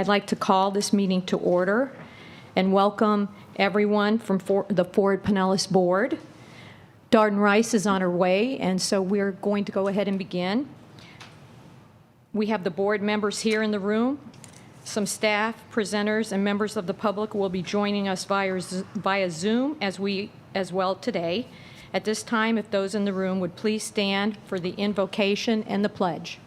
I'd like to call this meeting to order and welcome everyone from the Ford Pinellas Board. Darden Rice is on her way, and so we're going to go ahead and begin. We have the board members here in the room. Some staff, presenters, and members of the public will be joining us via Zoom as well today. At this time, if those in the room would please stand for the invocation and the pledge.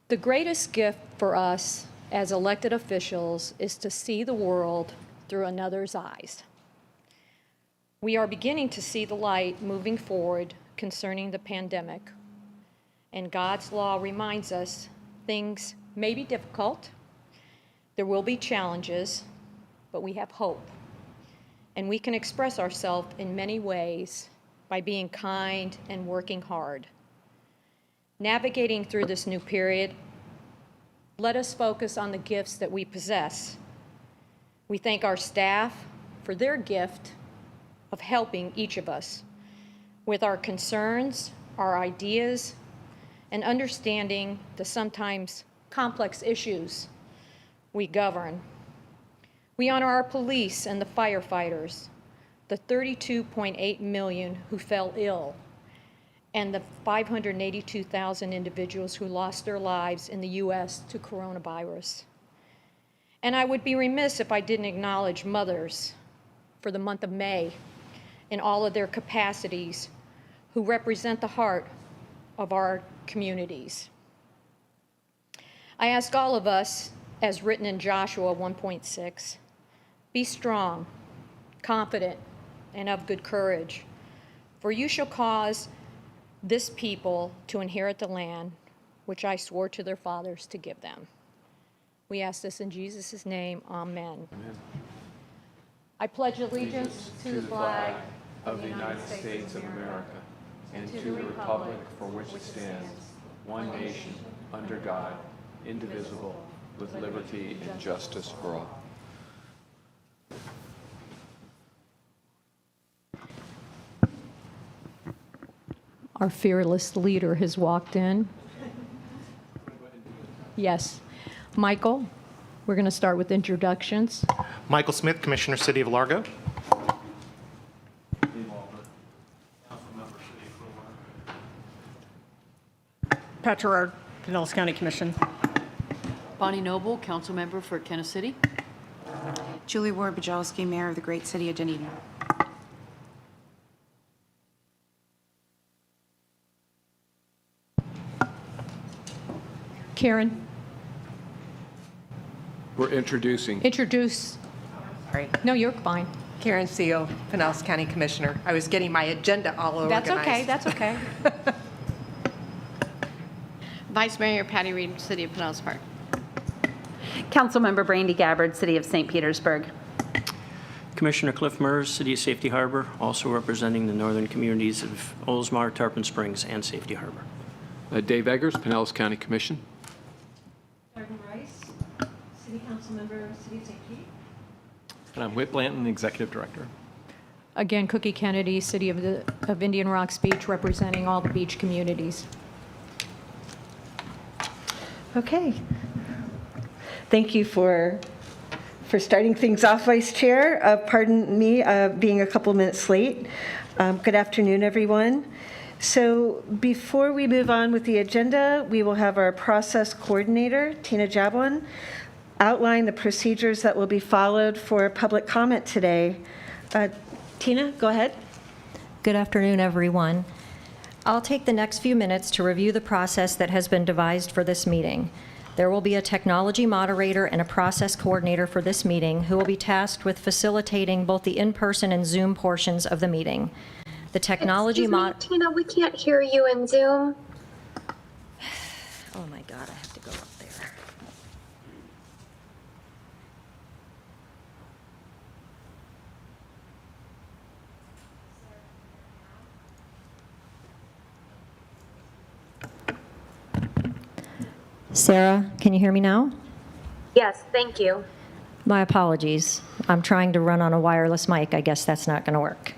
The greatest gift for us as elected officials is to see the world through another's eyes. We are beginning to see the light moving forward concerning the pandemic, and God's law reminds us things may be difficult, there will be challenges, but we have hope, and we can express ourselves in many ways by being kind and working hard. Navigating through this new period, let us focus on the gifts that we possess. We thank our staff for their gift of helping each of us with our concerns, our ideas, and understanding the sometimes complex issues we govern. We honor our police and the firefighters, the 32.8 million who fell ill, and the 582,000 individuals who lost their lives in the U.S. to coronavirus. And I would be remiss if I didn't acknowledge mothers for the month of May in all of their capacities who represent the heart of our communities. I ask all of us, as written in Joshua 1.6, be strong, confident, and of good courage, for you shall cause this people to inherit the land which I swore to their fathers to give them. We ask this in Jesus' name, amen. Amen. I pledge allegiance to the flag of the United States of America and to the republic for which it stands, one nation, under God, indivisible, with liberty and justice for all. Our fearless leader has walked in. Yes. Michael, we're going to start with introductions. Michael Smith, Commissioner, City of Largo. Pat Gerard, Pinellas County Commission. Bonnie Noble, council member for Kenna City. Julie Ward-Bajowski, Mayor of the Great City of Dunedin. Karen, We're introducing. introduce. Sorry. No, you're fine. Karen Seal, Pinellas County Commissioner. I was getting my agenda all organized. That's okay. Vice Mayor Patty Reed, City of Pinellas Park. Councilmember Brandy Gabbard, City of St. Petersburg. Commissioner Cliff Mers, City of Safety Harbor, also representing the northern communities of Oldsmar, Tarpon Springs, and Safety Harbor. Dave Eggers, Pinellas County Commission. Darden Rice, City Council Member, City of St. Pete. And I'm Whit Blanton, Executive Director. Again, Cookie Kennedy, City of Indian Rocks Beach, representing all the beach communities. Okay. Thank you for starting things off, Vice Chair. Pardon me being a couple minutes late. Good afternoon, everyone. So before we move on with the agenda, we will have our process coordinator, Tina Jabwan, outline the procedures that will be followed for public comment today. Tina, go ahead. Good afternoon, everyone. I'll take the next few minutes to review the process that has been devised for this meeting. There will be a technology moderator and a process coordinator for this meeting who will be tasked with facilitating both the in-person and Zoom portions of the meeting. The technology Tina, we can't hear you in Zoom. Oh my God, I have to go up there. Sarah, can you hear me now? Yes, thank you. My apologies. I'm trying to run on a wireless mic. I guess that's not going to work.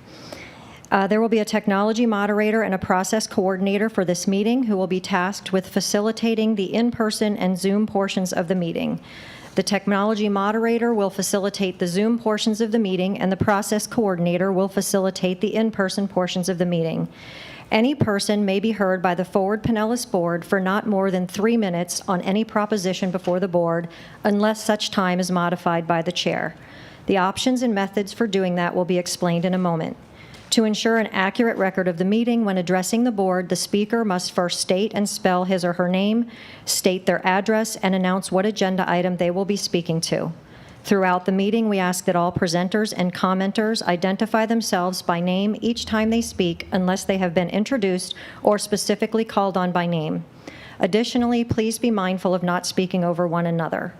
There will be a technology moderator and a process coordinator for this meeting who will be tasked with facilitating the in-person and Zoom portions of the meeting. The technology moderator will facilitate the Zoom portions of the meeting, and the process coordinator will facilitate the in-person portions of the meeting. Any person may be heard by the Forward Pinellas Board for not more than 3 minutes on any proposition before the board, unless such time is modified by the chair. The options and methods for doing that will be explained in a moment. To ensure an accurate record of the meeting, when addressing the board, the speaker must first state and spell his or her name, state their address, and announce what agenda item they will be speaking to. Throughout the meeting, we ask that all presenters and commenters identify themselves by name each time they speak, unless they have been introduced or specifically called on by name. Additionally, please be mindful of not speaking over one another.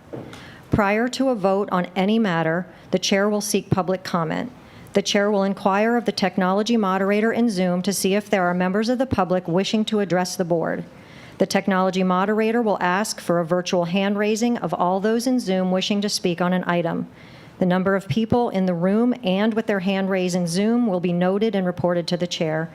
Prior to a vote on any matter, the chair will seek public comment. The chair will inquire of the technology moderator in Zoom to see if there are members of the public wishing to address the board. The technology moderator will ask for a virtual hand raising of all those in Zoom wishing to speak on an item. The number of people in the room and with their hand raised in Zoom will be noted and reported to the chair.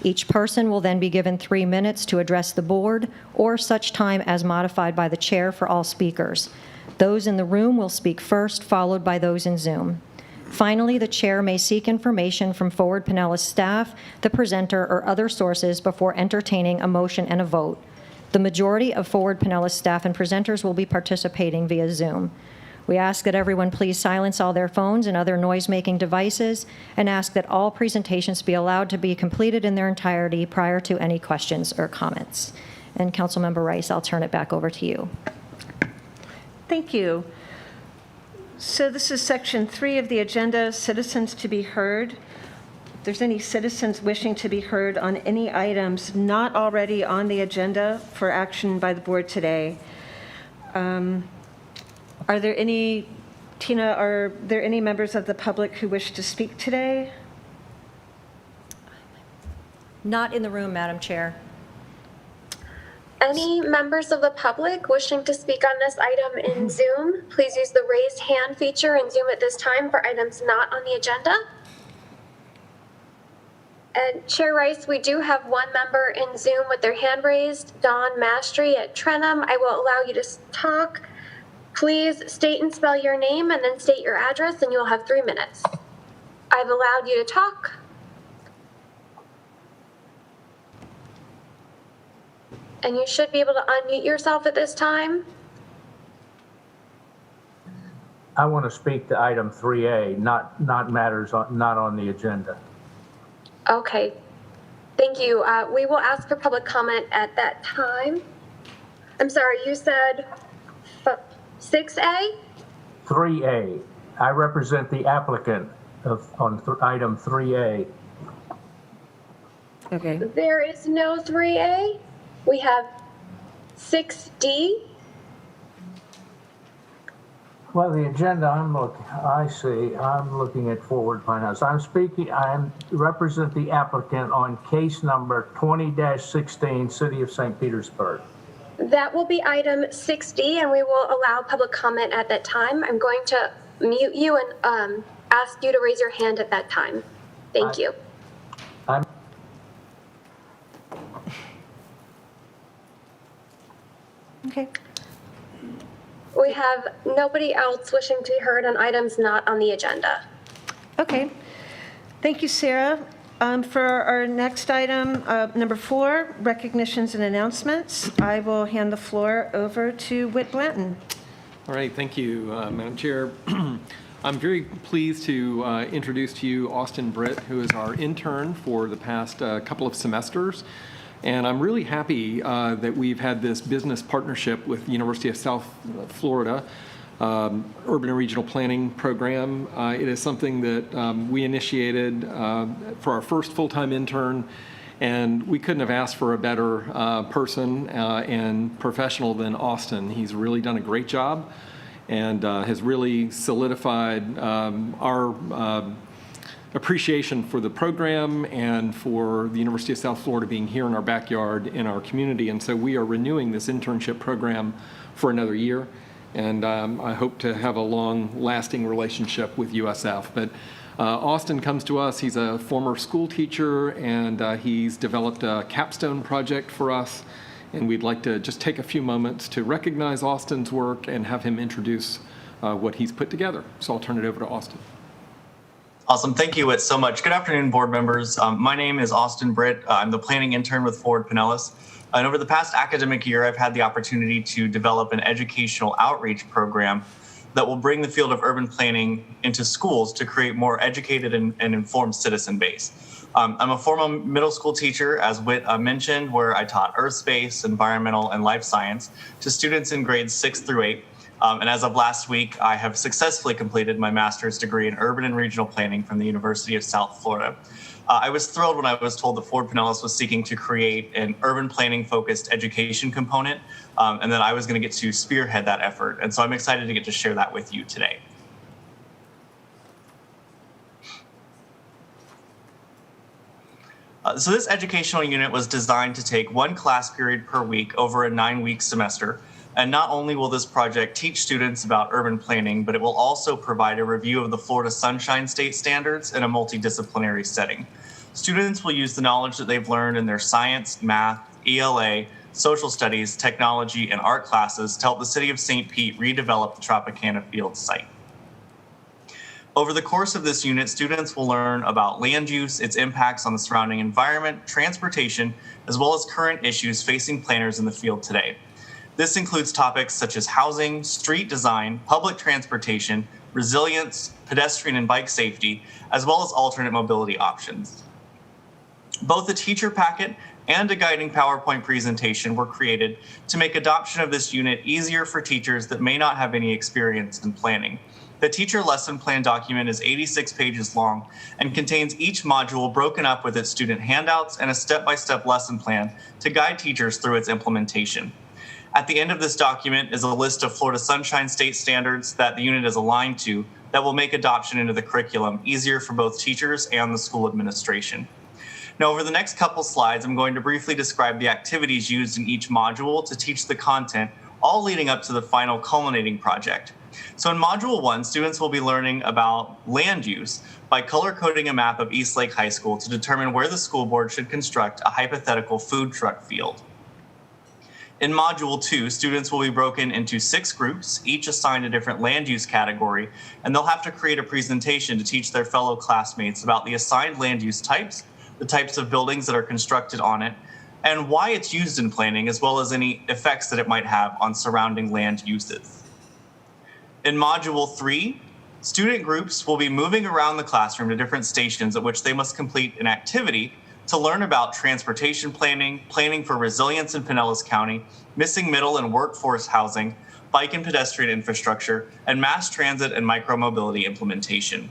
Each person will then be given 3 minutes to address the board, or such time as modified by the chair for all speakers. Those in the room will speak first, followed by those in Zoom. Finally, the chair may seek information from Forward Pinellas staff, the presenter, or other sources before entertaining a motion and a vote. The majority of Forward Pinellas staff and presenters will be participating via Zoom. We ask that everyone please silence all their phones and other noise-making devices, and ask that all presentations be allowed to be completed in their entirety prior to any questions or comments. And Councilmember Rice, I'll turn it back over to you. Thank you. So this is section 3 of the agenda, citizens to be heard. If there's any citizens wishing to be heard on any items not already on the agenda for action by the board today, are there any, Tina, are there any members of the public who wish to speak today? Not in the room, Madam Chair. Any members of the public wishing to speak on this item in Zoom, please use the raised hand feature in Zoom at this time for items not on the agenda. And Chair Rice, we do have one member in Zoom with their hand raised, Dawn Mastry at Trenum. I will allow you to talk. Please state and spell your name and then state your address, and you'll have 3 minutes. I've allowed you to talk. And you should be able to unmute yourself at this time. I want to speak to item 3A, not matters not on the agenda. Okay, thank you. We will ask for public comment at that time. I'm sorry, you said 6A? 3A. I represent the applicant on item 3A. Okay. There is no 3A. We have 6D. Well, the agenda I'm looking at Forward Pinellas. I represent the applicant on case number 20-16, City of St. Petersburg. That will be item 6D, and we will allow public comment at that time. I'm going to mute you and ask you to raise your hand at that time. Thank you. Okay. We have nobody else wishing to be heard on items not on the agenda. Okay. Thank you, Sarah. For our next item, number 4, recognitions and announcements, I will hand the floor over to Whit Blanton. All right, thank you, Madam Chair. I'm very pleased to introduce to you Austin Britt, who is our intern for the past couple of semesters. And I'm really happy that we've had this business partnership with the University of South Florida Urban and Regional Planning Program. It is something that we initiated for our first full-time intern, and we couldn't have asked for a better person and professional than Austin. He's really done a great job and has really solidified our appreciation for the program and for the University of South Florida being here in our backyard in our community. And so we are renewing this internship program for another year. And I hope to have a long-lasting relationship with USF. But Austin comes to us. He's a former school teacher, and he's developed a capstone project for us. And we'd like to just take a few moments to recognize Austin's work and have him introduce what he's put together. So I'll turn it over to Austin. Awesome. Thank you so much. Good afternoon, board members. My name is Austin Britt. I'm the planning intern with Forward Pinellas. And over the past academic year, I've had the opportunity to develop an educational outreach program that will bring the field of urban planning into schools to create more educated and informed citizen base. I'm a former middle school teacher, as Whit mentioned, where I taught earth space, environmental, and life science to students in grades 6 through 8. And as of last week, I have successfully completed my master's degree in urban and regional planning from the University of South Florida. I was thrilled when I was told that Forward Pinellas was seeking to create an urban planning focused education component, and that I was going to get to spearhead that effort. And so I'm excited to get to share that with you today. So this educational unit was designed to take one class period per week over a 9-week semester. And not only will this project teach students about urban planning, but it will also provide a review of the Florida Sunshine State Standards in a multidisciplinary setting. Students will use the knowledge that they've learned in their science, math, ELA, social studies, technology, and art classes to help the City of St. Pete redevelop the Tropicana Field site. Over the course of this unit, students will learn about land use, its impacts on the surrounding environment, transportation, as well as current issues facing planners in the field today. This includes topics such as housing, street design, public transportation, resilience, pedestrian and bike safety, as well as alternate mobility options. Both the teacher packet and a guiding PowerPoint presentation were created to make adoption of this unit easier for teachers that may not have any experience in planning. The teacher lesson plan document is 86 pages long and contains each module broken up with its student handouts and a step-by-step lesson plan to guide teachers through its implementation. At the end of this document is a list of Florida Sunshine State Standards that the unit is aligned to that will make adoption into the curriculum easier for both teachers and the school administration. Now, over the next couple slides, I'm going to briefly describe the activities used in each module to teach the content, all leading up to the final culminating project. So in Module 1, students will be learning about land use by color-coding a map of Eastlake High School to determine where the school board should construct a hypothetical food truck field. In Module 2, students will be broken into 6 groups, each assigned a different land use category, and they'll have to create a presentation to teach their fellow classmates about the assigned land use types, the types of buildings that are constructed on it, and why it's used in planning, as well as any effects that it might have on surrounding land uses. In Module 3, student groups will be moving around the classroom to different stations at which they must complete an activity to learn about transportation planning, planning for resilience in Pinellas County, missing middle and workforce housing, bike and pedestrian infrastructure, and mass transit and micromobility implementation.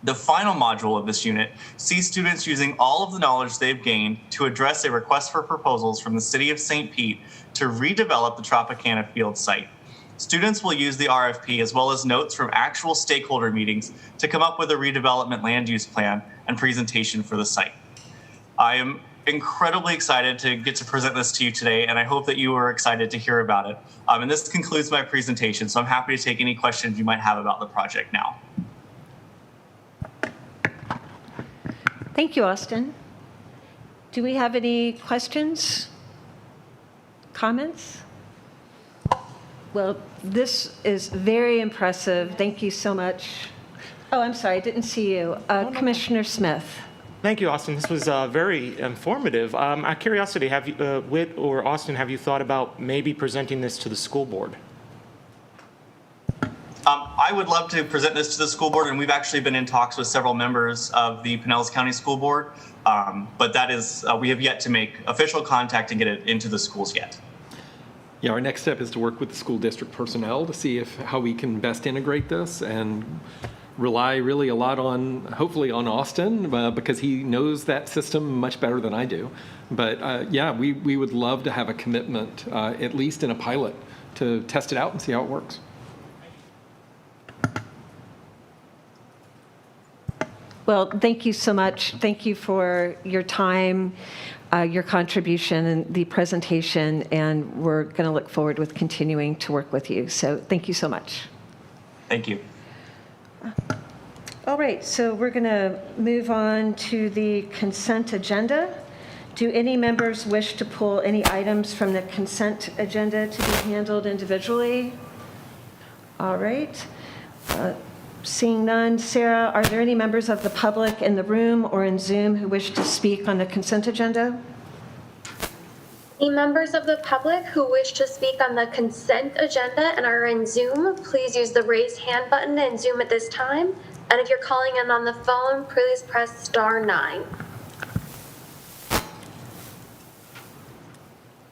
The final module of this unit sees students using all of the knowledge they've gained to address a request for proposals from the City of St. Pete to redevelop the Tropicana Field site. Students will use the RFP as well as notes from actual stakeholder meetings to come up with a redevelopment land use plan and presentation for the site. I am incredibly excited to get to present this to you today, and I hope that you are excited to hear about it. And this concludes my presentation, so I'm happy to take any questions you might have about the project now. Thank you, Austin. Do we have any questions? Comments? Well, this is very impressive. Thank you so much. Oh, I'm sorry, I didn't see you. Commissioner Smith. Thank you, Austin. This was very informative. Out of curiosity, have you, Whit or Austin, have you thought about maybe presenting this to the school board? I would love to present this to the school board, and we've actually been in talks with several members of the Pinellas County School Board, but that is, we have yet to make official contact and get it into the schools yet. Yeah, our next step is to work with the school district personnel to see how we can best integrate this and rely really a lot on, hopefully on Austin, because he knows that system much better than I do. But yeah, we would love to have a commitment, at least in a pilot, to test it out and see how it works. Well, thank you so much. Thank you for your time, your contribution, and the presentation, and we're going to look forward with continuing to work with you. So thank you so much. Thank you. All right, so we're going to move on to the consent agenda. Do any members wish to pull any items from the consent agenda to be handled individually? All right. Seeing none, Sarah, are there any members of the public in the room or in Zoom who wish to speak on the consent agenda? Any members of the public who wish to speak on the consent agenda and are in Zoom, please use the raise hand button in Zoom at this time. And if you're calling in on the phone, please press *9.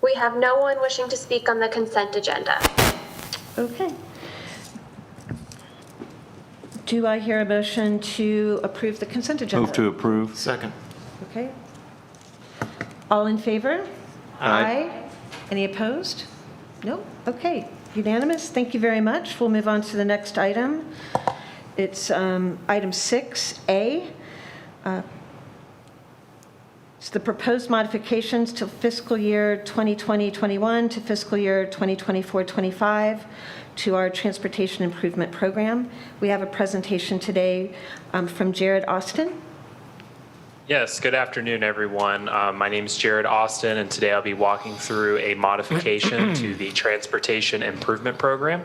We have no one wishing to speak on the consent agenda. Okay. Do I hear a motion to approve the consent agenda? Move to approve. Second. Okay. All in favor? Aye. Any opposed? No? Okay. Unanimous. Thank you very much. We'll move on to the next item. It's item 6A. It's the proposed modifications to fiscal year 2020-21 to fiscal year 2024-25 to our transportation improvement program. We have a presentation today from Jared Austin. Yes, good afternoon, everyone. My name is Jared Austin, and today I'll be walking through a modification to the Transportation Improvement Program.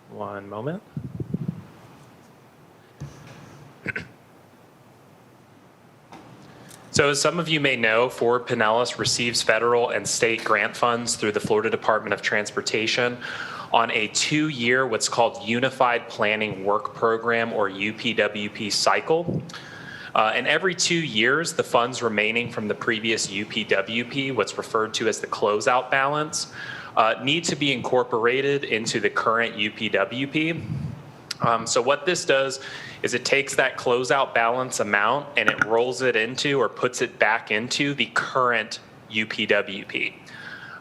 One moment. So as some of you may know, Fort Pinellas receives federal and state grant funds through the Florida Department of Transportation on a 2-year, what's called Unified Planning Work Program, or UPWP cycle. And every 2 years, the funds remaining from the previous UPWP, what's referred to as the closeout balance, need to be incorporated into the current UPWP. So what this does is it takes that closeout balance amount and it rolls it into, or puts it back into, the current UPWP.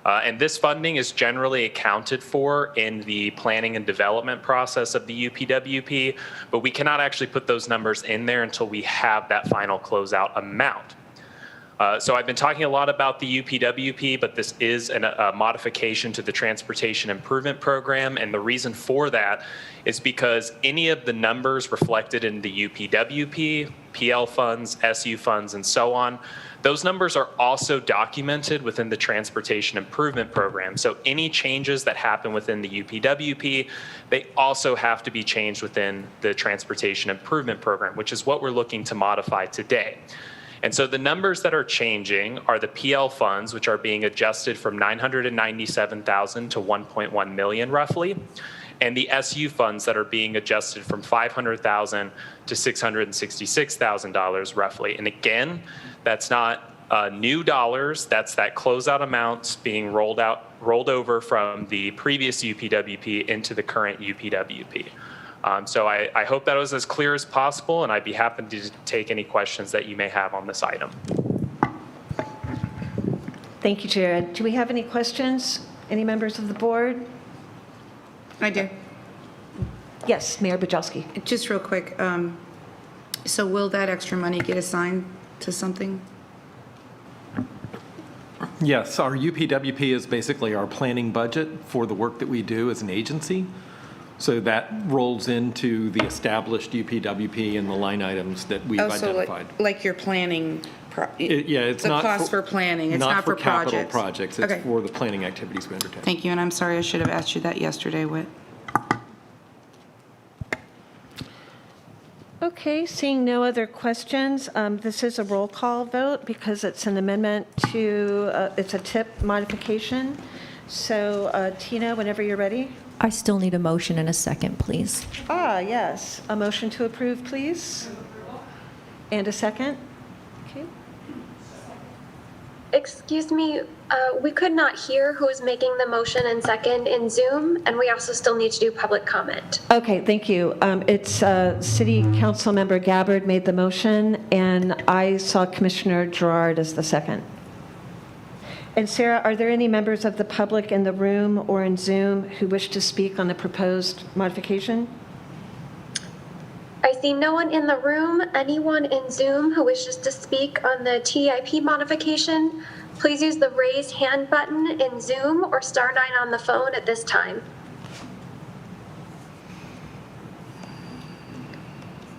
And this funding is generally accounted for in the planning and development process of the UPWP, but we cannot actually put those numbers in there until we have that final closeout amount. So I've been talking a lot about the UPWP, but this is a modification to the Transportation Improvement Program, and the reason for that is because any of the numbers reflected in the UPWP, PL funds, SU funds, and so on, those numbers are also documented within the Transportation Improvement Program. So any changes that happen within the UPWP, they also have to be changed within the Transportation Improvement Program, which is what we're looking to modify today. And so the numbers that are changing are the PL funds, which are being adjusted from $997,000 to $1.1 million roughly, and the SU funds that are being adjusted from $500,000 to $666,000 roughly. And again, that's not new dollars, that's that closeout amounts being rolled over from the previous UPWP into the current UPWP. So I hope that was as clear as possible, and I'd be happy to take any questions that you may have on this item. Thank you, Jared. Do we have any questions? Any members of the board? I do. Yes, Mayor Bujalski. Just real quick, so will that extra money get assigned to something? Yes, our UPWP is basically our planning budget for the work that we do as an agency. So that rolls into the established UPWP and the line items that we've identified. So like your planning, it's the not cost for planning, it's not for capital projects. projects, it's for the planning activities we undertake. Thank you, and I'm sorry I should have asked you that yesterday, Whit. Okay, seeing no other questions, this is a roll call vote because it's an amendment to, it's a TIP modification. So Tina, whenever you're ready. I still need a motion and a second, please. Yes. A motion to approve, please. And a second. Okay. Excuse me, we could not hear who is making the motion and second in Zoom, and we also still need to do public comment. Okay, thank you. It's City Council Member Gabbard made the motion, and I saw Commissioner Gerard as the second. And Sarah, are there any members of the public in the room or in Zoom who wish to speak on the proposed modification? I see no one in the room. Anyone in Zoom who wishes to speak on the TIP modification, please use the raise hand button in Zoom or star 9 on the phone at this time.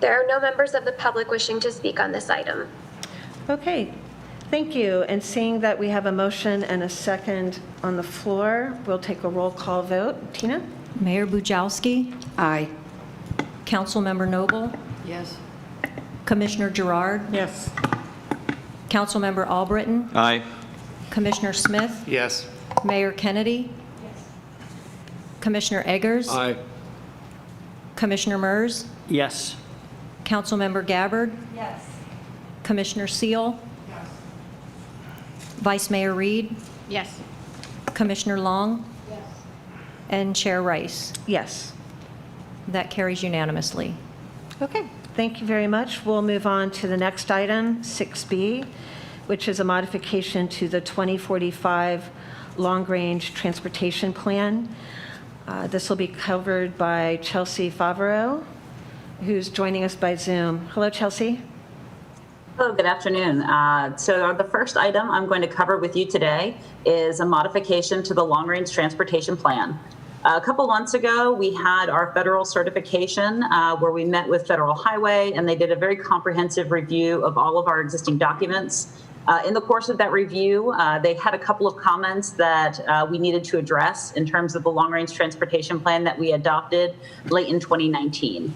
There are no members of the public wishing to speak on this item. Okay, thank you. And seeing that we have a motion and a second on the floor, we'll take a roll call vote. Tina? Mayor Bujalski? Aye. Councilmember Noble? Yes. Commissioner Gerard? Yes. Councilmember Albritton? Aye. Commissioner Smith? Yes. Mayor Kennedy? Commissioner Eggers? Aye. Commissioner Mers? Yes. Councilmember Gabbard? Yes. Commissioner Seal? Yes. Vice Mayor Reed? Yes. Commissioner Long? Yes. And Chair Rice? Yes. That carries unanimously. Okay, thank you very much. We'll move on to the next item, 6B, which is a modification to the 2045 Long-Range Transportation Plan. This will be covered by Chelsea Favreau, who's joining us by Zoom. Hello, Chelsea. Hello, good afternoon. So the first item I'm going to cover with you today is a modification to the Long-Range Transportation Plan. A couple months ago, we had our federal certification where we met with Federal Highway, and they did a very comprehensive review of all of our existing documents. In the course of that review, they had a couple of comments that we needed to address in terms of the long-range transportation plan that we adopted late in 2019.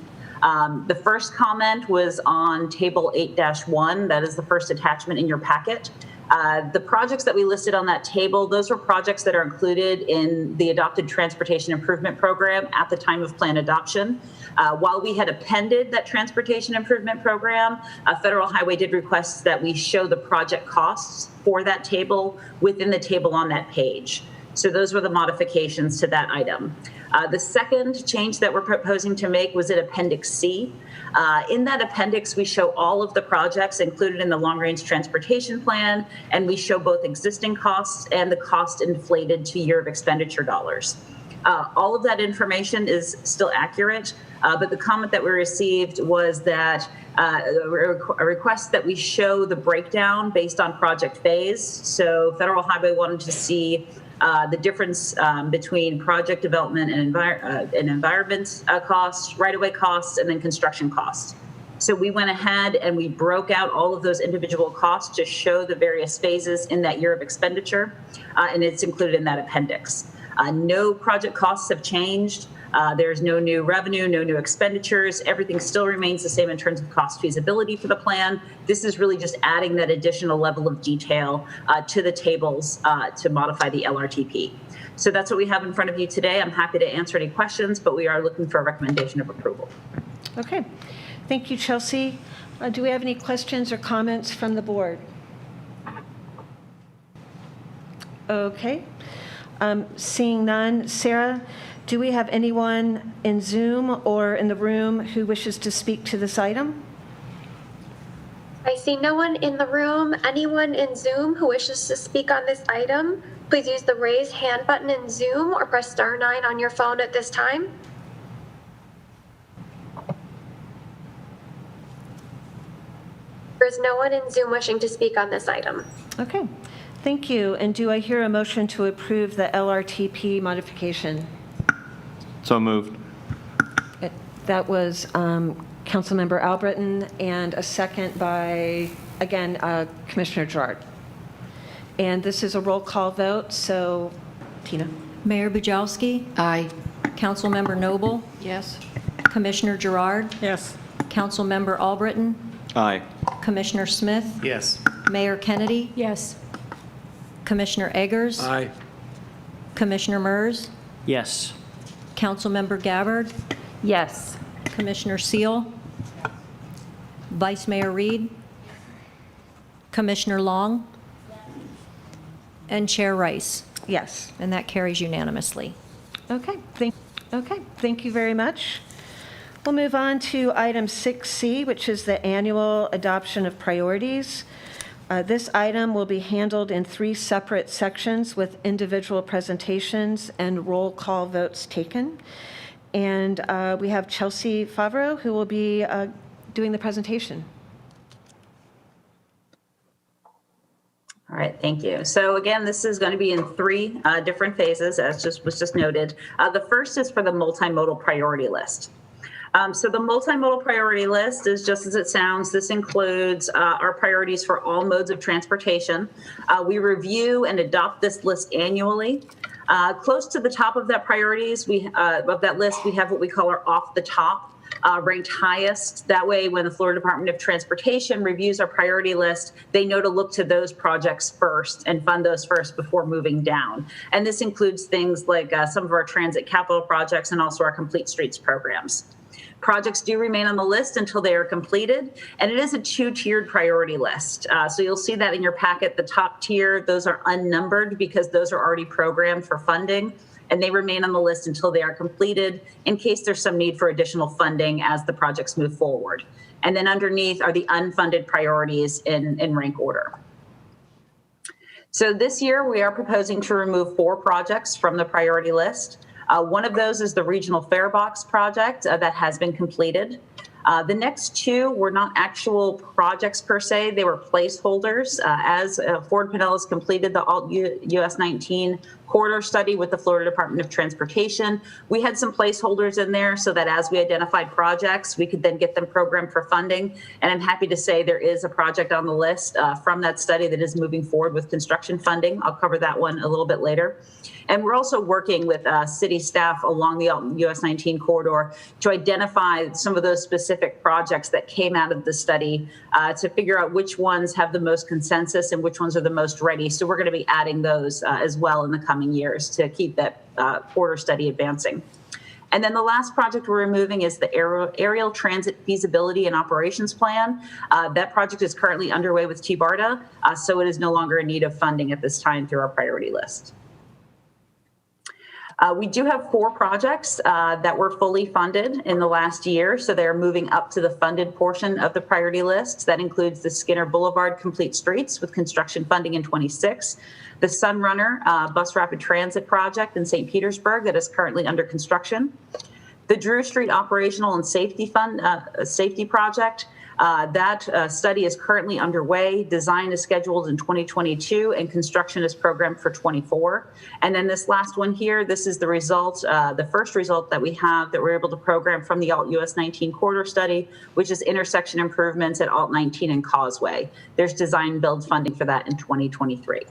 The first comment was on Table 8-1. That is the first attachment in your packet. The projects that we listed on that table, those were projects that are included in the adopted Transportation Improvement Program at the time of plan adoption. While we had appended that Transportation Improvement Program, Federal Highway did request that we show the project costs for that table within the table on that page. So those were the modifications to that item. The second change that we're proposing to make was in Appendix C. In that appendix, we show all of the projects included in the long-range transportation plan, and we show both existing costs and the cost inflated to year of expenditure dollars. All of that information is still accurate, but the comment that we received was that a request that we show the breakdown based on project phase. So Federal Highway wanted to see the difference between project development and environment costs, right-of-way costs, and then construction costs. So we went ahead and we broke out all of those individual costs to show the various phases in that year of expenditure, and it's included in that appendix. No project costs have changed. There's no new revenue, no new expenditures. Everything still remains the same in terms of cost feasibility for the plan. This is really just adding that additional level of detail to the tables to modify the LRTP. So that's what we have in front of you today. I'm happy to answer any questions, but we are looking for a recommendation of approval. Okay. Thank you, Chelsea. Do we have any questions or comments from the board? Okay. Seeing none, Sarah, do we have anyone in Zoom or in the room who wishes to speak to this item? I see no one in the room. Anyone in Zoom who wishes to speak on this item, please use the raise hand button in Zoom or press star 9 on your phone at this time. There is no one in Zoom wishing to speak on this item. Okay. Thank you. And do I hear a motion to approve the LRTP modification? So moved. That was Councilmember Albritton, and a second by, again, Commissioner Gerard. And this is a roll call vote, so Tina. Mayor Bujalski? Aye. Councilmember Noble? Yes. Commissioner Gerard? Yes. Councilmember Albritton? Aye. Commissioner Smith? Yes. Mayor Kennedy? Yes. Commissioner Eggers? Aye. Commissioner Mers? Yes. Councilmember Gabbard? Yes. Commissioner Seal? Vice Mayor Reed? Commissioner Long? And Chair Rice? Yes. And that carries unanimously. Okay. Thank you very much. We'll move on to item 6C, which is the annual adoption of priorities. This item will be handled in 3 separate sections with individual presentations and roll call votes taken. And we have Chelsea Favreau, who will be doing the presentation. All right, thank you. So again, this is going to be in three different phases, as was just noted. The first is for the multimodal priority list. So the multimodal priority list is just as it sounds. This includes our priorities for all modes of transportation. We review and adopt this list annually. Close to the top of that of that list, we have what we call our off the top. Ranked highest. That way, when the Florida Department of Transportation reviews our priority list, they know to look to those projects first and fund those first before moving down. And this includes things like some of our transit capital projects and also our complete streets programs. Projects do remain on the list until they are completed, and it is a two-tiered priority list. So you'll see that in your packet. The top tier, those are unnumbered because those are already programmed for funding, and they remain on the list until they are completed in case there's some need for additional funding as the projects move forward. And then underneath are the unfunded priorities in rank order. So this year we are proposing to remove 4 projects from the priority list. One of those is the Regional Fare Box project that has been completed. The next 2 were not actual projects per se, they were placeholders. As Ford Pinellas completed the Alt US 19 corridor study with the Florida Department of Transportation, we had some placeholders in there so that as we identified projects, we could then get them programmed for funding. And I'm happy to say there is a project on the list from that study that is moving forward with construction funding. I'll cover that one a little bit later. And we're also working with city staff along the US 19 corridor to identify some of those specific projects that came out of the study to figure out which ones have the most consensus and which ones are the most ready. So we're going to be adding those as well in the coming years to keep that corridor study advancing. And then the last project we're removing is the aerial transit feasibility and operations plan. That project is currently underway with TBARTA, so it is no longer in need of funding at this time through our priority list. We do have 4 projects that were fully funded in the last year, so they're moving up to the funded portion of the priority list. That includes the Skinner Boulevard Complete Streets with construction funding in 26, the Sunrunner Bus Rapid Transit project in St. Petersburg that is currently under construction, the Drew Street Operational and Safety Fund Safety Project. That study is currently underway. Design is scheduled in 2022 and construction is programmed for 24. And then this last one here, this is the result, the first result that we have that we're able to program from the Alt US 19 corridor study, which is intersection improvements at Alt 19 and Causeway. There's design build funding for that in 2023.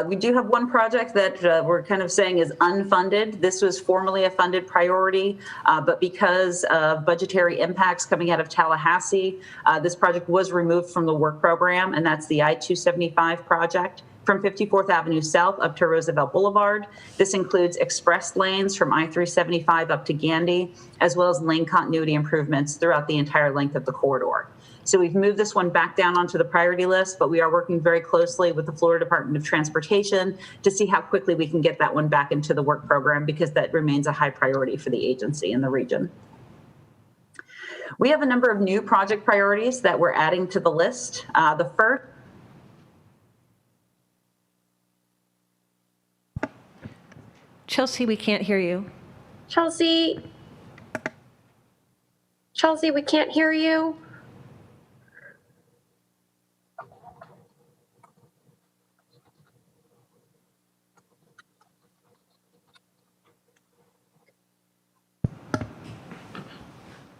We do have one project that we're kind of saying is unfunded. This was formerly a funded priority, but because of budgetary impacts coming out of Tallahassee, this project was removed from the work program, and that's the I-275 project from 54th Avenue South up to Roosevelt Boulevard. This includes express lanes from I-375 up to Gandy, as well as lane continuity improvements throughout the entire length of the corridor. So we've moved this one back down onto the priority list, but we are working very closely with the Florida Department of Transportation to see how quickly we can get that one back into the work program because that remains a high priority for the agency in the region. We have a number of new project priorities that we're adding to the list. The first. Chelsea, we can't hear you. Chelsea, we can't hear you.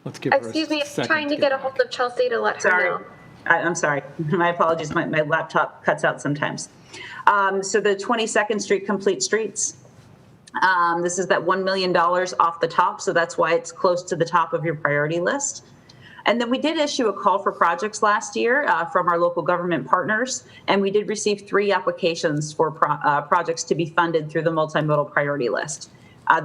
Let's give her Excuse a me, second trying to get a hold of Chelsea to let her know. I'm sorry. My apologies. My laptop cuts out sometimes. So the 22nd Street Complete Streets. This is that $1 million off the top, so that's why it's close to the top of your priority list. And then we did issue a call for projects last year from our local government partners, and we did receive 3 applications for projects to be funded through the multimodal priority list.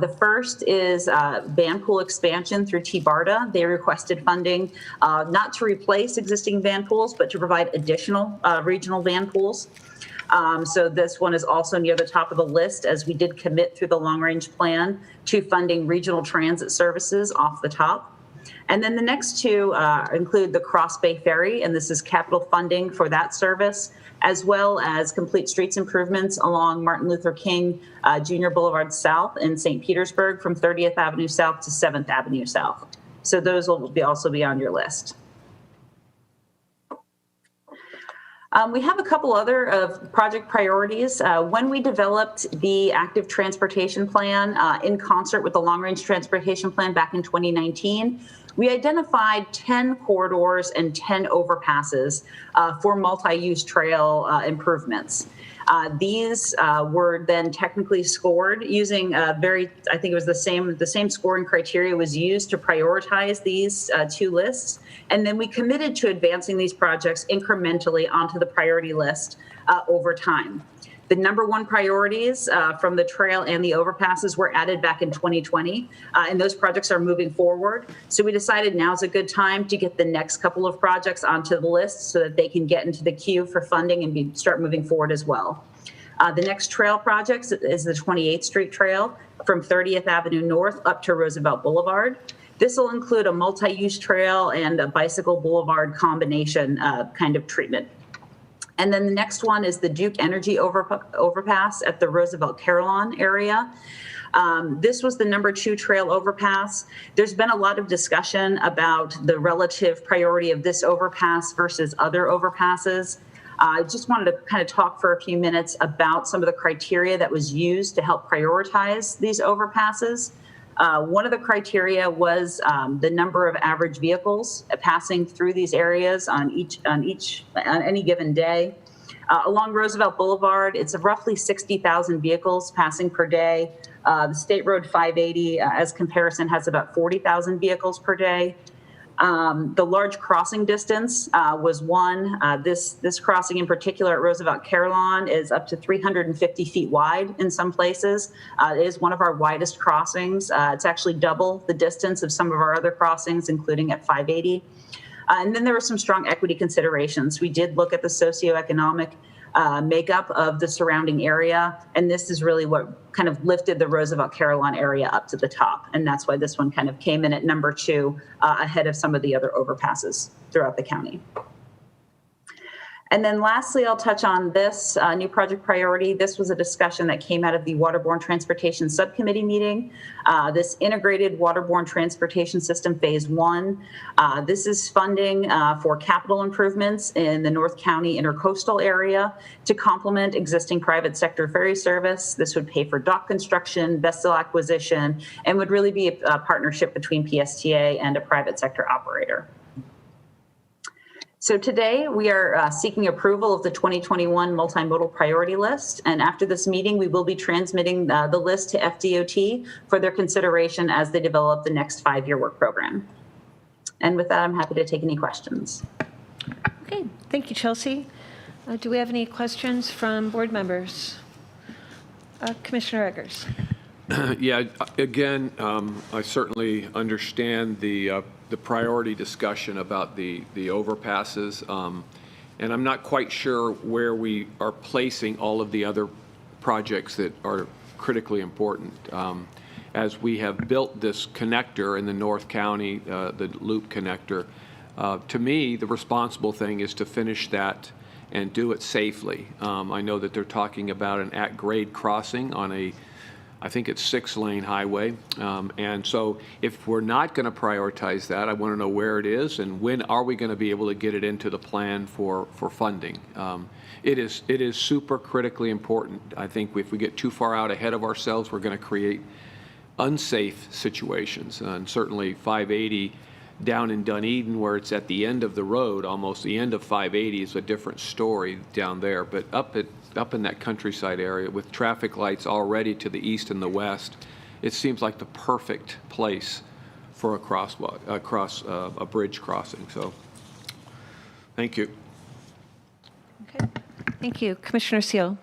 The first is van pool expansion through TBARTA. They requested funding not to replace existing van pools, but to provide additional regional van pools. So this one is also near the top of the list as we did commit through the long-range plan to funding regional transit services off the top. And then the next 2 include the Cross Bay Ferry, and this is capital funding for that service, as well as complete streets improvements along Martin Luther King Jr. Boulevard South in St. Petersburg from 30th Avenue South to 7th Avenue South. So those will also be on your list. We have a couple other of project priorities. When we developed the active transportation plan in concert with the long-range transportation plan back in 2019, we identified 10 corridors and 10 overpasses for multi-use trail improvements. These were then technically scored using I think it was the same scoring criteria was used to prioritize these two lists. And then we committed to advancing these projects incrementally onto the priority list over time. The number one priorities from the trail and the overpasses were added back in 2020, and those projects are moving forward. So we decided now's a good time to get the next couple of projects onto the list so that they can get into the queue for funding and start moving forward as well. The next trail project is the 28th Street Trail from 30th Avenue North up to Roosevelt Boulevard. This will include a multi-use trail and a bicycle boulevard combination kind of treatment. And then the next one is the Duke Energy overpass at the Roosevelt Carillon area. This was the number 2 trail overpass. There's been a lot of discussion about the relative priority of this overpass versus other overpasses. I just wanted to kind of talk for a few minutes about some of the criteria that was used to help prioritize these overpasses. One of the criteria was the number of average vehicles passing through these areas on any given day. Along Roosevelt Boulevard, it's roughly 60,000 vehicles passing per day. The State Road 580, as comparison, has about 40,000 vehicles per day. The large crossing distance was one. This crossing in particular at Roosevelt Carillon is up to 350 feet wide in some places. It is one of our widest crossings. It's actually double the distance of some of our other crossings, including at 580. And then there were some strong equity considerations. We did look at the socioeconomic makeup of the surrounding area, and this is really what kind of lifted the Roosevelt Carillon area up to the top, and that's why this one kind of came in at number 2 ahead of some of the other overpasses throughout the county. And then lastly, I'll touch on this new project priority. This was a discussion that came out of the Waterborne Transportation Subcommittee meeting. This integrated waterborne transportation system phase 1. This is funding for capital improvements in the North County intercoastal area to complement existing private sector ferry service. This would pay for dock construction, vessel acquisition, and would really be a partnership between PSTA and a private sector operator. So today we are seeking approval of the 2021 multimodal priority list. And after this meeting, we will be transmitting the list to FDOT for their consideration as they develop the next 5-year work program. And with that, I'm happy to take any questions. Okay, thank you, Chelsea. Do we have any questions from board members? Commissioner Eggers. Yeah, again, I certainly understand the priority discussion about the overpasses, and I'm not quite sure where we are placing all of the other projects that are critically important. As we have built this connector in the North County, the loop connector, to me, the responsible thing is to finish that and do it safely. I know that they're talking about an at-grade crossing on I think it's 6-lane highway. And so if we're not going to prioritize that, I want to know where it is and when are we going to be able to get it into the plan for funding. It is super critically important. I think if we get too far out ahead of ourselves, we're going to create unsafe situations. And certainly 580 down in Dunedin, where it's at the end of the road, almost the end of 580 is a different story down there. But up in that countryside area with traffic lights already to the east and the west, it seems like the perfect place for a bridge crossing. So, thank you. Okay, thank you. Commissioner Seal.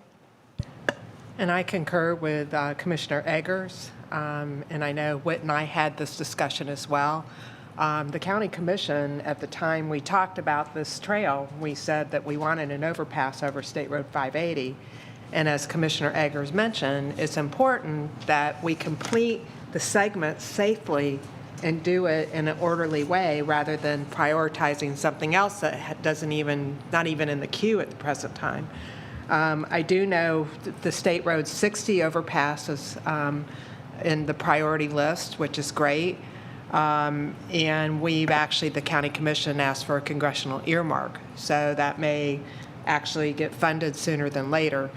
And I concur with Commissioner Eggers, and I know Whit and I had this discussion as well. The county commission, at the time we talked about this trail, we said that we wanted an overpass over State Road 580. And as Commissioner Eggers mentioned, it's important that we complete the segment safely and do it in an orderly way rather than prioritizing something else that not even in the queue at the present time. I do know the State Road 60 overpass is in the priority list, which is great. And the county commission asked for a congressional earmark. So that may actually get funded sooner than later.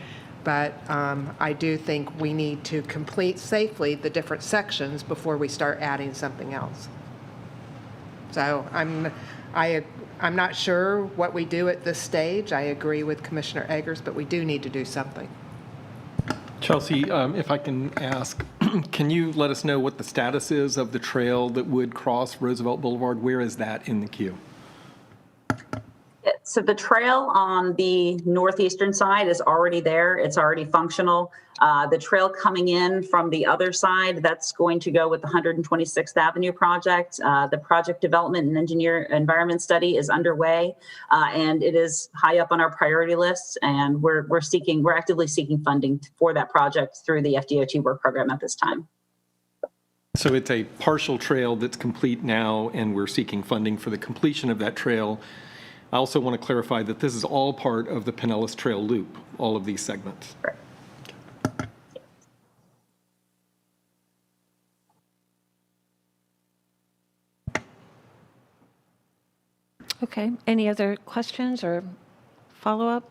But I do think we need to complete safely the different sections before we start adding something else. So I'm not sure what we do at this stage. I agree with Commissioner Eggers, but we do need to do something. Chelsea, if I can ask, can you let us know what the status is of the trail that would cross Roosevelt Boulevard? Where is that in the queue? So the trail on the northeastern side is already there. It's already functional. The trail coming in from the other side, that's going to go with the 126th Avenue project. The project development and environment study is underway, and it is high up on our priority list. And we're actively seeking funding for that project through the FDOT work program at this time. So it's a partial trail that's complete now, and we're seeking funding for the completion of that trail. I also want to clarify that this is all part of the Pinellas Trail Loop, all of these segments. Right. Okay, any other questions or follow-up?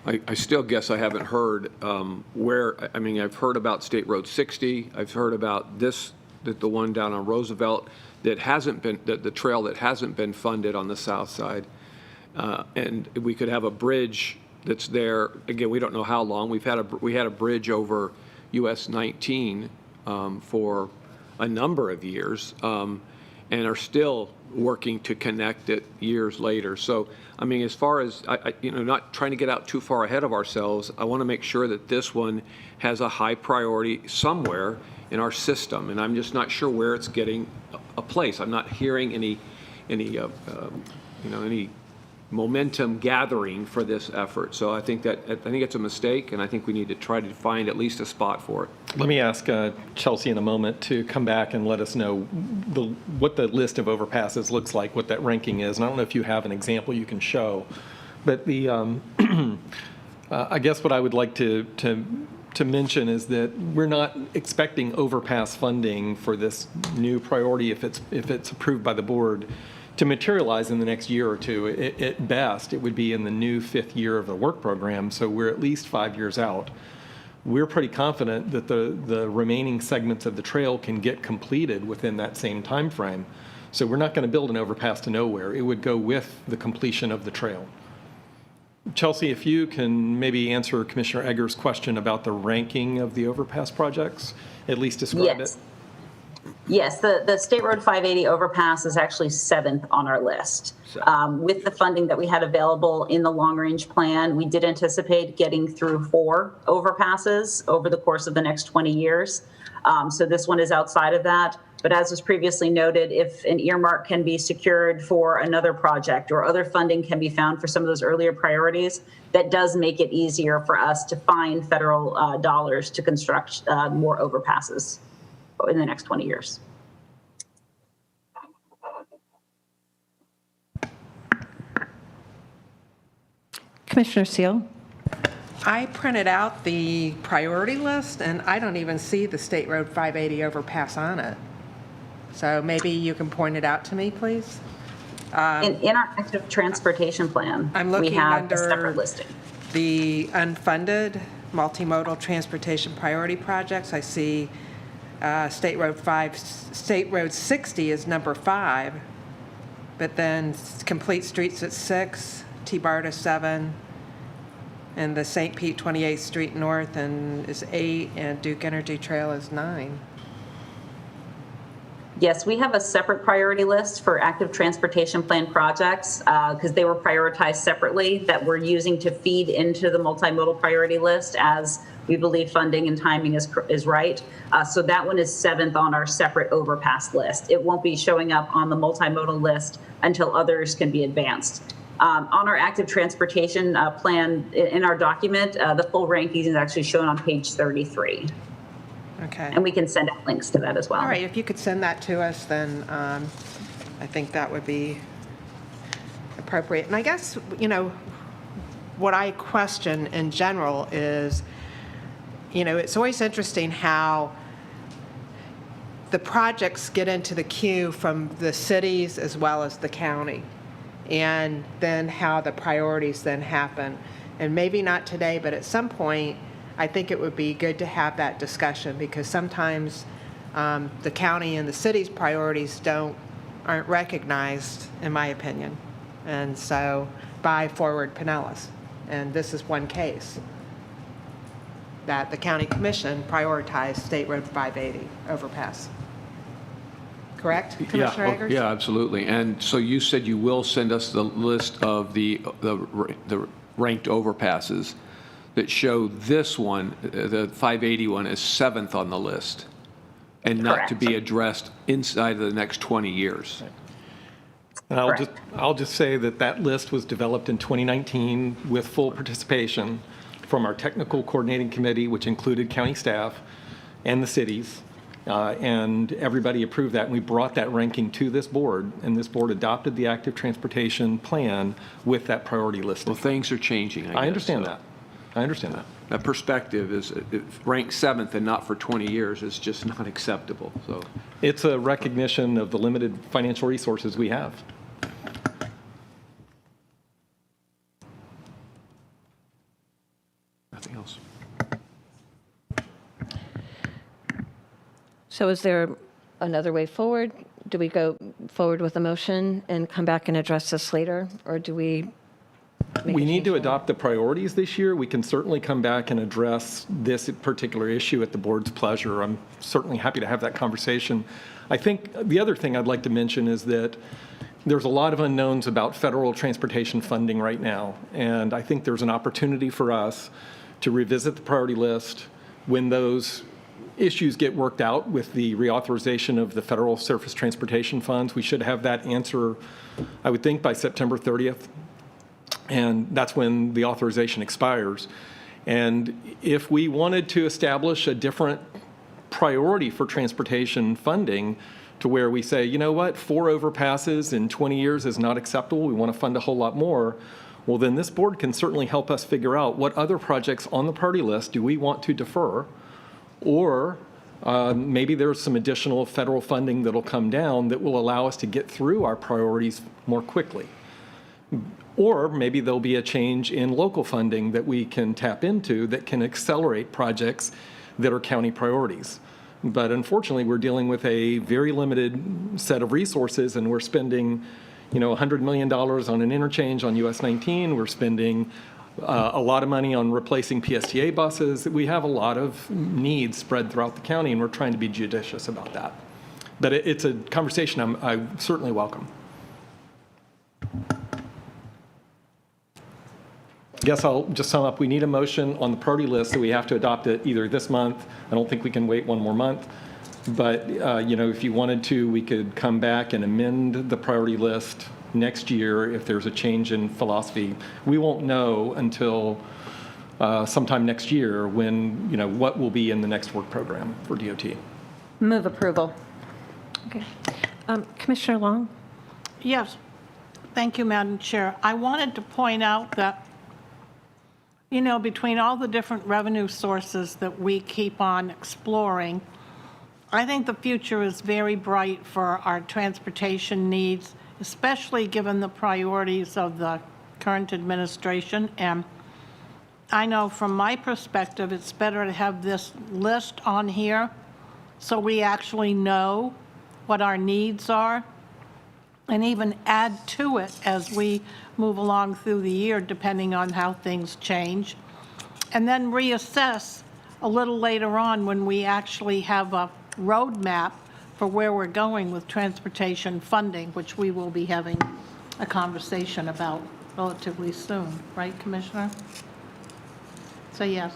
I still guess I haven't heard where, I mean, I've heard about State Road 60. I've heard about this, that the one down on Roosevelt that hasn't been, the trail that hasn't been funded on the south side. And we could have a bridge that's there. Again, we don't know how long. We had a bridge over US 19 for a number of years and are still working to connect it years later. So, I mean, as far as, not trying to get out too far ahead of ourselves, I want to make sure that this one has a high priority somewhere in our system, and I'm just not sure where it's getting a place. I'm not hearing any momentum gathering for this effort. So I think it's a mistake, and I think we need to try to find at least a spot for it. Let me ask Chelsea in a moment to come back and let us know what the list of overpasses looks like, what that ranking is. And I don't know if you have an example you can show, but the I guess what I would like to mention is that we're not expecting overpass funding for this new priority if it's approved by the board to materialize in the next year or two. At best, it would be in the new 5th year of the work program, so we're at least 5 years out. We're pretty confident that the remaining segments of the trail can get completed within that same time frame. So we're not going to build an overpass to nowhere. It would go with the completion of the trail. Chelsea, if you can maybe answer Commissioner Eggers' question about the ranking of the overpass projects, at least describe it. Yes, the State Road 580 overpass is actually 7th on our list. With the funding that we had available in the long-range plan, we did anticipate getting through 4 overpasses over the course of the next 20 years. So this one is outside of that. But as was previously noted, if an earmark can be secured for another project or other funding can be found for some of those earlier priorities, that does make it easier for us to find federal dollars to construct more overpasses in the next 20 years. Commissioner Seal. I printed out the priority list, and I don't even see the State Road 580 overpass on it. So maybe you can point it out to me, please? In our active transportation plan, I'm looking we have under a separate listing. The unfunded multimodal transportation priority projects. I see State Road 60 is number 5, but then Complete Streets at 6, T-BART 7, and the St. Pete 28th Street North is 8, and Duke Energy Trail is 9. Yes, we have a separate priority list for active transportation plan projects because they were prioritized separately that we're using to feed into the multimodal priority list as we believe funding and timing is right. So that one is 7th on our separate overpass list. It won't be showing up on the multimodal list until others can be advanced. On our active transportation plan in our document, the full ranking is actually shown on page 33. Okay. And we can send out links to that as well. All right, if you could send that to us, then I think that would be appropriate. And I guess, what I question in general is, it's always interesting how the projects get into the queue from the cities as well as the county. and then how the priorities then happen. And maybe not today, but at some point, I think it would be good to have that discussion, because sometimes the county and the city's priorities aren't recognized, in my opinion. And so by Forward Pinellas. And this is one case that the county commission prioritized State Road 580 overpass. Correct, Commissioner Eggers? Yeah, absolutely. And so you said you will send us the list of the ranked overpasses that show this one, the 580 one, is 7th on the list, and not to be addressed inside of the next 20 years. And I'll just say that list was developed in 2019 with full participation from our technical coordinating committee, which included county staff and the cities, and everybody approved that. And we brought that ranking to this board, and this board adopted the active transportation plan with that priority list. Well, things are changing, I guess. I understand that. I understand that. That perspective is ranked 7th and not for 20 years is just not acceptable. So it's a recognition of the limited financial resources we have. Nothing else. So is there another way forward? Do we go forward with a motion and come back and address this later? Or do we? We need to adopt the priorities this year. We can certainly come back and address this particular issue at the board's pleasure. I'm certainly happy to have that conversation. I think the other thing I'd like to mention is that there's a lot of unknowns about federal transportation funding right now. And I think there's an opportunity for us to revisit the priority list when those issues get worked out with the reauthorization of the federal surface transportation funds. We should have that answer, I would think, by September 30th. And that's when the authorization expires. And if we wanted to establish a different priority for transportation funding to where we say, you know what, 4 overpasses in 20 years is not acceptable, we want to fund a whole lot more, well, then this board can certainly help us figure out what other projects on the priority list do we want to defer, or maybe there's some additional federal funding that'll come down that will allow us to get through our priorities more quickly. Or maybe there'll be a change in local funding that we can tap into that can accelerate projects that are county priorities. But unfortunately, we're dealing with a very limited set of resources, and we're spending, $100 million on an interchange on US 19. We're spending a lot of money on replacing PSTA buses. We have a lot of needs spread throughout the county, and we're trying to be judicious about that. But it's a conversation I certainly welcome. I guess I'll just sum up. We need a motion on the priority list, so we have to adopt it either this month. I don't think we can wait one more month. But, if you wanted to, we could come back and amend the priority list next year if there's a change in philosophy. We won't know until sometime next year when, what will be in the next work program for DOT. Move approval. Okay. Commissioner Long? Yes. Thank you, Madam Chair. I wanted to point out that between all the different revenue sources that we keep on exploring, I think the future is very bright for our transportation needs, especially given the priorities of the current administration. And I know from my perspective, it's better to have this list on here so we actually know what our needs are, and even add to it as we move along through the year, depending on how things change. And then reassess a little later on when we actually have a roadmap for where we're going with transportation funding, which we will be having a conversation about relatively soon. Right, Commissioner? So yes.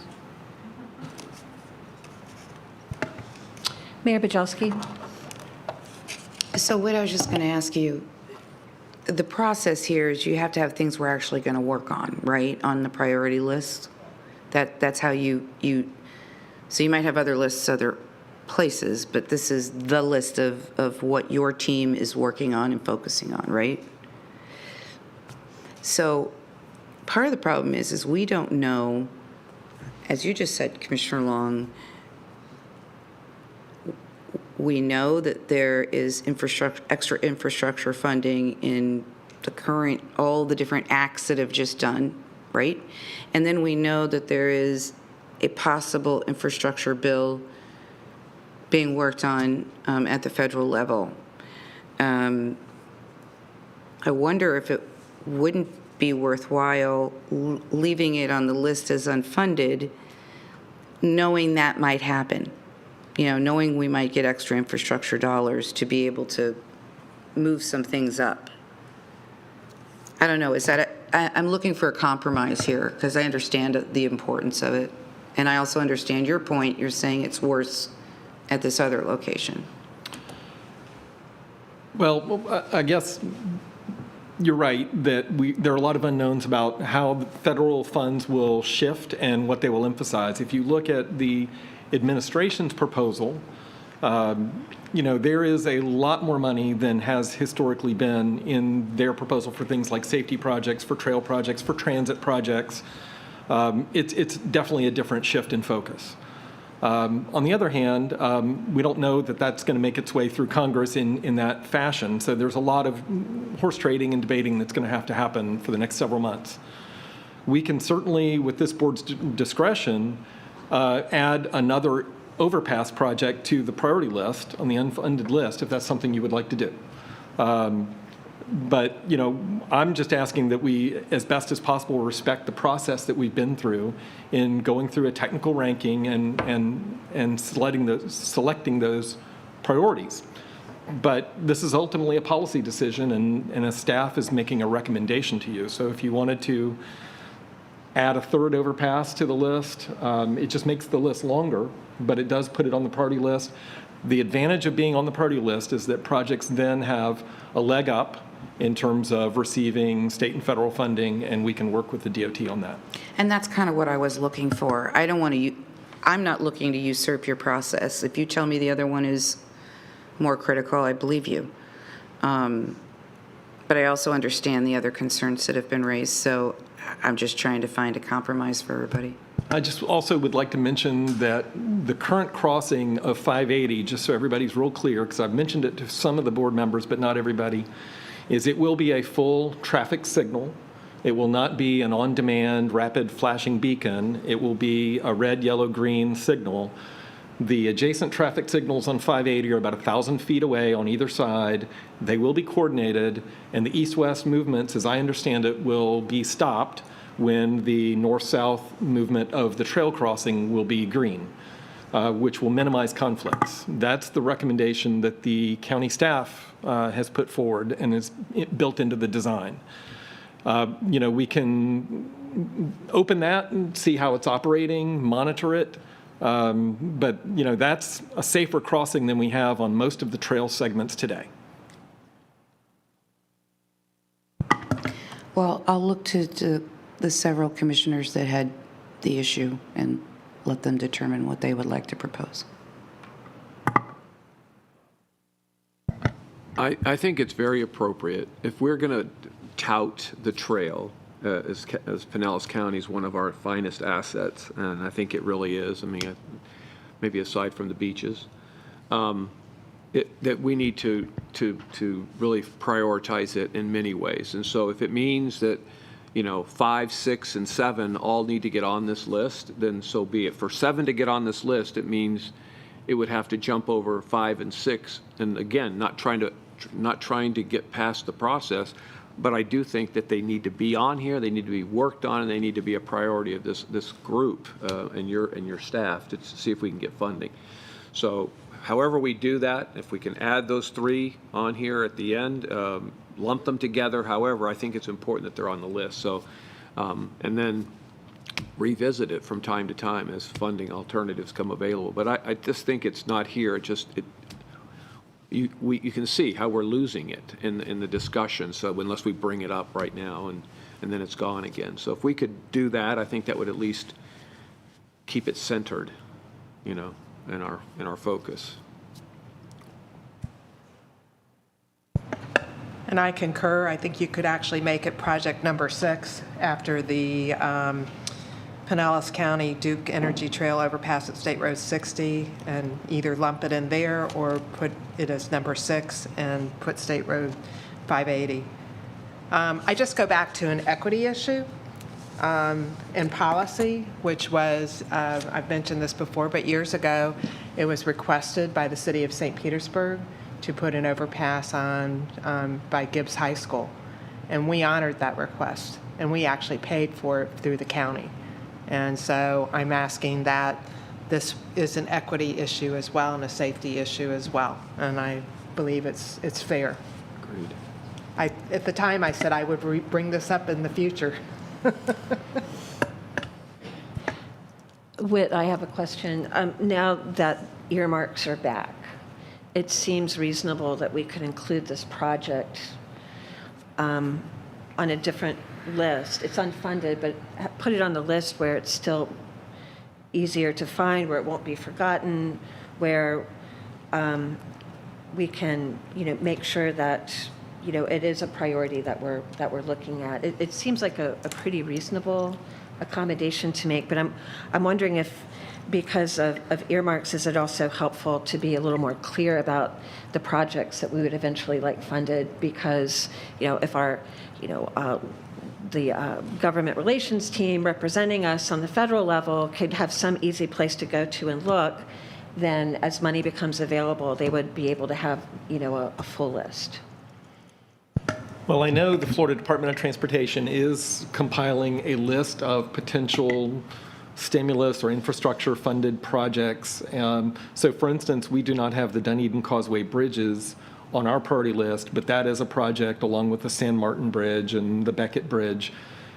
Mayor Bujalski? So what I was just going to ask you, the process here is you have to have things we're actually going to work on, right, on the priority list? That's how so you might have other lists other places, but this is the list of what your team is working on and focusing on, right? So part of the problem is we don't know, as you just said, Commissioner Long, we know that there is extra infrastructure funding in the current, all the different acts that have just done, right? And then we know that there is a possible infrastructure bill being worked on at the federal level. I wonder if it wouldn't be worthwhile leaving it on the list as unfunded, knowing that might happen. You know, knowing we might get extra infrastructure dollars to be able to move some things up. I don't know, I'm looking for a compromise here because I understand the importance of it. And I also understand your point. You're saying it's worse at this other location. Well, I guess you're right that there are a lot of unknowns about how the federal funds will shift and what they will emphasize. If you look at the administration's proposal, there is a lot more money than has historically been in their proposal for things like safety projects, for trail projects, for transit projects. It's definitely a different shift in focus. On the other hand, we don't know that that's going to make its way through Congress in that fashion. So there's a lot of horse trading and debating that's going to have to happen for the next several months. We can certainly, with this board's discretion, add another overpass project to the priority list, on the unfunded list, if that's something you would like to do. But, I'm just asking that we, as best as possible, respect the process that we've been through in going through a technical ranking and selecting those priorities. But this is ultimately a policy decision, and a staff is making a recommendation to you. So if you wanted to add a third overpass to the list, it just makes the list longer, but it does put it on the priority list. The advantage of being on the priority list is that projects then have a leg up in terms of receiving state and federal funding, and we can work with the DOT on that. And that's kind of what I was looking for. I'm not looking to usurp your process. If you tell me the other one is more critical, I believe you. But I also understand the other concerns that have been raised, so I'm just trying to find a compromise for everybody. I just also would like to mention that the current crossing of 580, just so everybody's real clear, because I've mentioned it to some of the board members, but not everybody, is it will be a full traffic signal. It will not be an on-demand rapid flashing beacon. It will be a red, yellow, green signal. The adjacent traffic signals on 580 are about 1,000 feet away on either side. They will be coordinated, and the east-west movements, as I understand it, will be stopped when the north-south movement of the trail crossing will be green, which will minimize conflicts. That's the recommendation that the county staff has put forward and is built into the design. We can open that and see how it's operating, monitor it, but that's a safer crossing than we have on most of the trail segments today. Well, I'll look to the several commissioners that had the issue and let them determine what they would like to propose. I think it's very appropriate. If we're going to tout the trail, as Pinellas County is one of our finest assets, and I think it really is, maybe aside from the beaches, that we need to really prioritize it in many ways. And so if it means that 5, 6, and 7 all need to get on this list, then so be it. For 7 to get on this list, it means it would have to jump over 5 and 6. And again, not trying to get past the process, but I do think that they need to be on here. They need to be worked on, and they need to be a priority of this group and your staff to see if we can get funding. So, however we do that, if we can add those 3 on here at the end. Lump them together. However, I think it's important that they're on the list. So, and then revisit it from time to time as funding alternatives come available. But I just think it's not here. You can see how we're losing it in the discussion. So unless we bring it up right now and then it's gone again. So if we could do that, I think that would at least keep it centered, in our focus. And I concur. I think you could actually make it project number 6 after the Pinellas County Duke Energy Trail overpass at State Road 60, and either lump it in there or put it as number 6 and put State Road 580 I just go back to an equity issue in policy, which was, I've mentioned this before, but years ago, it was requested by the city of St. Petersburg to put an overpass on by Gibbs High School. And we honored that request, and we actually paid for it through the county. And so I'm asking that this is an equity issue as well and a safety issue as well. And I believe it's fair. Agreed. At the time, I said I would bring this up in the future. Whit, I have a question. Now that earmarks are back, it seems reasonable that we could include this project on a different list. It's unfunded, but put it on the list where it's still easier to find, where it won't be forgotten, where we can, make sure that, it is a priority that we're looking at. It seems like a pretty reasonable accommodation to make, but I'm wondering if, because of earmarks, is it also helpful to be a little more clear about the projects that we would eventually like funded? Because, if our, the government relations team representing us on the federal level could have some easy place to go to and look, then as money becomes available, they would be able to have, a full list. Well, I know the Florida Department of Transportation is compiling a list of potential stimulus or infrastructure funded projects. So for instance, we do not have the Dunedin Causeway bridges on our priority list, but that is a project along with the San Martin Bridge and the Beckett Bridge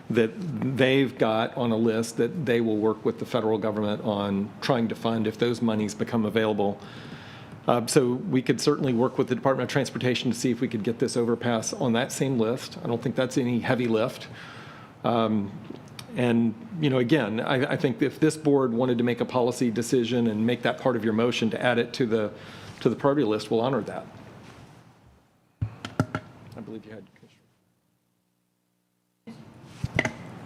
that they've got on a list that they will work with the federal government on trying to fund if those monies become available. So we could certainly work with the Department of Transportation to see if we could get this overpass on that same list. I don't think that's any heavy lift. And, again, I think if this board wanted to make a policy decision and make that part of your motion to add it to the priority list, we'll honor that. I believe you had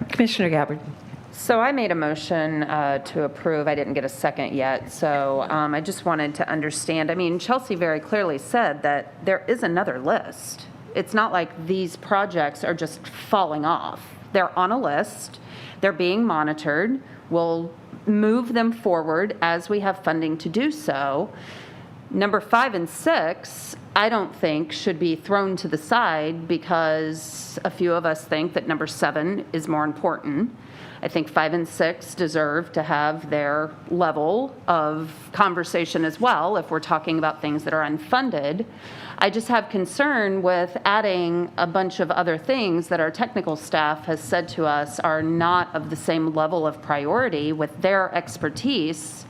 Commissioner Gabbard. So I made a motion to approve. I didn't get a second yet. So I just wanted to understand. I mean, Chelsea very clearly said that there is another list. It's not like these projects are just falling off. They're on a list. They're being monitored. We'll move them forward as we have funding to do so. Number 5 and 6, I don't think should be thrown to the side because a few of us think that number 7 is more important. I think 5 and 6 deserve to have their level of conversation as well if we're talking about things that are unfunded. I just have concern with adding a bunch of other things that our technical staff has said to us are not of the same level of priority with their expertise,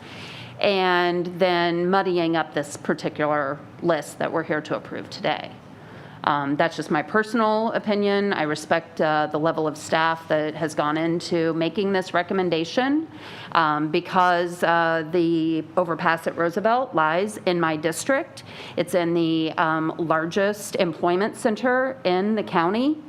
and then muddying up this particular list that we're here to approve today. That's just my personal opinion. I respect the level of staff that has gone into making this recommendation because the overpass at Roosevelt lies in my district. It's in the largest employment center in the county.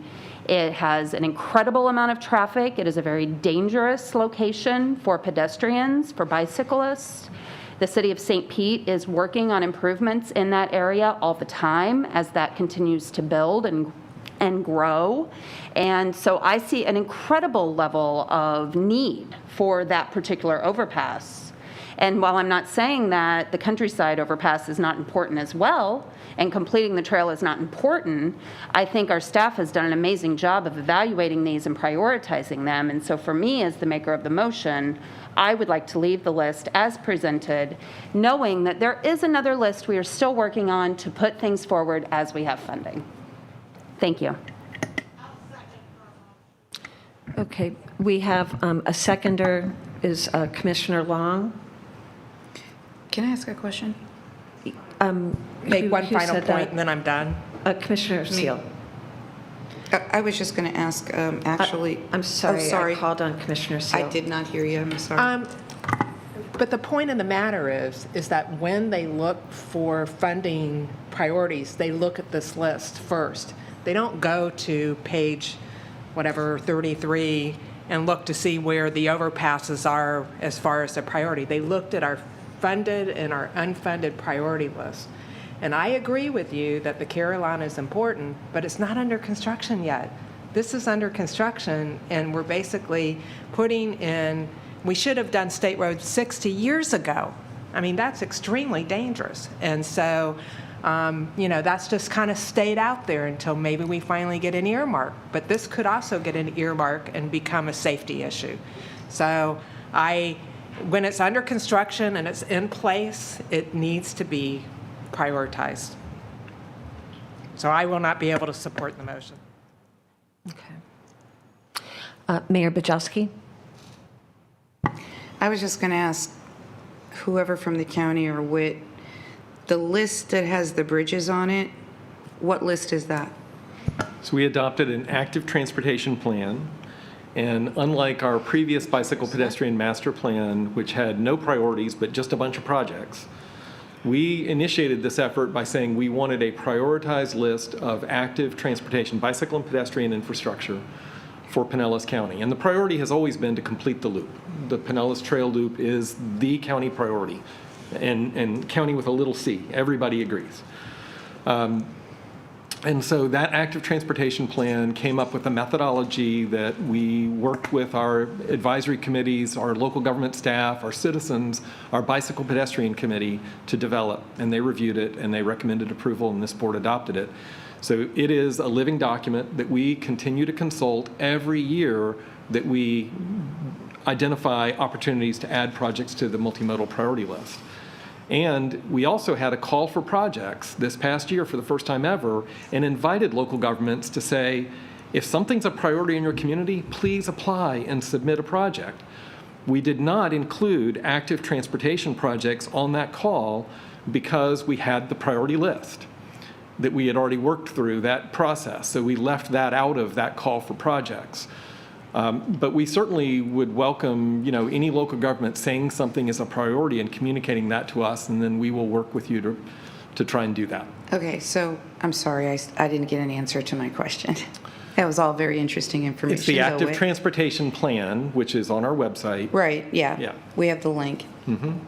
It has an incredible amount of traffic. It is a very dangerous location for pedestrians, for bicyclists. The city of St. Pete is working on improvements in that area all the time as that continues to build and grow. And so I see an incredible level of need for that particular overpass. And while I'm not saying that the countryside overpass is not important as well, and completing the trail is not important, I think our staff has done an amazing job of evaluating these and prioritizing them. And so for me, as the maker of the motion, I would like to leave the list as presented, knowing that there is another list we are still working on to put things forward as we have funding. Thank you. Okay, we have a seconder is Commissioner Long. Can I ask a question? Make one final point and then I'm done. Commissioner Seal. I was just going to ask, actually. I'm sorry, Oh, sorry. I called on Commissioner Seal. I did not hear you, I'm sorry. But the point of the matter is that when they look for funding priorities, they look at this list first. They don't go to page, whatever, 33, and look to see where the overpasses are as far as the priority. They looked at our funded and our unfunded priority list. And I agree with you that the Carolina is important, but it's not under construction yet. This is under construction, and we're basically putting in, we should have done State Road 60 years ago. I mean, that's extremely dangerous. And so, that's just kind of stayed out there until maybe we finally get an earmark. But this could also get an earmark and become a safety issue. So when it's under construction and it's in place, it needs to be prioritized. So I will not be able to support the motion. Mayor Bajowski? I was just going to ask whoever from the county or WIT, the list that has the bridges on it, what list is that? So we adopted an active transportation plan, and unlike our previous bicycle pedestrian master plan, which had no priorities but just a bunch of projects, we initiated this effort by saying we wanted a prioritized list of active transportation, bicycle and pedestrian infrastructure for Pinellas County. And the priority has always been to complete the loop. The Pinellas Trail Loop is the county priority, and county with a little c. Everybody agrees. And so that active transportation plan came up with a methodology that we worked with our advisory committees, our local government staff, our citizens, our bicycle pedestrian committee to develop. And they reviewed it and they recommended approval, and this board adopted it. So it is a living document that we continue to consult every year that we identify opportunities to add projects to the multimodal priority list. And we also had a call for projects this past year for the first time ever, and invited local governments to say, if something's a priority in your community, please apply and submit a project. We did not include active transportation projects on that call because we had the priority list that we had already worked through that process. So we left that out of that call for projects. But we certainly would welcome, any local government saying something is a priority and communicating that to us, and then we will work with you to try and do that. Okay, so I'm sorry, I didn't get an answer to my question. That was all very interesting information. It's the active transportation plan, which is on our website. Right, yeah. Yeah. We have the link. Mm-hmm.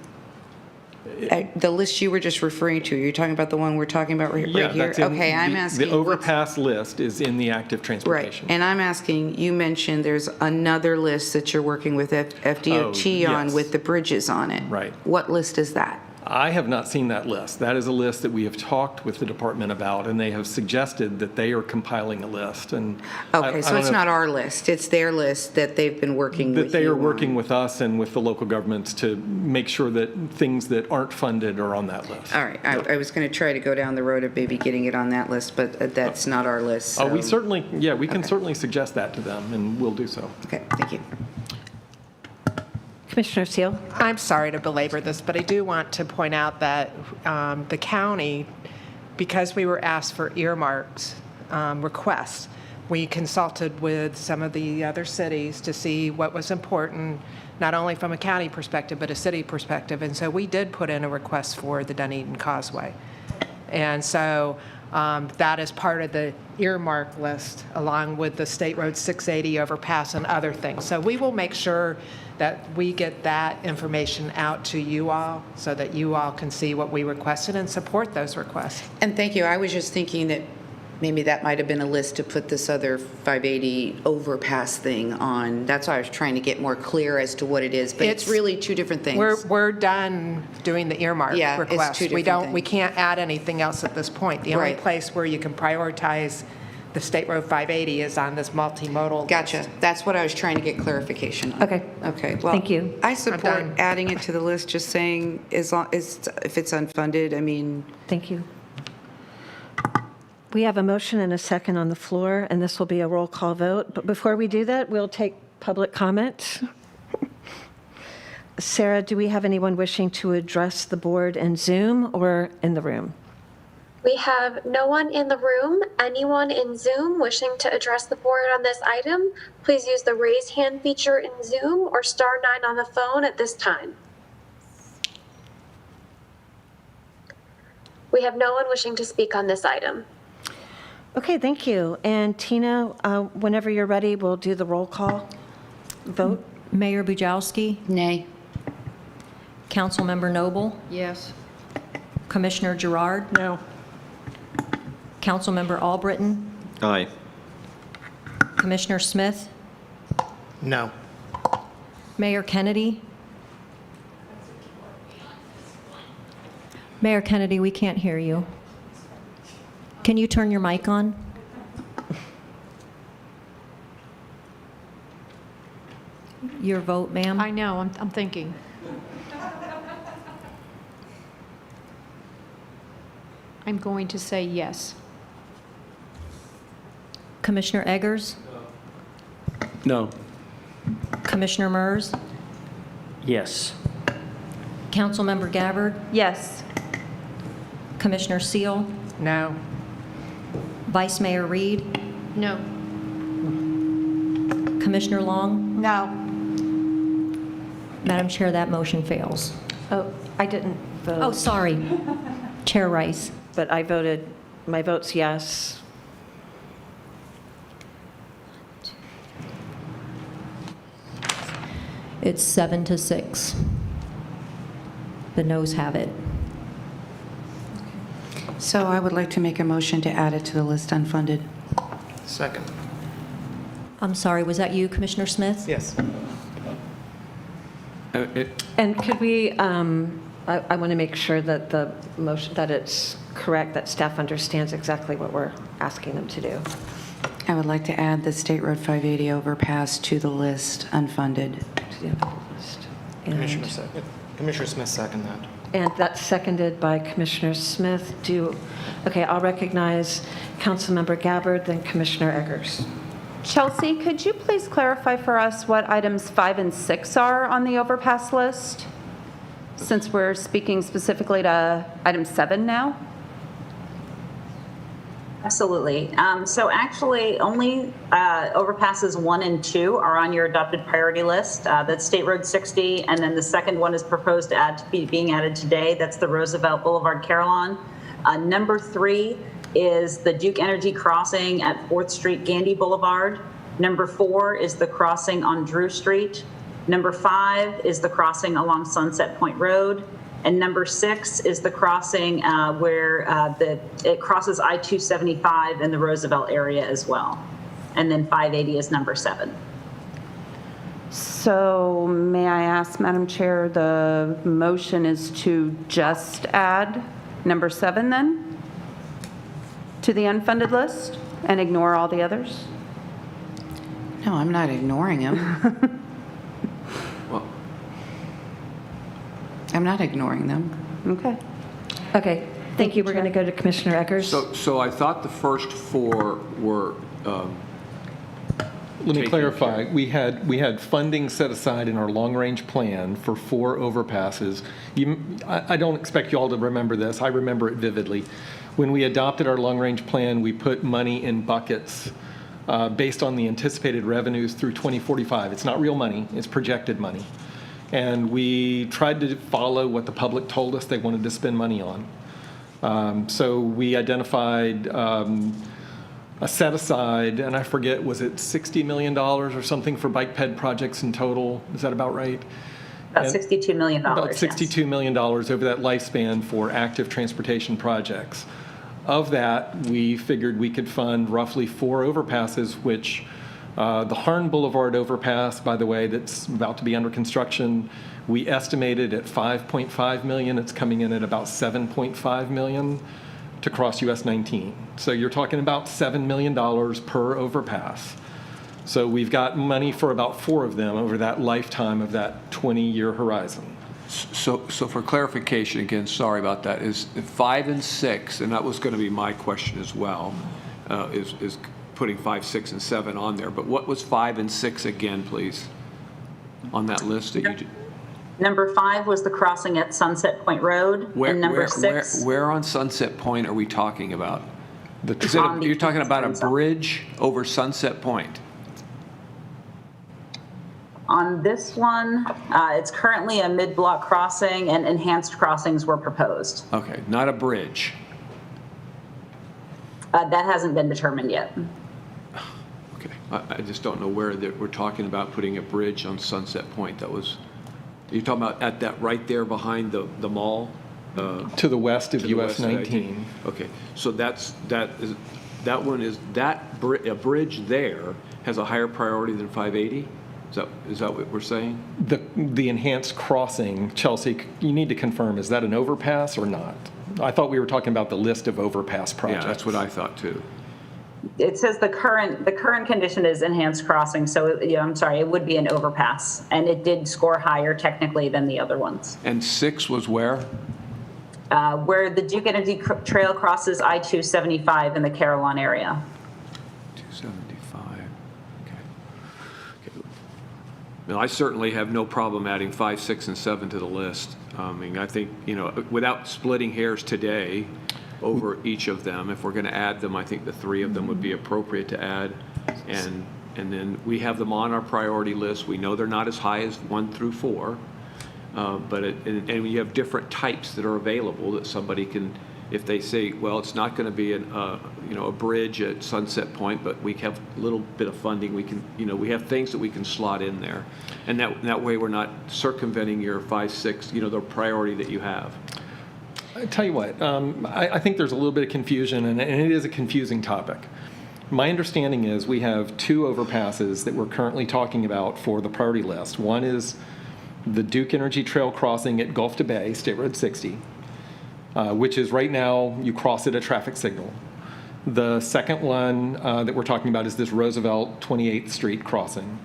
The list you were just referring to, you're talking about the one we're talking about right here? That's in Okay, I'm asking. The overpass list is in the active Right, transportation. and I'm asking, you mentioned there's another list that you're working with FDOT on yes. with the bridges on it. Right. What list is that? I have not seen that list. That is a list that we have talked with the department about, and they have suggested that they are compiling a list. And Okay, so it's not our list, it's their list that they've been working with you that they are on. working with us and with the local governments to make sure that things that aren't funded are on that list. All right, I was going to try to go down the road of maybe getting it on that list, but that's not our list. We so- certainly, we can certainly suggest that to them, and we'll do so. Okay, thank you. Commissioner Seal? I'm sorry to belabor this, but I do want to point out that the county, because we were asked for earmarks requests, we consulted with some of the other cities to see what was important, not only from a county perspective, but a city perspective. And so we did put in a request for the Dunedin Causeway. And so that is part of the earmark list, along with the State Road 680 overpass and other things. So we will make sure that we get that information out to you all so that you all can see what we requested and support those requests. And thank you. I was just thinking that maybe that might have been a list to put this other 580 overpass thing on. That's why I was trying to get more clear as to what it is, but it's really two different things. We're done doing the earmark Yeah, it's request. two different We things. can't add anything else at this point. The only Right. place where you can prioritize the State Road 580 is on this multimodal. Gotcha. That's what I was trying to get clarification on. Okay. Okay, well. Thank you. I support done. adding it to the list, just saying if it's unfunded, I mean. Thank you. We have a motion and a second on the floor, and this will be a roll call vote. But before we do that, we'll take public comment. Sarah, do we have anyone wishing to address the board in Zoom or in the room? We have no one in the room. Anyone in Zoom wishing to address the board on this item, please use the raise hand feature in Zoom or *9 on the phone at this time. We have no one wishing to speak on this item. Okay, thank you. And Tina, whenever you're ready, we'll do the roll call vote. Mayor Bujowski? Nay. Councilmember Noble? Yes. Commissioner Gerard? No. Councilmember Albritton? Aye. Commissioner Smith? No. Mayor Kennedy? Mayor Kennedy, we can't hear you. Can you turn your mic on? Your vote, ma'am? I know, I'm thinking. I'm going to say yes. Commissioner Eggers? No. Commissioner Mers? Yes. Councilmember Gabbard? Yes. Commissioner Seal? No. Vice Mayor Reed? No. Commissioner Long? No. Madam Chair, that motion fails. Oh, I didn't vote. Oh, sorry. Chair Rice. But I voted, my vote's yes. It's 7-6. The noes have it. So I would like to make a motion to add it to the list unfunded. Second. I'm sorry, was that you, Commissioner Smith? Yes. And could we, I want to make sure that the motion, that it's correct, that staff understands exactly what we're asking them to do. I would like to add the State Road 580 overpass to the list unfunded. To the unfunded list. Commissioner Smith second that. And that's seconded by Commissioner Smith. Okay, I'll recognize Councilmember Gabbard, then Commissioner Eggers. Chelsea, could you please clarify for us what items 5 and 6 are on the overpass list? Since we're speaking specifically to item 7 now? Absolutely. So actually, only overpasses 1 and 2 are on your adopted priority list. That's State Road 60, and then the second one is proposed to add being added today. That's the Roosevelt Boulevard Carillon. Number 3 is the Duke Energy crossing at 4th Street Gandy Boulevard. Number 4 is the crossing on Drew Street. Number 5 is the crossing along Sunset Point Road. And number 6 is the crossing where it crosses I-275 in the Roosevelt area as well. And then 580 is number 7. So may I ask, Madam Chair, the motion is to just add number 7 then to the unfunded list and ignore all the others? No, I'm not ignoring them. Well, I'm not ignoring them. Okay. Okay, thank you. We're going to go to Commissioner Eggers. so I thought the first 4 were. Let me clarify. We had funding set aside in our long-range plan for 4 overpasses. I don't expect you all to remember this. I remember it vividly. When we adopted our long-range plan, we put money in buckets based on the anticipated revenues through 2045. It's not real money. It's projected money. And we tried to follow what the public told us they wanted to spend money on. So we identified a set aside, and I forget, was it $60 million or something for bike ped projects in total? Is that about right? About $62 million. About $62 yes. million over that lifespan for active transportation projects. Of that, we figured we could fund roughly 4 overpasses, which the Harn Boulevard overpass, by the way, that's about to be under construction, we estimated at $5.5 million. It's coming in at about $7.5 million to cross US 19. So you're talking about $7 million per overpass. So we've got money for about 4 of them over that lifetime of that 20-year horizon. So for clarification, again, sorry about that, is 5 and 6, and that was going to be my question as well, is putting 5, 6, and 7 on there. But what was 5 and 6 again, please, on that list that you did? Number 5 was the crossing at Sunset Point Road. And number 6. Where on Sunset Point are we talking about? You're talking about a bridge over Sunset Point? On this one, it's currently a mid-block crossing, and enhanced crossings were proposed. Okay, not a bridge. That hasn't been determined yet. Okay, I just don't know where that we're talking about putting a bridge on Sunset Point. That was, you're talking about at that right there behind the mall? To the west of to the US west of 19. Okay, so a bridge there has a higher priority than 580? Is that what we're saying? The enhanced crossing, Chelsea, you need to confirm, is that an overpass or not? I thought we were talking about the list of overpass projects. Yeah, that's what I thought too. It says the current condition is enhanced crossing, so I'm sorry, it would be an overpass, and it did score higher technically than the other ones. And 6 was where? Where the Duke Energy Trail crosses I-275 in the Carillon area. 275, okay. Now, I certainly have no problem adding 5, 6, and 7 to the list. I mean, I think, without splitting hairs today over each of them, if we're going to add them, I think the 3 of them would be appropriate to add. And then we have them on our priority list. We know they're not as high as 1 through 4. And you have different types that are available that somebody can, if they say, well, it's not going to be a bridge at Sunset Point, but we have a little bit of funding, we can, we have things that we can slot in there. And that way we're not circumventing your 5, 6, the priority that you have. I tell you what, I think there's a little bit of confusion, and it is a confusing topic. My understanding is we have 2 overpasses that we're currently talking about for the priority list. One is the Duke Energy Trail crossing at Gulf to Bay, State Road 60, which is right now you cross at a traffic signal. The second one that we're talking about is this Roosevelt 28th Street crossing.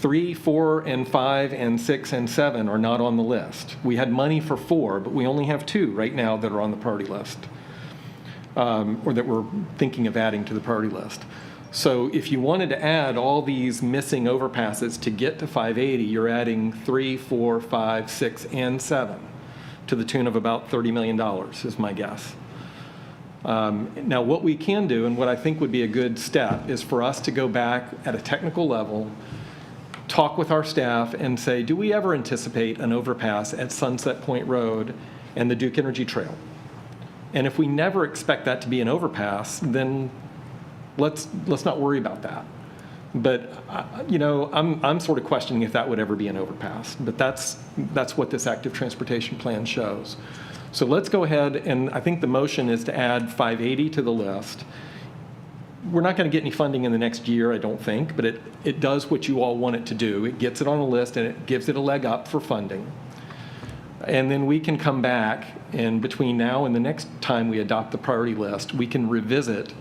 3, 4, and 5, and 6, and 7 are not on the list. We had money for 4, but we only have 2 right now that are on the priority list, or that we're thinking of adding to the priority list. So if you wanted to add all these missing overpasses to get to 580, you're adding 3, 4, 5, 6, and 7 to the tune of about $30 million is my guess. Now, what we can do, and what I think would be a good step, is for us to go back at a technical level, talk with our staff and say, do we ever anticipate an overpass at Sunset Point Road and the Duke Energy Trail? And if we never expect that to be an overpass, then let's not worry about that. But I'm sort of questioning if that would ever be an overpass. But that's what this active transportation plan shows. So let's go ahead, and I think the motion is to add 580 to the list. We're not going to get any funding in the next year, I don't think, but it does what you all want it to do. It gets it on a list and it gives it a leg up for funding. And then we can come back, and between now and the next time we adopt the priority list, we can revisit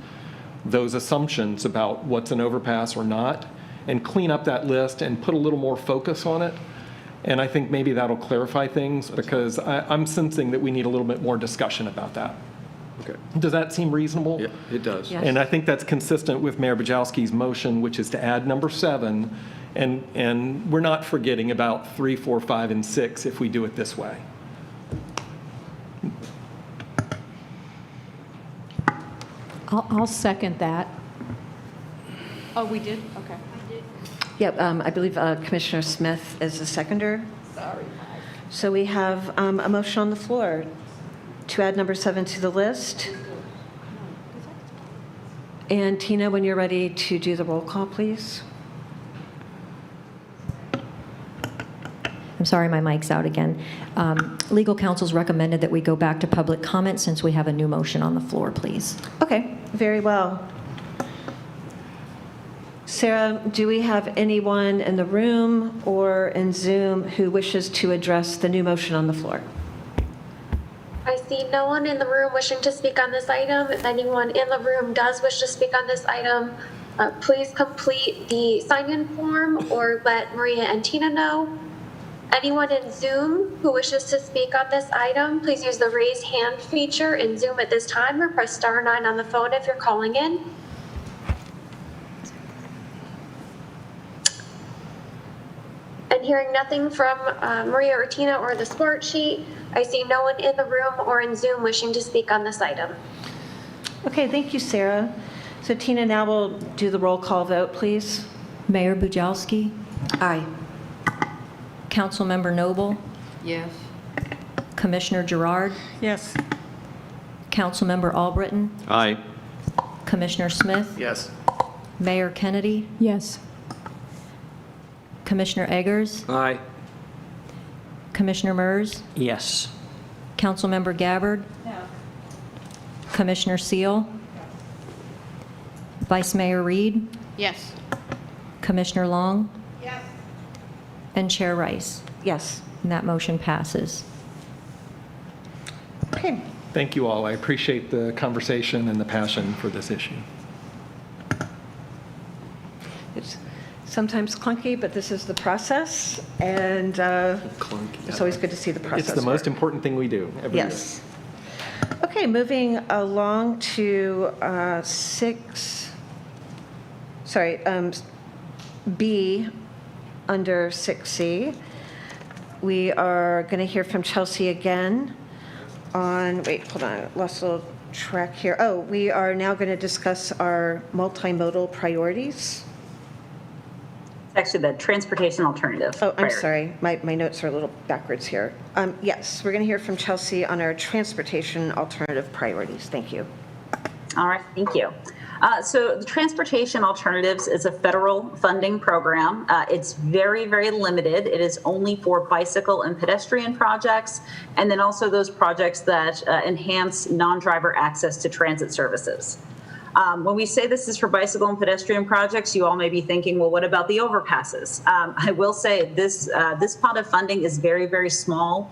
those assumptions about what's an overpass or not, and clean up that list and put a little more focus on it. And I think maybe that'll clarify things, because I'm sensing that we need a little bit more discussion about that. Okay. Does that seem reasonable? Yeah, it does. Yes. And I think that's consistent with Mayor Bajowski's motion, which is to add number 7, and we're not forgetting about 3, 4, 5, and 6 if we do it this way. I'll second that. Oh, we did? Okay. Yep, I believe Commissioner Smith is the seconder. Sorry. So we have a motion on the floor to add number 7 to the list. And Tina, when you're ready to do the roll call, please. I'm sorry, my mic's out again. Legal counsel's recommended that we go back to public comment since we have a new motion on the floor, please. Okay, very well. Sarah, do we have anyone in the room or in Zoom who wishes to address the new motion on the floor? I see no one in the room wishing to speak on this item. If anyone in the room does wish to speak on this item, please complete the sign-in form or let Maria and Tina know. Anyone in Zoom who wishes to speak on this item, please use the raise hand feature in Zoom at this time, or press *9 on the phone if you're calling in. And hearing nothing from Maria or Tina or the support sheet, I see no one in the room or in Zoom wishing to speak on this item. Okay, thank you, Sarah. So Tina, now we'll do the roll call vote, please. Mayor Bujowski? Aye. Councilmember Noble? Yes. Commissioner Gerard? Yes. Councilmember Albritton? Aye. Commissioner Smith? Yes. Mayor Kennedy? Yes. Commissioner Eggers? Aye. Commissioner Mers? Yes. Councilmember Gabbard? No. Commissioner Seal? Vice Mayor Reed? Yes. Commissioner Long? Yes. And Chair Rice? Yes. And that motion passes. Okay. Thank you all. I appreciate the conversation and the passion for this issue. It's sometimes clunky, but this is the process, and it's always good to see the process. It's the most work. important thing we do every year. Yes. Okay, moving along to B under 6C. We are going to hear from Chelsea again on, wait, hold on, I lost a little track here. Oh, we are now going to discuss our multimodal priorities. Actually, the transportation alternative. Oh, I'm priority. sorry. My notes are a little backwards here. Yes, we're going to hear from Chelsea on our transportation alternative priorities. Thank you. All right, thank you. So the Transportation Alternatives is a federal funding program. It's very, very limited. It is only for bicycle and pedestrian projects, and then also those projects that enhance non-driver access to transit services. When we say this is for bicycle and pedestrian projects, you all may be thinking, well, what about the overpasses? I will say this pot of funding is very, very small.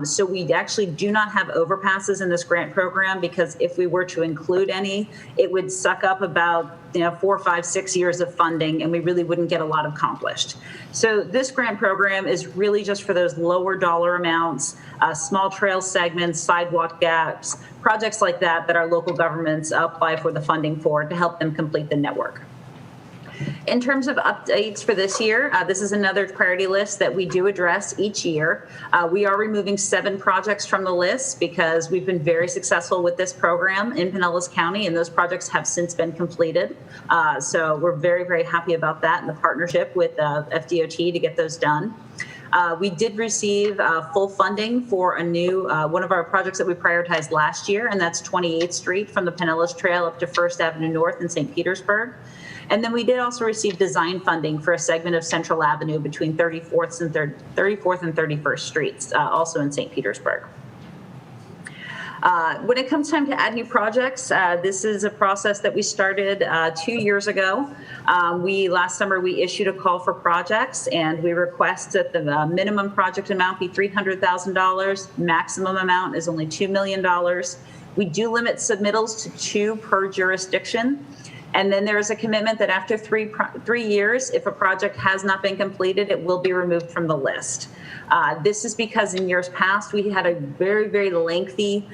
So we actually do not have overpasses in this grant program, because if we were to include any, it would suck up about 4, 5, 6 years of funding, and we really wouldn't get a lot accomplished. So this grant program is really just for those lower dollar amounts, small trail segments, sidewalk gaps, projects like that our local governments apply for the funding for to help them complete the network. In terms of updates for this year, this is another priority list that we do address each year. We are removing 7 projects from the list because we've been very successful with this program in Pinellas County, and those projects have since been completed. So we're very, very happy about that and the partnership with FDOT to get those done. We did receive full funding for a new, one of our projects that we prioritized last year, and that's 28th Street from the Pinellas Trail up to 1st Avenue North in St. Petersburg. And then we did also receive design funding for a segment of Central Avenue between 34th and 31st Streets, also in St. Petersburg. When it comes time to add new projects, this is a process that we started 2 years ago. Last summer, we issued a call for projects, and we request that the minimum project amount be $300,000. Maximum amount is only $2 million. We do limit submittals to 2 per jurisdiction. And then there is a commitment that after 3 years, if a project has not been completed, it will be removed from the list. This is because in years past, we had a very, very lengthy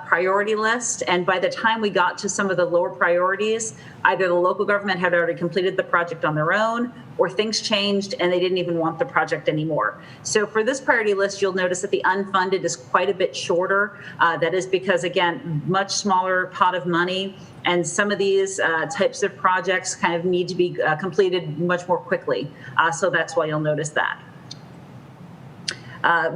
priority list. And by the time we got to some of the lower priorities, either the local government had already completed the project on their own, or things changed and they didn't even want the project anymore. So for this priority list, you'll notice that the unfunded is quite a bit shorter. That is because, again, much smaller pot of money. And some of these types of projects kind of need to be completed much more quickly. So that's why you'll notice that.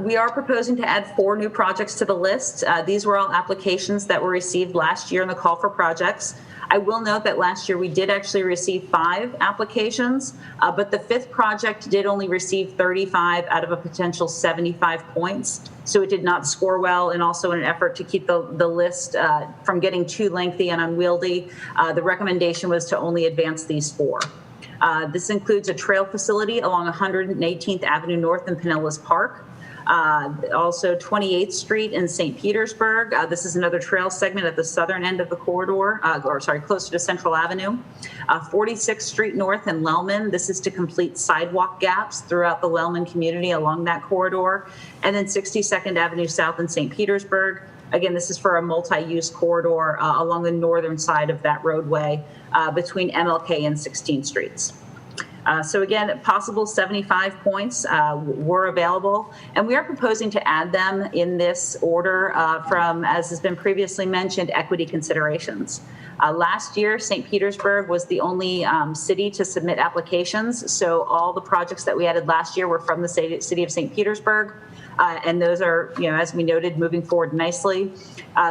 We are proposing to add 4 new projects to the list. These were all applications that were received last year in the call for projects. I will note that last year we did actually receive 5 applications, but the 5th project did only receive 35 out of a potential 75 points. So it did not score well, and also in an effort to keep the list from getting too lengthy and unwieldy, the recommendation was to only advance these 4. This includes a trail facility along 118th Avenue North in Pinellas Park. Also 28th Street in St. Petersburg. This is another trail segment at the southern end of the corridor, closer to Central Avenue. 46th Street North in Lellman. This is to complete sidewalk gaps throughout the Lellman community along that corridor. And then 62nd Avenue South in St. Petersburg. Again, this is for a multi-use corridor along the northern side of that roadway between MLK and 16th Streets. So again, possible 75 points were available, and we are proposing to add them in this order from, as has been previously mentioned, equity considerations. Last year, St. Petersburg was the only city to submit applications, so all the projects that we added last year were from the city of St. Petersburg. And those are, as we noted, moving forward nicely.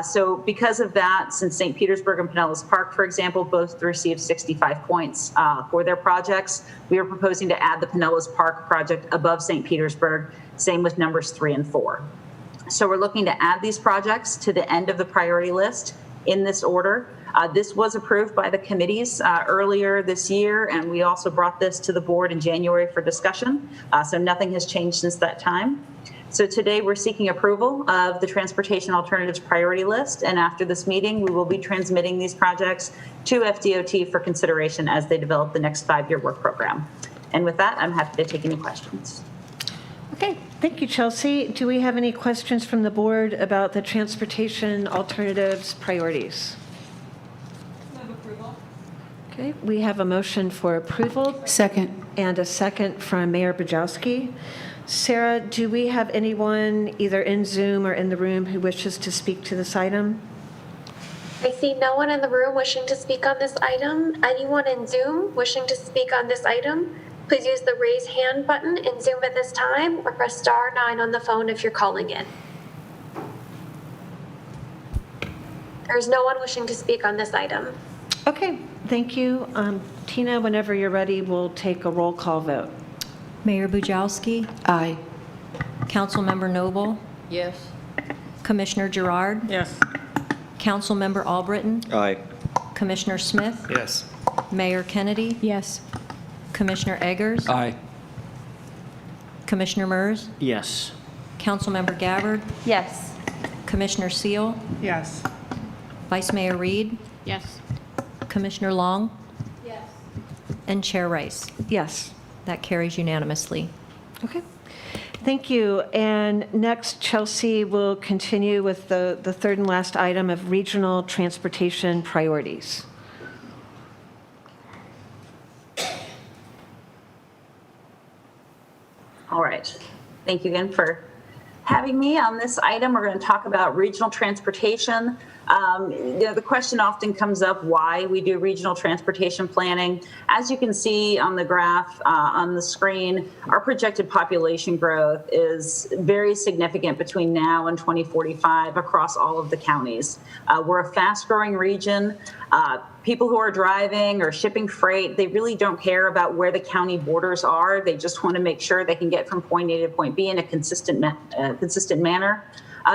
So because of that, since St. Petersburg and Pinellas Park, for example, both received 65 points for their projects, we are proposing to add the Pinellas Park project above St. Petersburg, same with numbers 3 and 4. So we're looking to add these projects to the end of the priority list in this order. This was approved by the committees earlier this year, and we also brought this to the board in January for discussion. So nothing has changed since that time. So today we're seeking approval of the Transportation Alternatives Priority List, and after this meeting, we will be transmitting these projects to FDOT for consideration as they develop the next 5-year work program. And with that, I'm happy to take any questions. Okay, thank you, Chelsea. Do we have any questions from the board about the transportation alternatives priorities? Move approval. Okay, we have a motion for approval. Second. And a second from Mayor Bujowski. Sarah, do we have anyone either in Zoom or in the room who wishes to speak to this item? I see no one in the room wishing to speak on this item. Anyone in Zoom wishing to speak on this item, please use the raise hand button in Zoom at this time or press *9 on the phone if you're calling in. There's no one wishing to speak on this item. Okay, thank you. Tina, whenever you're ready, we'll take a roll call vote. Mayor Bujowski? Aye. Councilmember Noble? Yes. Commissioner Gerard? Yes. Councilmember Albritton? Aye. Commissioner Smith? Yes. Mayor Kennedy? Yes. Commissioner Eggers? Aye. Commissioner Mers? Yes. Councilmember Gabbard? Yes. Commissioner Seal? Yes. Vice Mayor Reed? Yes. Commissioner Long? Yes. And Chair Rice? Yes. That carries unanimously. Okay. Thank you. And next, Chelsea will continue with the third and last item of regional transportation priorities. All right. Thank you again for having me on this item. We're going to talk about regional transportation. The question often comes up why we do regional transportation planning. As you can see on the graph on the screen, our projected population growth is very significant between now and 2045 across all of the counties. We're a fast-growing region. People who are driving or shipping freight, they really don't care about where the county borders are. They just want to make sure they can get from point A to point B in a consistent manner.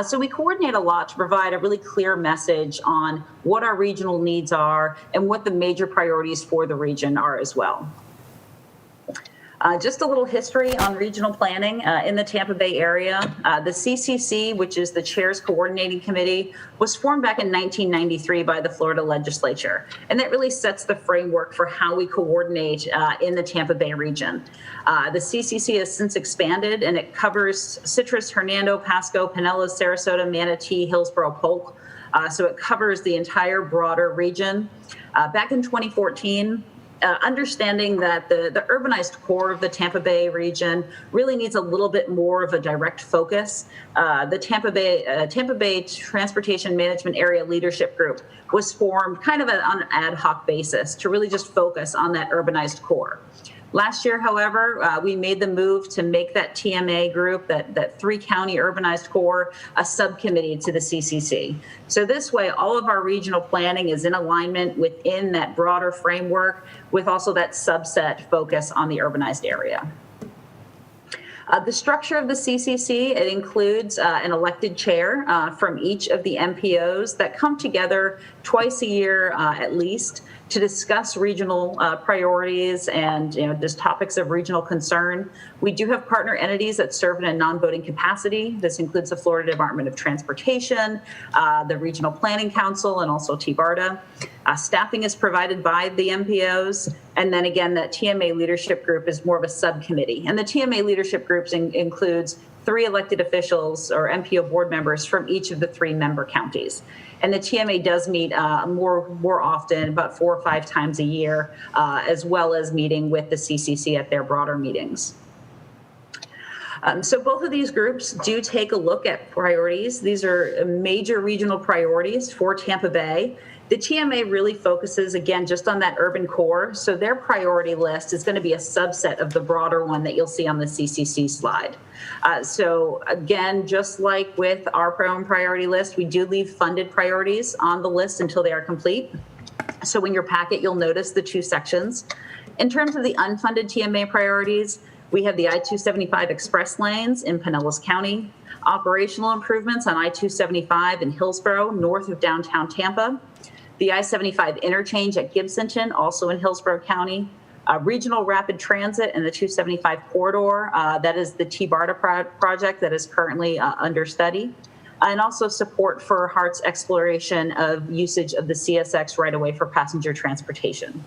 So we coordinate a lot to provide a really clear message on what our regional needs are and what the major priorities for the region are as well. Just a little history on regional planning in the Tampa Bay area. The CCC, which is the Chair's Coordinating Committee, was formed back in 1993 by the Florida legislature. And that really sets the framework for how we coordinate in the Tampa Bay region. The CCC has since expanded, and it covers Citrus, Hernando, Pasco, Pinellas, Sarasota, Manatee, Hillsborough, Polk. So it covers the entire broader region. Back in 2014, understanding that the urbanized core of the Tampa Bay region really needs a little bit more of a direct focus. The Tampa Bay Transportation Management Area Leadership Group was formed kind of on an ad hoc basis to really just focus on that urbanized core. Last year, however, we made the move to make that TMA group, that 3-county urbanized core, a subcommittee to the CCC. So this way, all of our regional planning is in alignment within that broader framework with also that subset focus on the urbanized area. The structure of the CCC, it includes an elected chair from each of the MPOs that come together twice a year at least to discuss regional priorities and just topics of regional concern. We do have partner entities that serve in a non-voting capacity. This includes the Florida Department of Transportation, the Regional Planning Council, and also TBARTA. Staffing is provided by the MPOs. And then again, that TMA leadership group is more of a subcommittee. And the TMA leadership groups includes 3 elected officials or MPO board members from each of the 3 member counties. And the TMA does meet more often, about 4 or 5 times a year, as well as meeting with the CCC at their broader meetings. So both of these groups do take a look at priorities. These are major regional priorities for Tampa Bay. The TMA really focuses, again, just on that urban core. So their priority list is going to be a subset of the broader one that you'll see on the CCC slide. So again, just like with our own priority list, we do leave funded priorities on the list until they are complete. So in your packet, you'll notice the 2 sections. In terms of the unfunded TMA priorities, We have the I-275 express lanes in Pinellas County, operational improvements on I-275 in Hillsborough, north of downtown Tampa, the I-75 interchange at Gibsonton, also in Hillsborough County, regional rapid transit in the 275 corridor, that is the T-BARTA project that is currently under study, and also support for HART's exploration of usage of the CSX right-of-way for passenger transportation.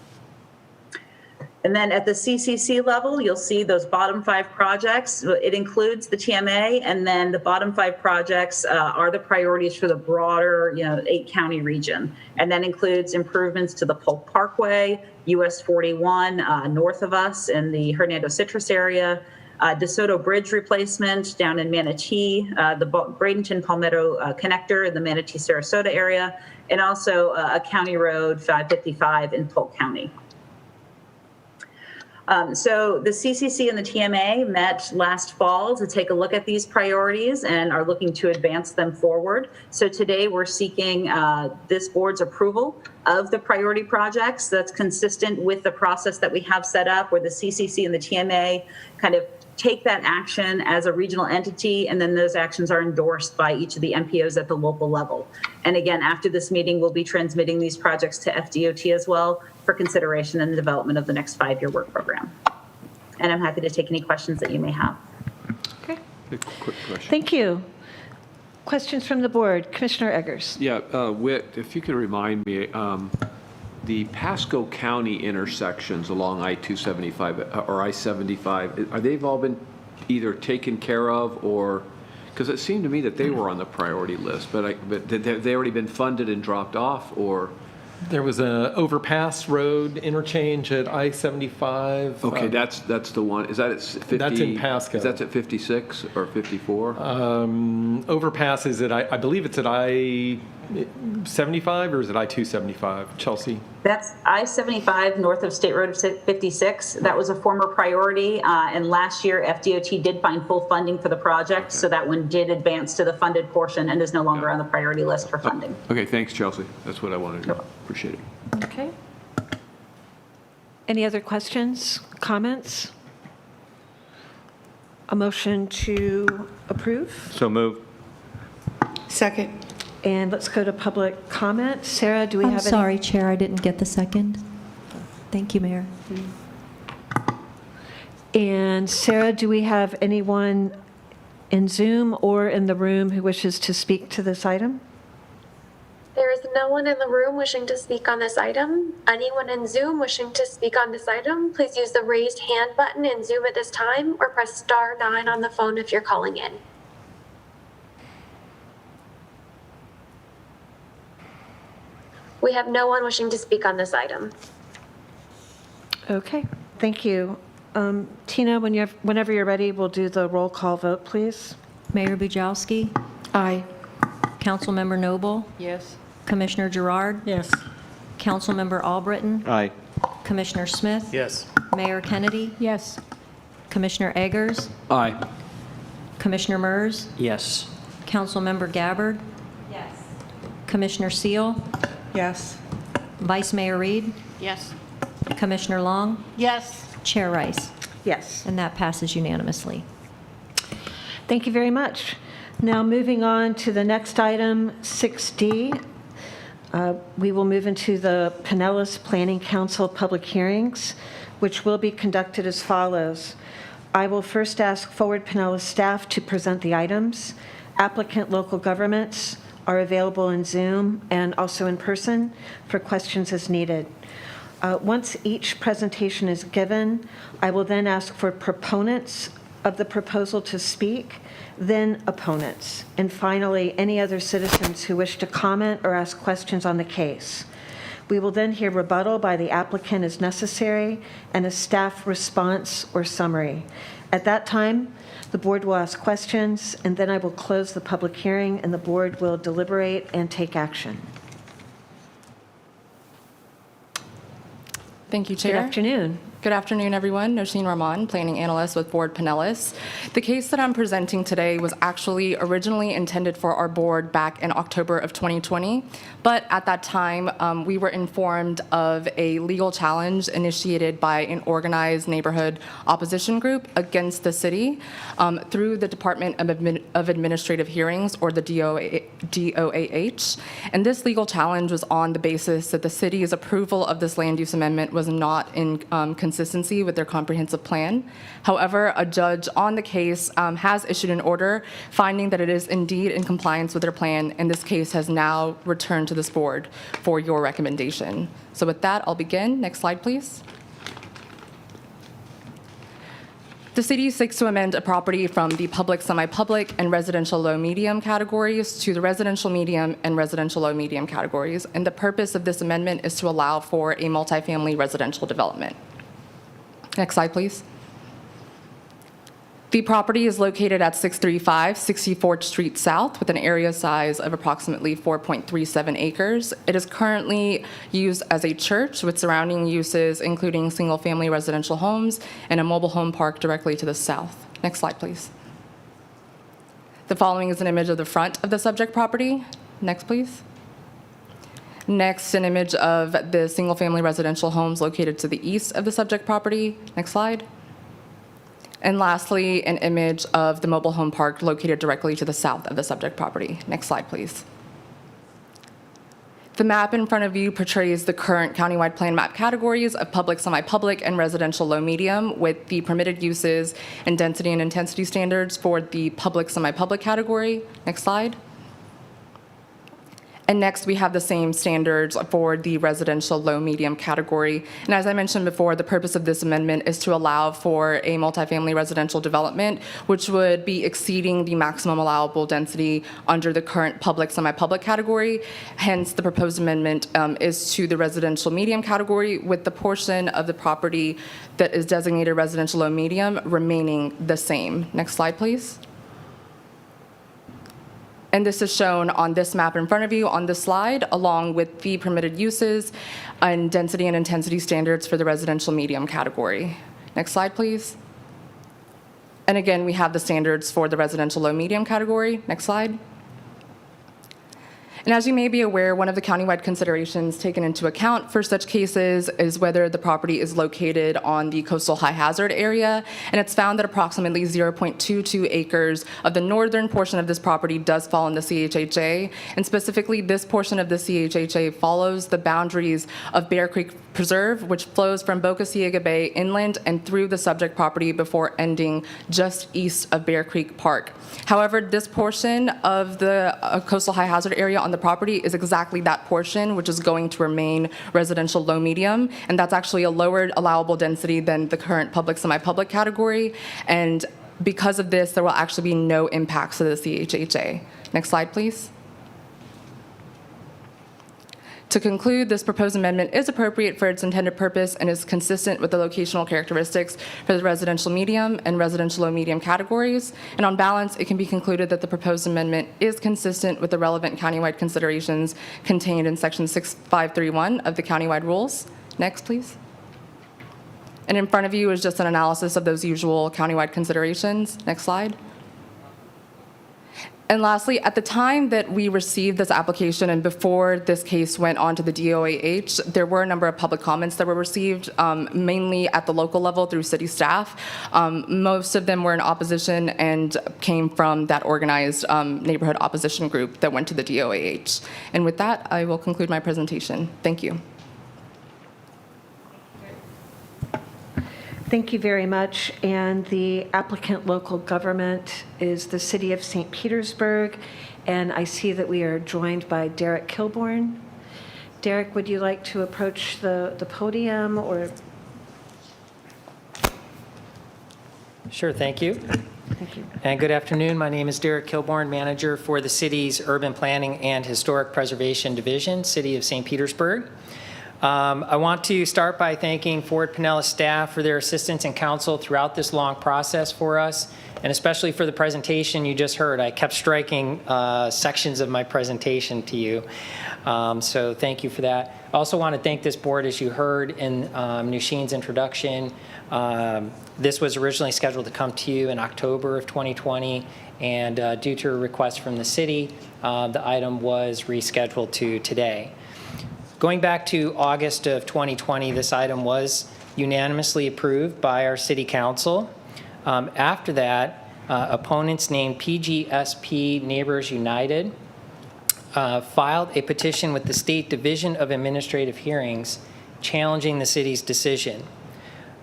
And then at the CCC level, you'll see those bottom 5 projects. It includes the TMA, and then the bottom 5 projects are the priorities for the broader, 8-county region. And that includes improvements to the Polk Parkway, US 41 north of us in the Hernando Citrus area, DeSoto Bridge replacement down in Manatee, the Bradenton Palmetto connector in the Manatee Sarasota area, and also a county road 555 in Polk County. So the CCC and the TMA met last fall to take a look at these priorities and are looking to advance them forward. So today we're seeking this board's approval of the priority projects. That's consistent with the process that we have set up, where the CCC and the TMA kind of take that action as a regional entity, and then those actions are endorsed by each of the MPOs at the local level. And again, after this meeting, we'll be transmitting these projects to FDOT as well for consideration in the development of the next 5-year work program. And I'm happy to take any questions that you may have. Okay. Quick question. Thank you. Questions from the board? Commissioner Eggers. Yeah, Whit, if you could remind me, the Pasco County intersections along I-275 or I-75, are they've all been either taken care of, or, because it seemed to me that they were on the priority list, but have they already been funded and dropped off, or? There was an overpass road interchange at I-75. Okay, that's the one. Is that at 50? That's in Pasco. Is that at 56 or 54? Overpass is at, I believe it's at I-75, or is it I-275, Chelsea? That's I-75 north of State Road 56. That was a former priority, and last year FDOT did find full funding for the project, so that one did advance to the funded portion and is no longer on the priority list for funding. Okay, thanks, Chelsea. That's what I wanted to know. Appreciate it. Okay. Any other questions, comments? A motion to approve? So move. Second. And let's go to public comment. Sarah, do we have I'm any? sorry, Chair, I didn't get the second. Thank you, Mayor. And Sarah, do we have anyone in Zoom or in the room who wishes to speak to this item? There is no one in the room wishing to speak on this item. Anyone in Zoom wishing to speak on this item, please use the raised hand button in Zoom at this time, or press star 9 on the phone if you're calling in. We have no one wishing to speak on this item. Okay, thank you. Tina, whenever you're ready, we'll do the roll call vote, please. Mayor Bujalski? Aye. Councilmember Noble? Yes. Commissioner Gerard? Yes. Councilmember Albritton? Aye. Commissioner Smith? Yes. Mayor Kennedy? Yes. Commissioner Eggers? Aye. Commissioner Mers? Yes. Councilmember Gabbard? Yes. Commissioner Seal? Yes. Vice Mayor Reed? Yes. Commissioner Long? Yes. Chair Rice? Yes. And that passes unanimously. Thank you very much. Now, moving on to the next item, 6D. We will move into the Pinellas Planning Council public hearings, which will be conducted as follows. I will first ask Forward Pinellas staff to present the items. Applicant local governments are available in Zoom and also in person for questions as needed. Once each presentation is given, I will then ask for proponents of the proposal to speak, then opponents, and finally, any other citizens who wish to comment or ask questions on the case. We will then hear rebuttal by the applicant as necessary and a staff response or summary. At that time, the board will ask questions, and then I will close the public hearing, and the board will deliberate and take action. Thank you, Good Chair. afternoon. Good afternoon, everyone. Nosheen Rahman, Planning Analyst with Board Pinellas. The case that I'm presenting today was actually originally intended for our board back in October of 2020, but at that time, we were informed of a legal challenge initiated by an organized neighborhood opposition group against the city through the Department of Administrative Hearings, or the DOAH. And this legal challenge was on the basis that the city's approval of this land use amendment was not in consistency with their comprehensive plan. However, a judge on the case has issued an order finding that it is indeed in compliance with their plan, and this case has now returned to this board for your recommendation. So with that, I'll begin. Next slide, please. The city seeks to amend a property from the public, semi-public, and residential low-medium categories to the residential medium and residential low-medium categories, and the purpose of this amendment is to allow for a multifamily residential development. Next slide, please. The property is located at 635 64th Street South with an area size of approximately 4.37 acres. It is currently used as a church with surrounding uses, including single-family residential homes and a mobile home park directly to the south. Next slide, please. The following is an image of the front of the subject property. Next, please. Next, an image of the single-family residential homes located to the east of the subject property. Next slide. And lastly, an image of the mobile home park located directly to the south of the subject property. Next slide, please. The map in front of you portrays the current countywide plan map categories of public, semi-public, and residential low-medium with the permitted uses and density and intensity standards for the public, semi-public category. Next slide. And next, we have the same standards for the residential low-medium category. And as I mentioned before, the purpose of this amendment is to allow for a multifamily residential development, which would be exceeding the maximum allowable density under the current public, semi-public category. Hence, the proposed amendment is to the residential medium category, with the portion of the property that is designated residential low-medium remaining the same. Next slide, please. And this is shown on this map in front of you on this slide, along with the permitted uses and density and intensity standards for the residential medium category. Next slide, please. And again, we have the standards for the residential low-medium category. Next slide. And as you may be aware, one of the countywide considerations taken into account for such cases is whether the property is located on the coastal high hazard area, and it's found that approximately 0.22 acres of the northern portion of this property does fall in the CHHA, and specifically this portion of the CHHA follows the boundaries of Bear Creek Preserve, which flows from Boca Ciega Bay inland and through the subject property before ending just east of Bear Creek Park. However, this portion of the coastal high hazard area on the property is exactly that portion, which is going to remain residential low-medium, and that's actually a lower allowable density than the current public, semi-public category, and because of this, there will actually be no impacts to the CHHA. Next slide, please. To conclude, this proposed amendment is appropriate for its intended purpose and is consistent with the locational characteristics for the residential medium and residential low-medium categories. And on balance, it can be concluded that the proposed amendment is consistent with the relevant countywide considerations contained in Section 6531 of the countywide rules. Next, please. And in front of you is just an analysis of those usual countywide considerations. Next slide. And lastly, at the time that we received this application and before this case went on to the DOAH, there were a number of public comments that were received, mainly at the local level through city staff. Most of them were in opposition and came from that organized neighborhood opposition group that went to the DOAH. And with that, I will conclude my presentation. Thank you. Thank you very much. And the applicant local government is the City of St. Petersburg. And I see that we are joined by Derek Kilborn. Derek, would you like to approach the podium or? Sure, thank you. Thank you. And good afternoon. My name is Derek Kilborn, manager for the city's Urban Planning and Historic Preservation Division, City of St. Petersburg. I want to start by thanking Ford Pinellas staff for their assistance and counsel throughout this long process for us, and especially for the presentation you just heard. I kept striking sections of my presentation to you, so thank you for that. I also want to thank this board, as you heard in Nusheen's introduction. This was originally scheduled to come to you in October of 2020, and due to a request from the city, the item was rescheduled to today. Going back to August of 2020, this item was unanimously approved by our city council. After that, opponents named PGSP Neighbors United filed a petition with the State Division of Administrative Hearings challenging the city's decision.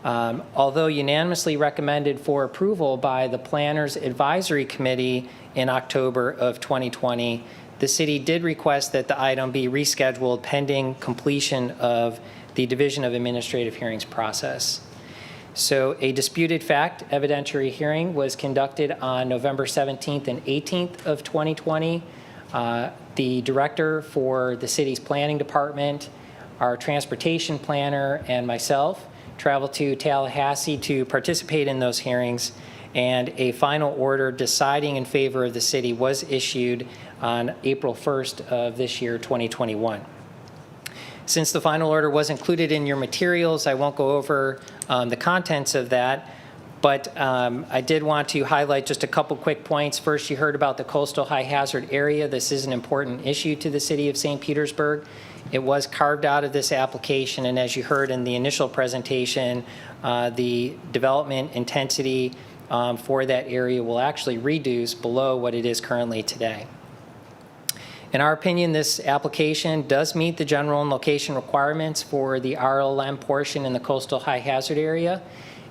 Although unanimously recommended for approval by the Planners Advisory Committee in October of 2020, the city did request that the item be rescheduled pending completion of the Division of Administrative Hearings process. So a disputed fact evidentiary hearing was conducted on November 17th and 18th of 2020. The director for the city's planning department, our transportation planner, and myself traveled to Tallahassee to participate in those hearings, and a final order deciding in favor of the city was issued on April 1st of this year, 2021. Since the final order was included in your materials, I won't go over the contents of that, but I did want to highlight just a couple quick points. First, you heard about the coastal high hazard area. This is an important issue to the city of St. Petersburg. It was carved out of this application, and as you heard in the initial presentation, the development intensity for that area will actually reduce below what it is currently today. In our opinion, this application does meet the general and location requirements for the RLM portion in the coastal high hazard area,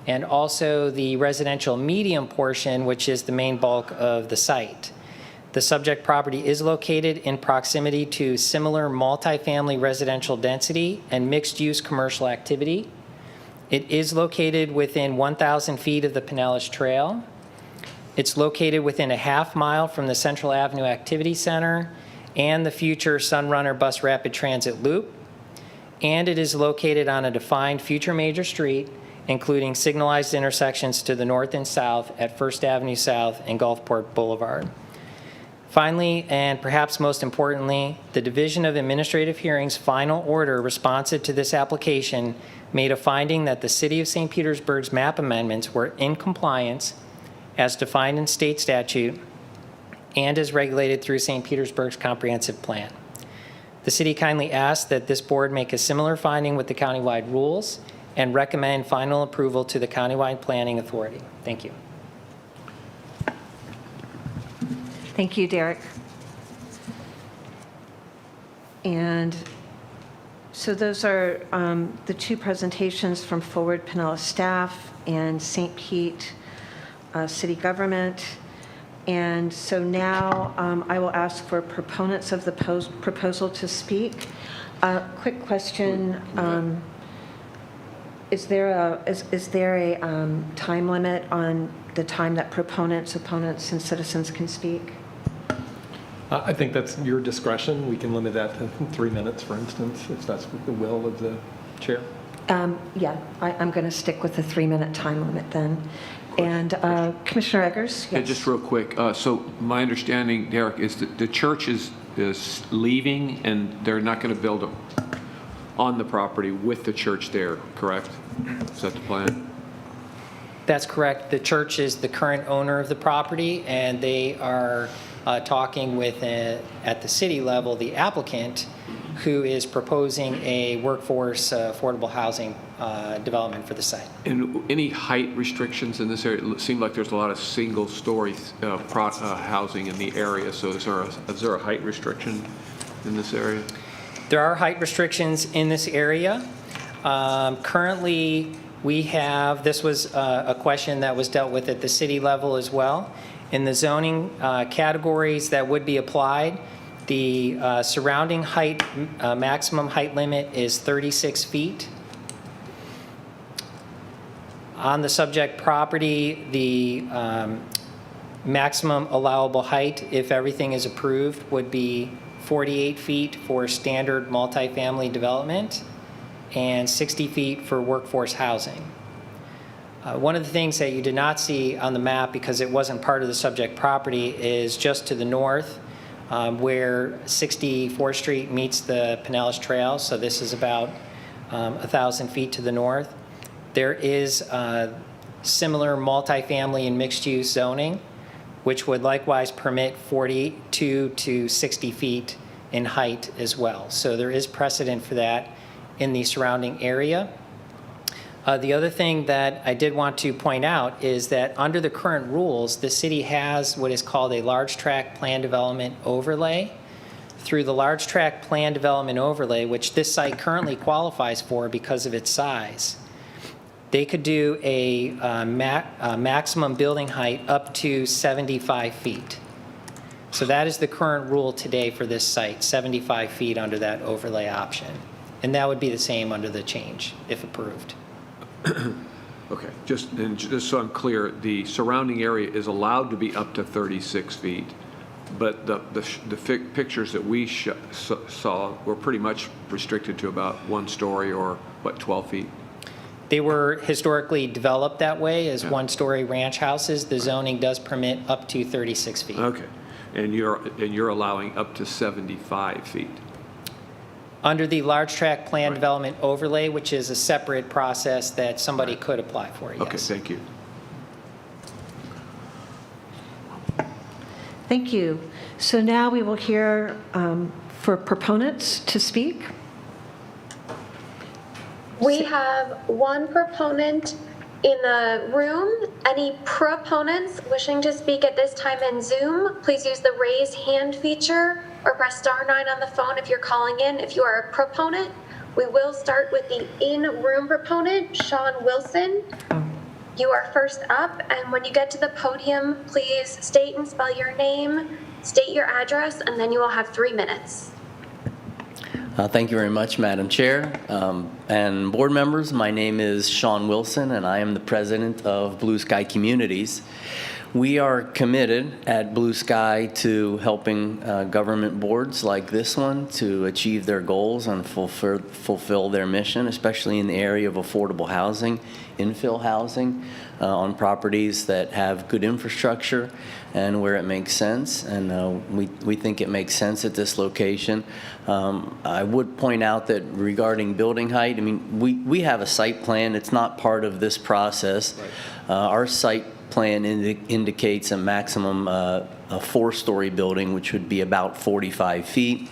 and also the residential medium portion, which is the main bulk of the site. The subject property is located in proximity to similar multifamily residential density and mixed-use commercial activity. It is located within 1,000 feet of the Pinellas Trail. It's located within a half mile from the Central Avenue Activity Center and the future Sunrunner Bus Rapid Transit Loop. And it is located on a defined future major street, including signalized intersections to the north and south at First Avenue South and Gulfport Boulevard. Finally, and perhaps most importantly, the Division of Administrative Hearings' final order responsive to this application made a finding that the City of St. Petersburg's map amendments were in compliance as defined in state statute and as regulated through St. Petersburg's comprehensive plan. The city kindly asks that this board make a similar finding with the countywide rules and recommend final approval to the countywide planning authority. Thank you. Thank you, Derek. And so those are the two presentations from Forward Pinellas staff and St. Pete city government. And so now I will ask for proponents of the proposal to speak. Quick question. Is there a time limit on the time that proponents, opponents, and citizens can speak? I think that's your discretion. We can limit that to 3 minutes, for instance, if that's the will of the chair. Yeah, I'm going to stick with the 3-minute time limit then. And Commissioner Eggers? Yes. Yeah, just real quick. So my understanding, Derek, is that the church is leaving and they're not going to build on the property with the church there, correct? Is that the plan? That's correct. The church is the current owner of the property, and they are talking with, at the city level, the applicant, who is proposing a workforce affordable housing development for the site. And any height restrictions in this area? It seemed like there's a lot of single-story housing in the area. So is there a height restriction in this area? There are height restrictions in this area. Currently, we have, this was a question that was dealt with at the city level as well. In the zoning categories that would be applied, the surrounding height, maximum height limit is 36 feet. On the subject property, the maximum allowable height, if everything is approved, would be 48 feet for standard multifamily development and 60 feet for workforce housing. One of the things that you did not see on the map because it wasn't part of the subject property is just to the north where 64th Street meets the Pinellas Trail. So this is about 1,000 feet to the north. There is similar multifamily and mixed-use zoning, which would likewise permit 42 to 60 feet in height as well. So there is precedent for that in the surrounding area. The other thing that I did want to point out is that under the current rules, the city has what is called a large tract plan development overlay. Through the large tract plan development overlay, which this site currently qualifies for because of its size, they could do a maximum building height up to 75 feet. So that is the current rule today for this site, 75 feet under that overlay option. And that would be the same under the change, if approved. Okay, just so I'm clear, the surrounding area is allowed to be up to 36 feet, but the pictures that we saw were pretty much restricted to about 1 story or, what, 12 feet? They were historically developed that way as one-story ranch houses. The zoning does permit up to 36 feet. Okay, and you're allowing up to 75 feet? Under the large tract plan development overlay, which is a separate process that somebody could apply for, yes. Okay, thank you. Thank you. So now we will hear for proponents to speak. We have one proponent in the room. Any proponents wishing to speak at this time in Zoom, please use the raise hand feature or press *9 on the phone if you're calling in. If you are a proponent, we will start with the in-room proponent, Sean Wilson. You are first up, and when you get to the podium, please state and spell your name, state your address, and then you will have 3 minutes. Thank you very much, Madam Chair. And board members, my name is Sean Wilson, and I am the president of Blue Sky Communities. We are committed at Blue Sky to helping government boards like this one to achieve their goals and fulfill their mission, especially in the area of affordable housing, infill housing on properties that have good infrastructure and where it makes sense. And we think it makes sense at this location. I would point out that regarding building height, I mean, we have a site plan. It's not part of this process. Our site plan indicates a maximum a 4-story building, which would be about 45 feet.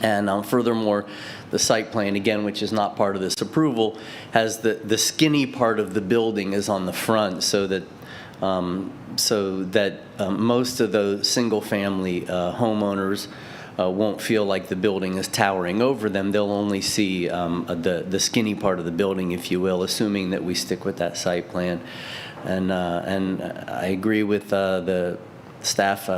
And furthermore, the site plan, again, which is not part of this approval, has the skinny part of the building is on the front, so that most of the single-family homeowners won't feel like the building is towering over them. They'll only see the skinny part of the building, if you will, assuming that we stick with that site plan. And I agree with the staff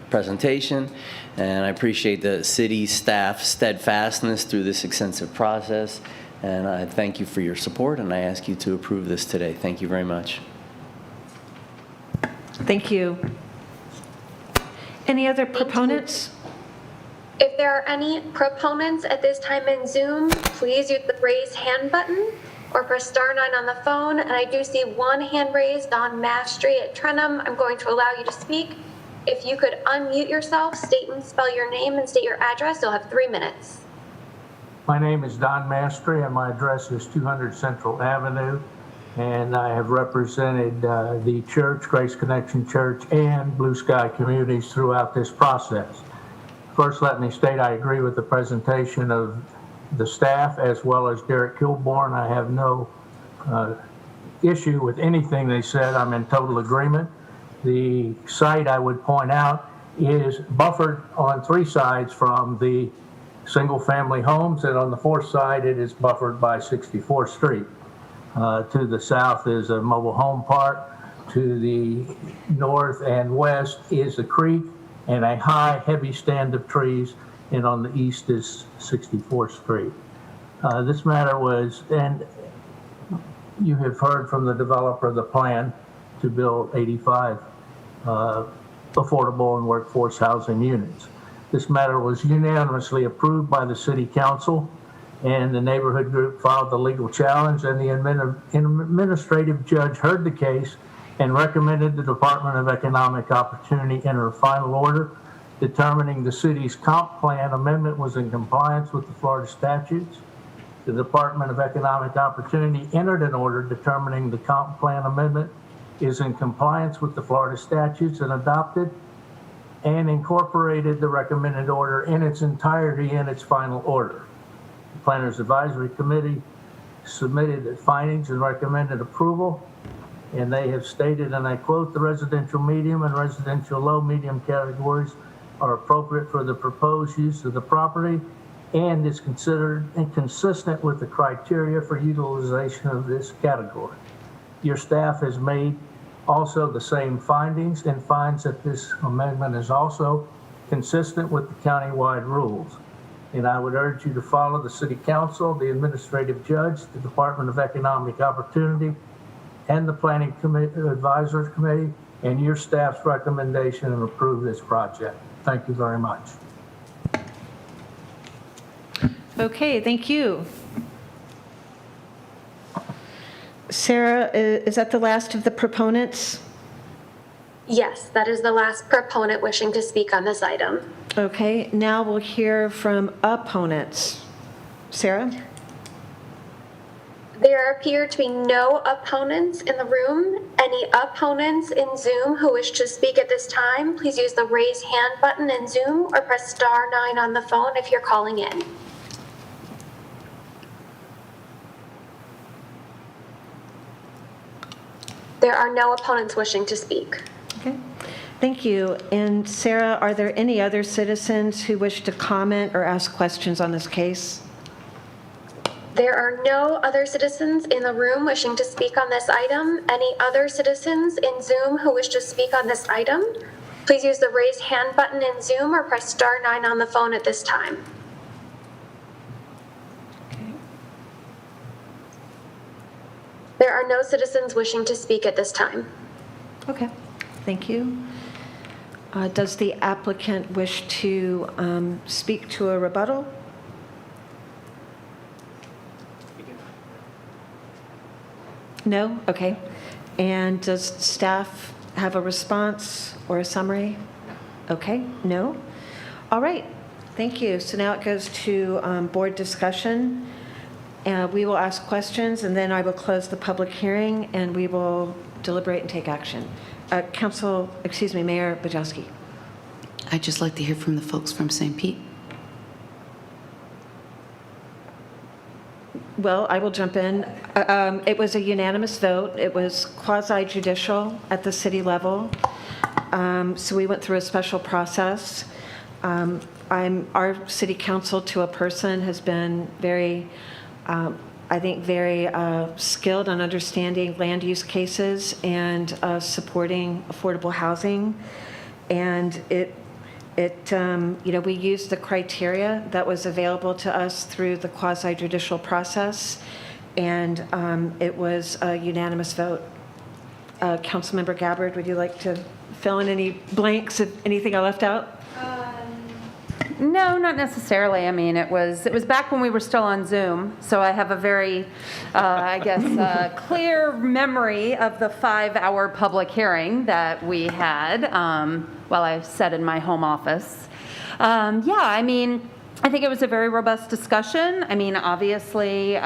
presentation, and I appreciate the city staff steadfastness through this extensive process. And I thank you for your support, and I ask you to approve this today. Thank you very much. Thank you. Any other proponents? If there are any proponents at this time in Zoom, please use the raise hand button or press *9 on the phone. And I do see one hand raised on Mass Street at Trenum. I'm going to allow you to speak. If you could unmute yourself, state and spell your name and state your address, you'll have 3 minutes. My name is Don Mastry, and my address is 200 Central Avenue. And I have represented the church, Grace Connection Church, and Blue Sky Communities throughout this process. First, let me state I agree with the presentation of the staff as well as Derek Kilborn. I have no issue with anything they said. I'm in total agreement. The site, I would point out, is buffered on 3 sides from the single-family homes, and on the 4th side, it is buffered by 64th Street. To the south is a mobile home park. To the north and west is a creek and a high, heavy stand of trees, and on the east is 64th Street. This matter was, and you have heard from the developer of the plan to build 85 affordable and workforce housing units. This matter was unanimously approved by the City Council, and the neighborhood group filed the legal challenge, and the administrative judge heard the case and recommended the Department of Economic Opportunity enter a final order determining the city's comp plan amendment was in compliance with the Florida statutes. The Department of Economic Opportunity entered an order determining the comp plan amendment is in compliance with the Florida statutes and adopted and incorporated the recommended order in its entirety in its final order. The Planners Advisory Committee submitted the findings and recommended approval, and they have stated, and I quote, "The residential medium and residential low medium categories are appropriate for the proposed use of the property and is considered inconsistent with the criteria for utilization of this category." Your staff has made also the same findings and finds that this amendment is also consistent with the countywide rules. And I would urge you to follow the City Council, the Administrative Judge, the Department of Economic Opportunity, and the Planning Advisory Committee, and your staff's recommendation and approve this project. Thank you very much. Okay, thank you. Sarah, is that the last of the proponents? Yes, that is the last proponent wishing to speak on this item. Okay, now we'll hear from opponents. Sarah? There appear to be no opponents in the room. Any opponents in Zoom who wish to speak at this time, please use the raise hand button in Zoom or press *9 on the phone if you're calling in. There are no opponents wishing to speak. Okay, thank you. And Sarah, are there any other citizens who wish to comment or ask questions on this case? There are no other citizens in the room wishing to speak on this item. Any other citizens in Zoom who wish to speak on this item, please use the raise hand button in Zoom or press *9 on the phone at this time. There are no citizens wishing to speak at this time. Okay, thank you. Does the applicant wish to speak to a rebuttal? No? Okay. And does staff have a response or a summary? Okay, no? All right, thank you. So now it goes to board discussion. We will ask questions, and then I will close the public hearing, and we will deliberate and take action. Mayor Bajowski. I'd just like to hear from the folks from St. Pete. Well, I will jump in. It was a unanimous vote. It was quasi-judicial at the city level. So we went through a special process. Our city council, to a person, has been very, very skilled on understanding land use cases and supporting affordable housing. And we used the criteria that was available to us through the quasi-judicial process, and it was a unanimous vote. Councilmember Gabbard, would you like to fill in any blanks, if anything I left out? No, not necessarily. I mean, it was back when we were still on Zoom, so I have a very, clear memory of the 5-hour public hearing that we had while I sat in my home office. I think it was a very robust discussion. I mean, obviously, we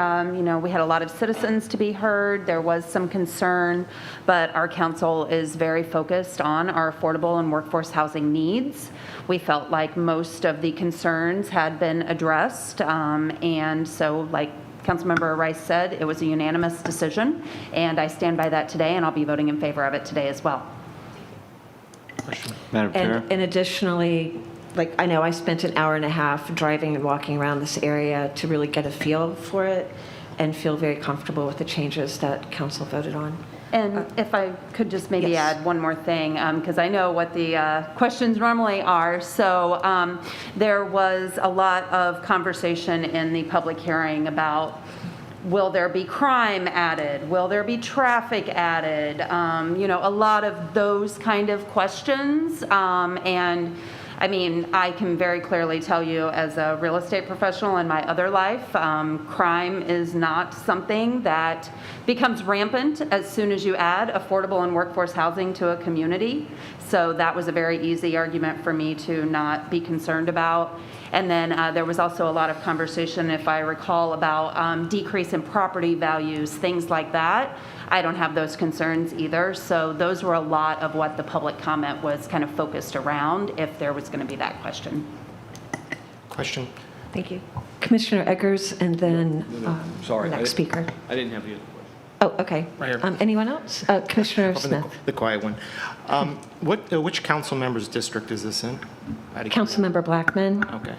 had a lot of citizens to be heard. There was some concern, but our council is very focused on our affordable and workforce housing needs. We felt like most of the concerns had been addressed, and so, like Councilmember Rice said, it was a unanimous decision, and I stand by that today, and I'll be voting in favor of it today as well. Madam Chair. And additionally, I know I spent an hour and a half driving and walking around this area to really get a feel for it and feel very comfortable with the changes that council voted on. And if I could just maybe add one more thing, because I know what the questions normally are. So there was a lot of conversation in the public hearing about, will there be crime added? Will there be traffic added? A lot of those kind of questions. And I mean, I can very clearly tell you as a real estate professional in my other life, crime is not something that becomes rampant as soon as you add affordable and workforce housing to a community. So that was a very easy argument for me to not be concerned about. And then there was also a lot of conversation, if I recall, about decrease in property values, things like that. I don't have those concerns either. So those were a lot of what the public comment was kind of focused around, if there was going to be that question. Question? Thank you. Commissioner Eggers, and then Sorry. next speaker. I didn't have you. Oh, okay. Right here. Anyone else? Commissioner Smith. The quiet one. Which council member's district is this in? Councilmember Blackman. Okay.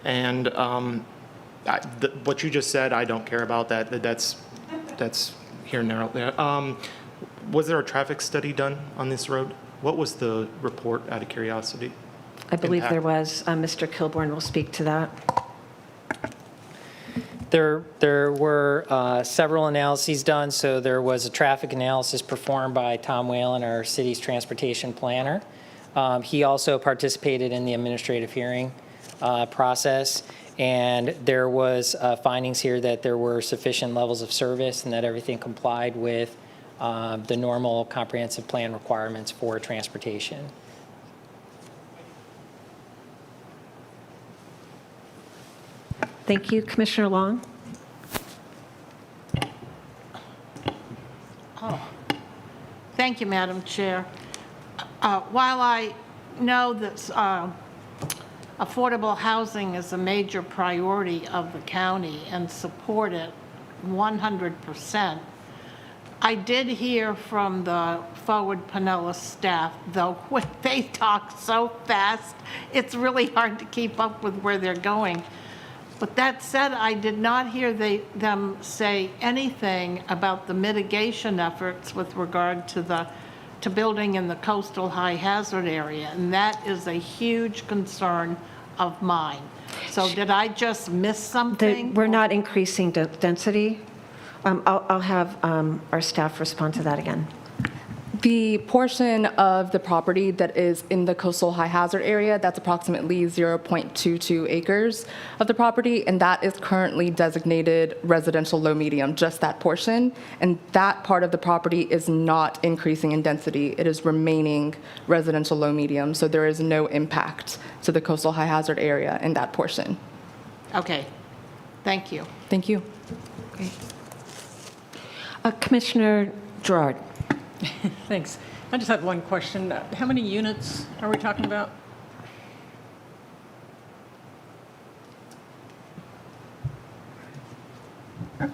And what you just said, I don't care about that. That's here and there. Was there a traffic study done on this road? What was the report, out of curiosity? I believe there was. Mr. Kilborn will speak to that. There were several analyses done. So there was a traffic analysis performed by Tom Whalen, our city's transportation planner. He also participated in the administrative hearing process. And there was findings here that there were sufficient levels of service and that everything complied with the normal comprehensive plan requirements for transportation. Thank you. Commissioner Long. Oh, thank you, Madam Chair. While I know that affordable housing is a major priority of the county and support it 100%, I did hear from the Forward Pinellas staff, though, when they talk so fast, it's really hard to keep up with where they're going. But that said, I did not hear them say anything about the mitigation efforts with regard to building in the coastal high hazard area, and that is a huge concern of mine. So did I just miss something? We're not increasing density. I'll have our staff respond to that again. The portion of the property that is in the coastal high hazard area, that's approximately 0.22 acres of the property, and that is currently designated residential low medium, just that portion. And that part of the property is not increasing in density. It is remaining residential low medium, so there is no impact to the coastal high hazard area in that portion. Okay, thank you. Thank you. Okay. Commissioner Gerard. Thanks. I just have one question. How many units are we talking about? Well,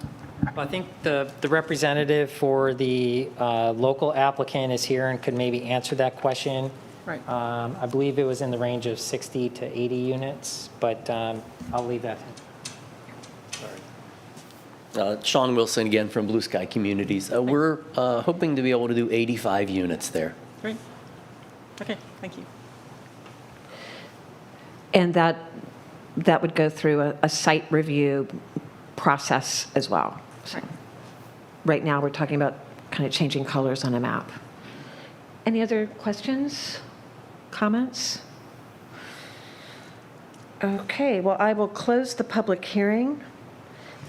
I think the representative for the local applicant is here and could maybe answer that question. Right. I believe it was in the range of 60 to 80 units, but I'll leave that. Sean Wilson again from Blue Sky Communities. We're hoping to be able to do 85 units there. Great. Okay, thank you. And that would go through a site review process as well. So right now, we're talking about kind of changing colors on a map. Any other questions, comments? Okay, well, I will close the public hearing,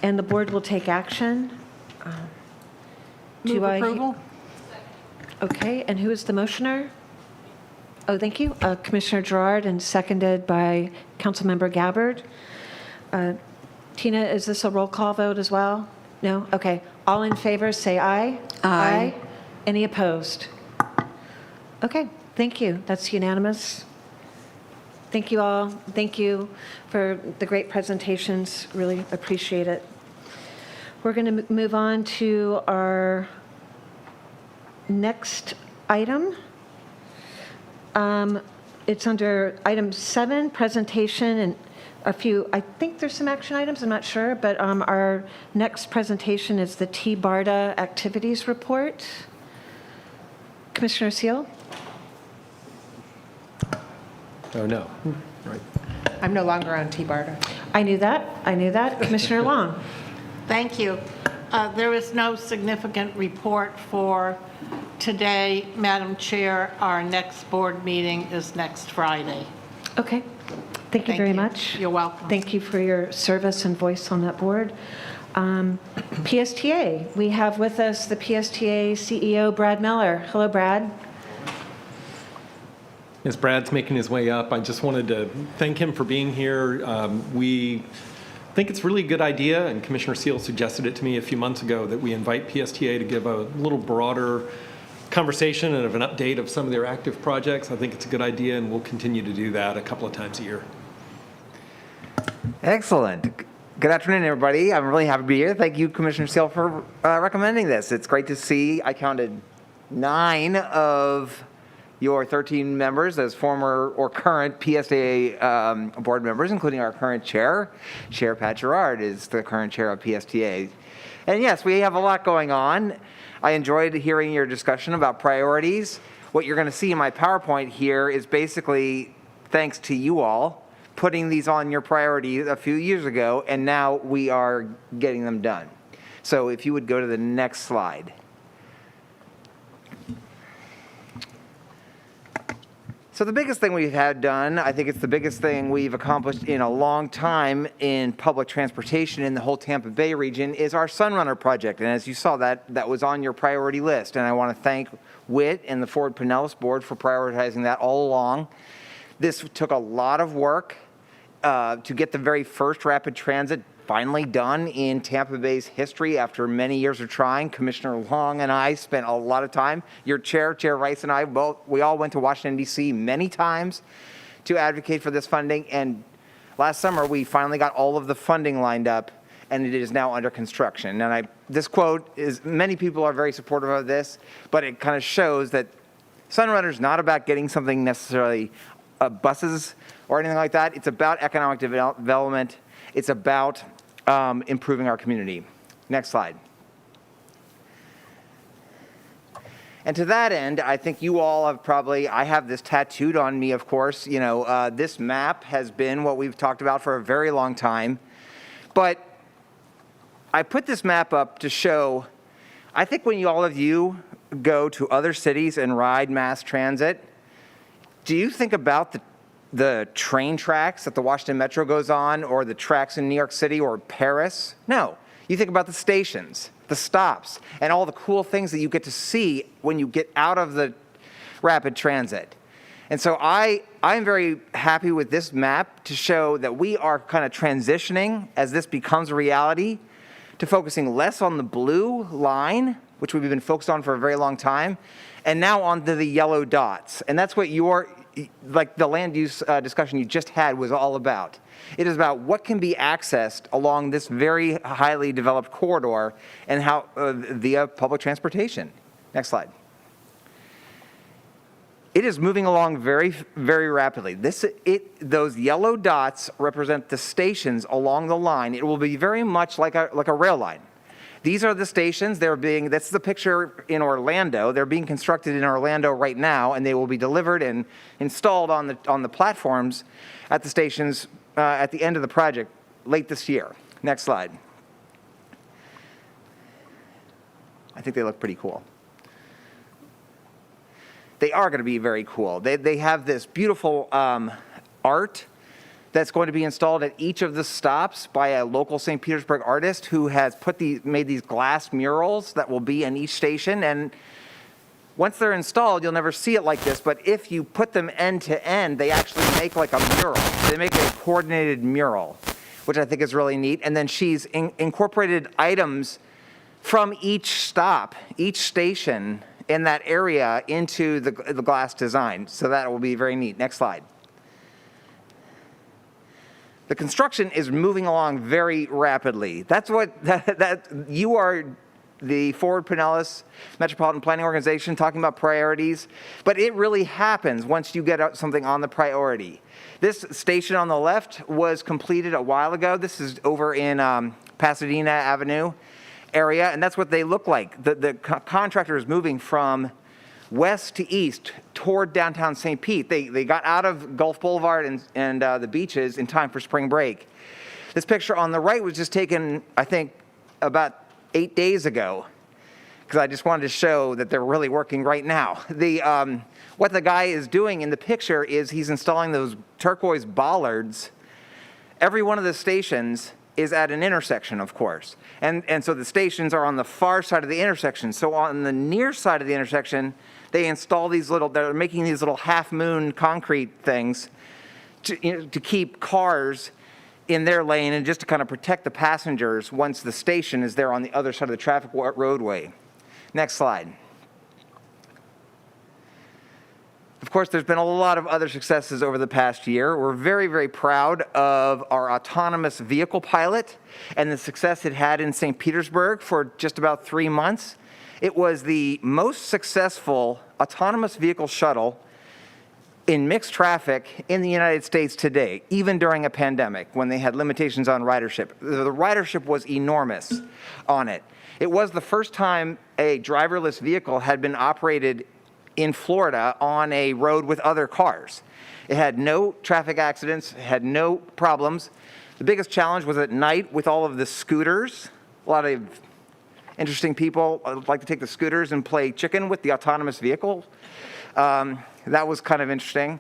and the board will take action. Move approval. Okay, and who is the motioner? Oh, thank you. Commissioner Gerard, and seconded by Councilmember Gabbard. Tina, is this a roll call vote as well? No? Okay. All in favor, say aye. Aye. Any opposed? Okay, thank you. That's unanimous. Thank you all. Thank you for the great presentations. Really appreciate it. We're going to move on to our next item. It's under item 7, presentation, and I think there's some action items, I'm not sure, but our next presentation is the T-BARDA activities report. Commissioner Seal? Oh, no. Right. I'm no longer on T-BARDA. I knew that. Commissioner Long? Thank you. There is no significant report for today, Madam Chair. Our next board meeting is next Friday. Okay. Thank you very much. You're welcome. Thank you for your service and voice on that board. PSTA, we have with us the PSTA CEO, Brad Miller. Hello, Brad. As Brad's making his way up, I just wanted to thank him for being here. We think it's really a good idea, and Commissioner Seal suggested it to me a few months ago, that we invite PSTA to give a little broader conversation and of an update of some of their active projects. I think it's a good idea, and we'll continue to do that a couple of times a year. Excellent. Good afternoon, everybody. I'm really happy to be here. Thank you, Commissioner Seal, for recommending this. It's great to see. I counted 9 of your 13 members as former or current PSTA board members, including our current chair. Chair Pat Gerard is the current chair of PSTA. And yes, we have a lot going on. I enjoyed hearing your discussion about priorities. What you're going to see in my PowerPoint here is basically thanks to you all putting these on your priorities a few years ago, and now we are getting them done. So if you would go to the next slide. So the biggest thing we've had done, I think it's the biggest thing we've accomplished in a long time in public transportation in the whole Tampa Bay region, is our Sunrunner project. And as you saw, that was on your priority list. And I want to thank WIT and the Ford Pinellas board for prioritizing that all along. This took a lot of work to get the very first rapid transit finally done in Tampa Bay's history after many years of trying. Commissioner Long and I spent a lot of time. Your chair, Chair Rice, and I, we all went to Washington, D.C. many times to advocate for this funding. And last summer, we finally got all of the funding lined up, and it is now under construction. And this quote is, many people are very supportive of this, but it kind of shows that Sunrunner is not about getting something necessarily buses or anything like that. It's about economic development. It's about improving our community. Next slide. And to that end, I think you all have probably, I have this tattooed on me, of course. You know, this map has been what we've talked about for a very long time. But I put this map up to show, I think when all of you go to other cities and ride mass transit, do you think about the train tracks that the Washington Metro goes on, or the tracks in New York City or Paris? No. You think about the stations, the stops, and all the cool things that you get to see when you get out of the rapid transit. And so I'm very happy with this map to show that we are kind of transitioning, as this becomes a reality, to focusing less on the blue line, which we've been focused on for a very long time, and now onto the yellow dots. And that's what like the land use discussion you just had was all about. It is about what can be accessed along this very highly developed corridor and how via public transportation. Next slide. It is moving along very, very rapidly. Those yellow dots represent the stations along the line. It will be very much like a rail line. These are the stations. That's the picture in Orlando. They're being constructed in Orlando right now, and they will be delivered and installed on the platforms at the stations at the end of the project late this year. Next slide. I think they look pretty cool. They are going to be very cool. They have this beautiful art that's going to be installed at each of the stops by a local St. Petersburg artist who has made these glass murals that will be in each station. And once they're installed, you'll never see it like this, but if you put them end to end, they actually make like a mural. They make a coordinated mural, which I think is really neat. And then she's incorporated items from each stop, each station in that area into the glass design. So that will be very neat. Next slide. The construction is moving along very rapidly. That's what you are, the Ford Pinellas Metropolitan Planning Organization, talking about priorities, but it really happens once you get something on the priority. This station on the left was completed a while ago. This is over in Pasadena Avenue area, and that's what they look like. The contractor is moving from west to east toward downtown St. Pete. They got out of Gulf Boulevard and the beaches in time for spring break. This picture on the right was just taken, I think, about 8 days ago, because I just wanted to show that they're really working right now. what the guy is doing in the picture is he's installing those turquoise bollards. Every one of the stations is at an intersection, of course. And so the stations are on the far side of the intersection. So on the near side of the intersection, they install they're making these little half-moon concrete things to keep cars in their lane and just to kind of protect the passengers once the station is there on the other side of the traffic roadway. Next slide. Of course, there's been a lot of other successes over the past year. We're very, very proud of our autonomous vehicle pilot and the success it had in St. Petersburg for just about 3 months. It was the most successful autonomous vehicle shuttle in mixed traffic in the United States today, even during a pandemic when they had limitations on ridership. The ridership was enormous on it. It was the first time a driverless vehicle had been operated in Florida on a road with other cars. It had no traffic accidents, had no problems. The biggest challenge was at night with all of the scooters. A lot of interesting people like to take the scooters and play chicken with the autonomous vehicle. That was kind of interesting.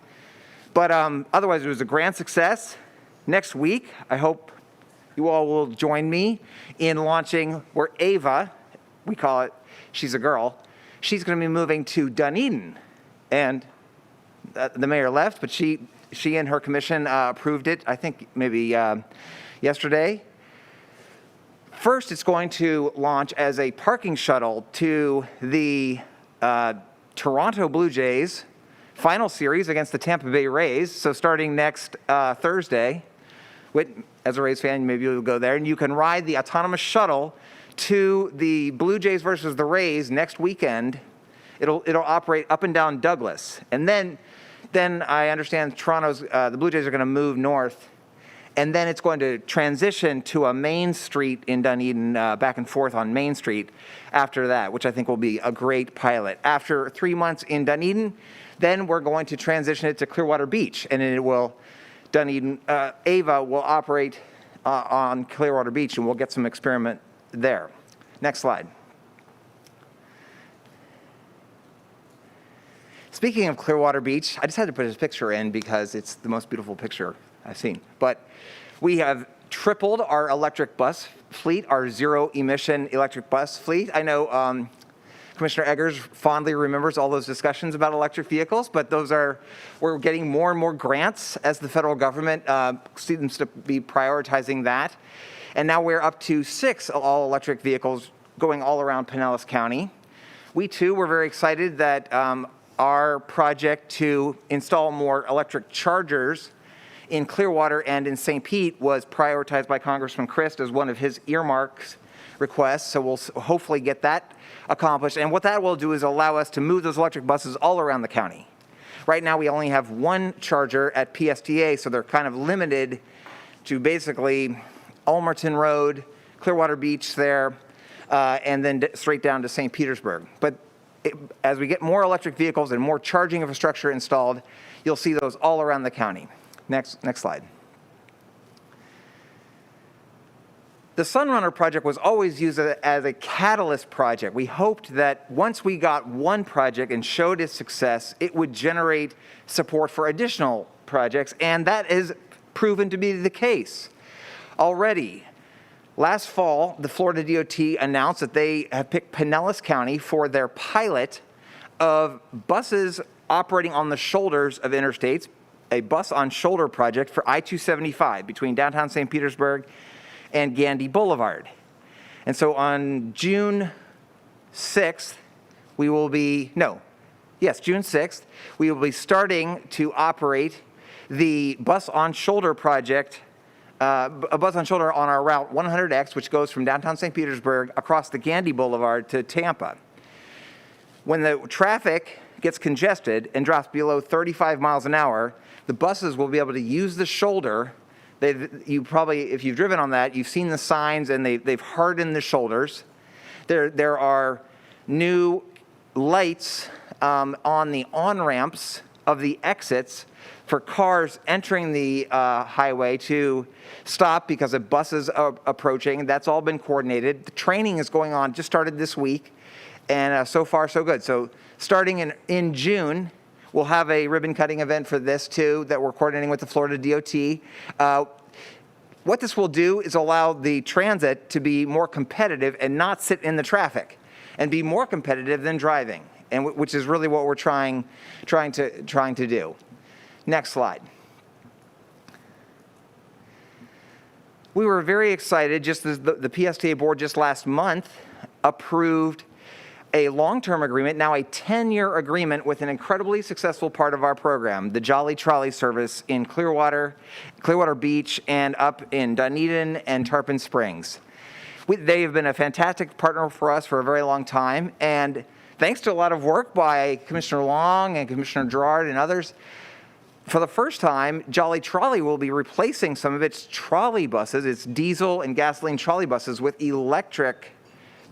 But otherwise, it was a grand success. Next week, I hope you all will join me in launching where Ava, we call it, she's a girl, she's going to be moving to Dunedin. And the mayor left, but she and her commission approved it, I think maybe yesterday. First, it's going to launch as a parking shuttle to the Toronto Blue Jays final series against the Tampa Bay Rays. So starting next Thursday, as a Rays fan, maybe you'll go there, and you can ride the autonomous shuttle to the Blue Jays versus the Rays next weekend. It'll operate up and down Douglas, and then I understand the Blue Jays are going to move north, and then it's going to transition to a Main Street in Dunedin, back and forth on Main Street after that, which I think will be a great pilot. After 3 months in Dunedin, then we're going to transition it to Clearwater Beach, and Ava will operate on Clearwater Beach, and we'll get some experiment there. Next slide. Speaking of Clearwater Beach, I just had to put his picture in because it's the most beautiful picture I've seen. But we have tripled our electric bus fleet, our zero-emission electric bus fleet. I know Commissioner Eggers fondly remembers all those discussions about electric vehicles, but we're getting more and more grants as the federal government seems to be prioritizing that. And now we're up to 6 all-electric vehicles going all around Pinellas County. We, too, were very excited that our project to install more electric chargers in Clearwater and in St. Pete was prioritized by Congressman Christ as one of his earmarks requests, so we'll hopefully get that accomplished. And what that will do is allow us to move those electric buses all around the county. Right now, we only have 1 charger at PSTA, so they're kind of limited to basically Ulmerton Road, Clearwater Beach there, and then straight down to St. Petersburg. But as we get more electric vehicles and more charging infrastructure installed, you'll see those all around the county. Next slide. The Sunrunner project was always used as a catalyst project. We hoped that once we got one project and showed its success, it would generate support for additional projects, and that is proven to be the case already. Last fall, the Florida DOT announced that they have picked Pinellas County for their pilot of buses operating on the shoulders of interstates, a bus on shoulder project for I-275 between downtown St. Petersburg and Gandy Boulevard. And so on June 6th, June 6th, we will be starting to operate the bus on shoulder project, a bus on shoulder on our Route 100X, which goes from downtown St. Petersburg across the Gandy Boulevard to Tampa. When the traffic gets congested and drops below 35 miles an hour, the buses will be able to use the shoulder. You probably, if you've driven on that, you've seen the signs, and they've hardened the shoulders. There are new lights on the on-ramps of the exits for cars entering the highway to stop because a bus is approaching. That's all been coordinated. The training is going on, just started this week, and so far so good. So starting in June, We'll have a ribbon cutting event for this too that we're coordinating with the Florida DOT. What this will do is allow the transit to be more competitive and not sit in the traffic, and be more competitive than driving, and which is really what we're trying to do. Next slide. We were very excited, just as the PSTA board just last month approved a long-term agreement, now a 10-year agreement with an incredibly successful part of our program, the Jolly Trolley service in Clearwater Beach, and up in Dunedin and Tarpon Springs. They have been a fantastic partner for us for a very long time, and thanks to a lot of work by Commissioner Long and Commissioner Gerard and others, for the first time, Jolly Trolley will be replacing some of its trolley buses, its diesel and gasoline trolley buses, with electric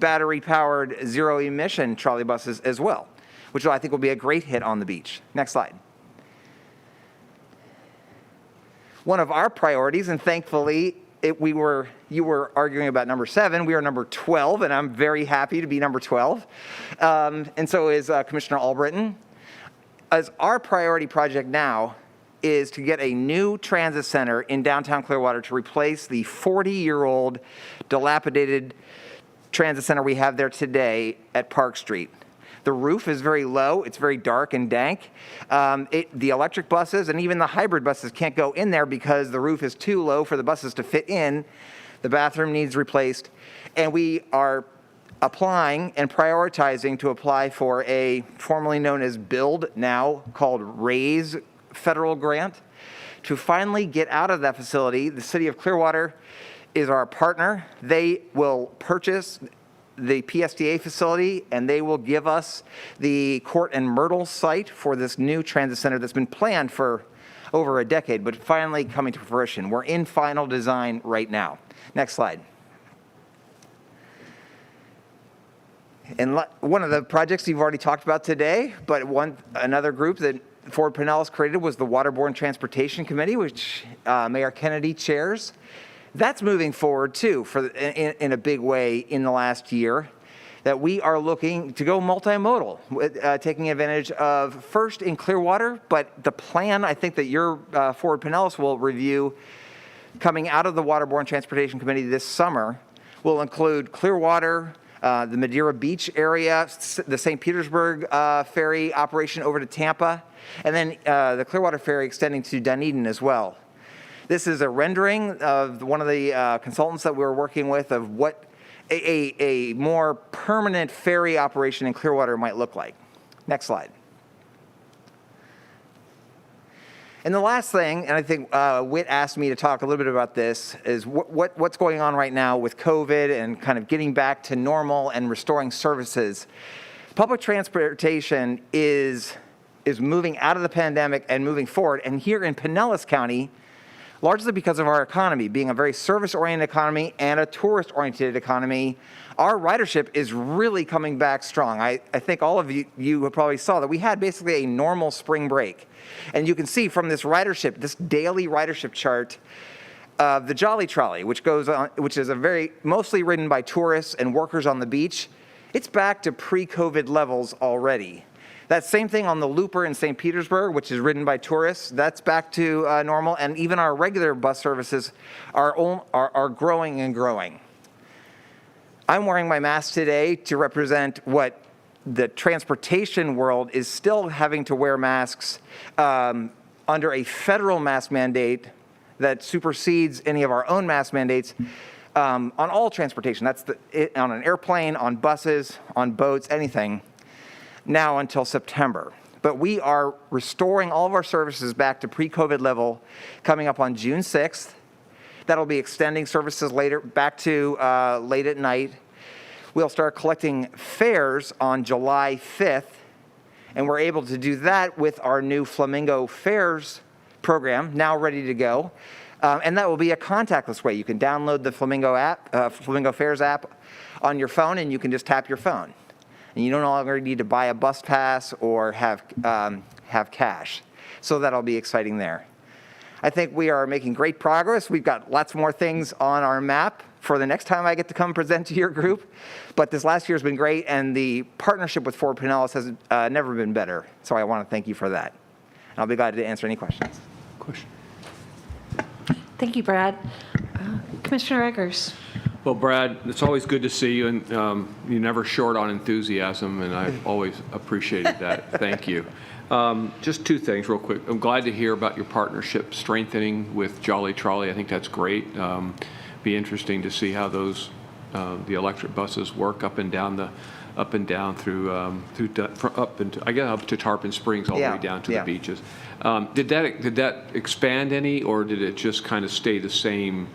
battery-powered zero-emission trolley buses as well, which I think will be a great hit on the beach. Next slide. One of our priorities, and thankfully you were arguing about number 7, we are number 12, and I'm very happy to be number 12, and so is Commissioner Albritton. As our priority project now is to get a new transit center in downtown Clearwater to replace the 40-year-old dilapidated transit center we have there today at Park Street. The roof is very low, it's very dark and dank. The electric buses and even the hybrid buses can't go in there because the roof is too low for the buses to fit in. The bathroom needs replaced, and we are applying and prioritizing to apply for a formerly known as BUILD, now called RAISE federal grant, to finally get out of that facility. The city of Clearwater is our partner. They will purchase the PSTA facility, and they will give us the Court and Myrtle site for this new transit center that's been planned for over a decade, but finally coming to fruition. We're in final design right now. Next slide. And one of the projects you've already talked about today, but another group that Ford Pinellas created was the Waterborne Transportation Committee, which Mayor Kennedy chairs. That's moving forward too in a big way in the last year, that we are looking to go multimodal, taking advantage of first in Clearwater, but the plan I think that your Ford Pinellas will review coming out of the Waterborne Transportation Committee this summer will include Clearwater, the Madeira Beach area, the St. Petersburg ferry operation over to Tampa, and then the Clearwater ferry extending to Dunedin as well. This is a rendering of one of the consultants that we were working with of what a more permanent ferry operation in Clearwater might look like. Next slide. And the last thing, and I think Whit asked me to talk a little bit about this, is what's going on right now with COVID and kind of getting back to normal and restoring services. Public transportation is moving out of the pandemic and moving forward. And here in Pinellas County, largely because of our economy being a very service-oriented economy and a tourist-oriented economy, our ridership is really coming back strong. I think all of you probably saw that we had basically a normal spring break. And you can see from this ridership, this daily ridership chart, the Jolly Trolley, which is mostly ridden by tourists and workers on the beach, it's back to pre-COVID levels already. That same thing on the Looper in St. Petersburg, which is ridden by tourists, that's back to normal, and even our regular bus services are growing and growing. I'm wearing my mask today to represent what the transportation world is still having to wear masks under a federal mask mandate that supersedes any of our own mask mandates on all transportation. That's on an airplane, on buses, on boats, anything. Now until September. But we are restoring all of our services back to pre-COVID level coming up on June 6th. That'll be extending services later back to late at night. We'll start collecting fares on July 5th, and we're able to do that with our new Flamingo Fares program, now ready to go. And that will be a contactless way. You can download the Flamingo app, Flamingo Fares app on your phone, and you can just tap your phone. And you no longer need to buy a bus pass or have cash. So that'll be exciting there. I think we are making great progress. We've got lots more things on our map for the next time I get to come present to your group. But this last year has been great, and the partnership with Ford Pinellas has never been better. So I want to thank you for that. And I'll be glad to answer any questions. Thank you, Brad. Commissioner Eggers. Well, Brad, it's always good to see you, and you're never short on enthusiasm, and I've always appreciated that. Thank you. Just two things real quick. I'm glad to hear about your partnership strengthening with Jolly Trolley. I think that's great. Be interesting to see how those the electric buses work up and down through up to Tarpon Springs all the way down to the beaches. Did that expand any, or did it just kind of stay the same?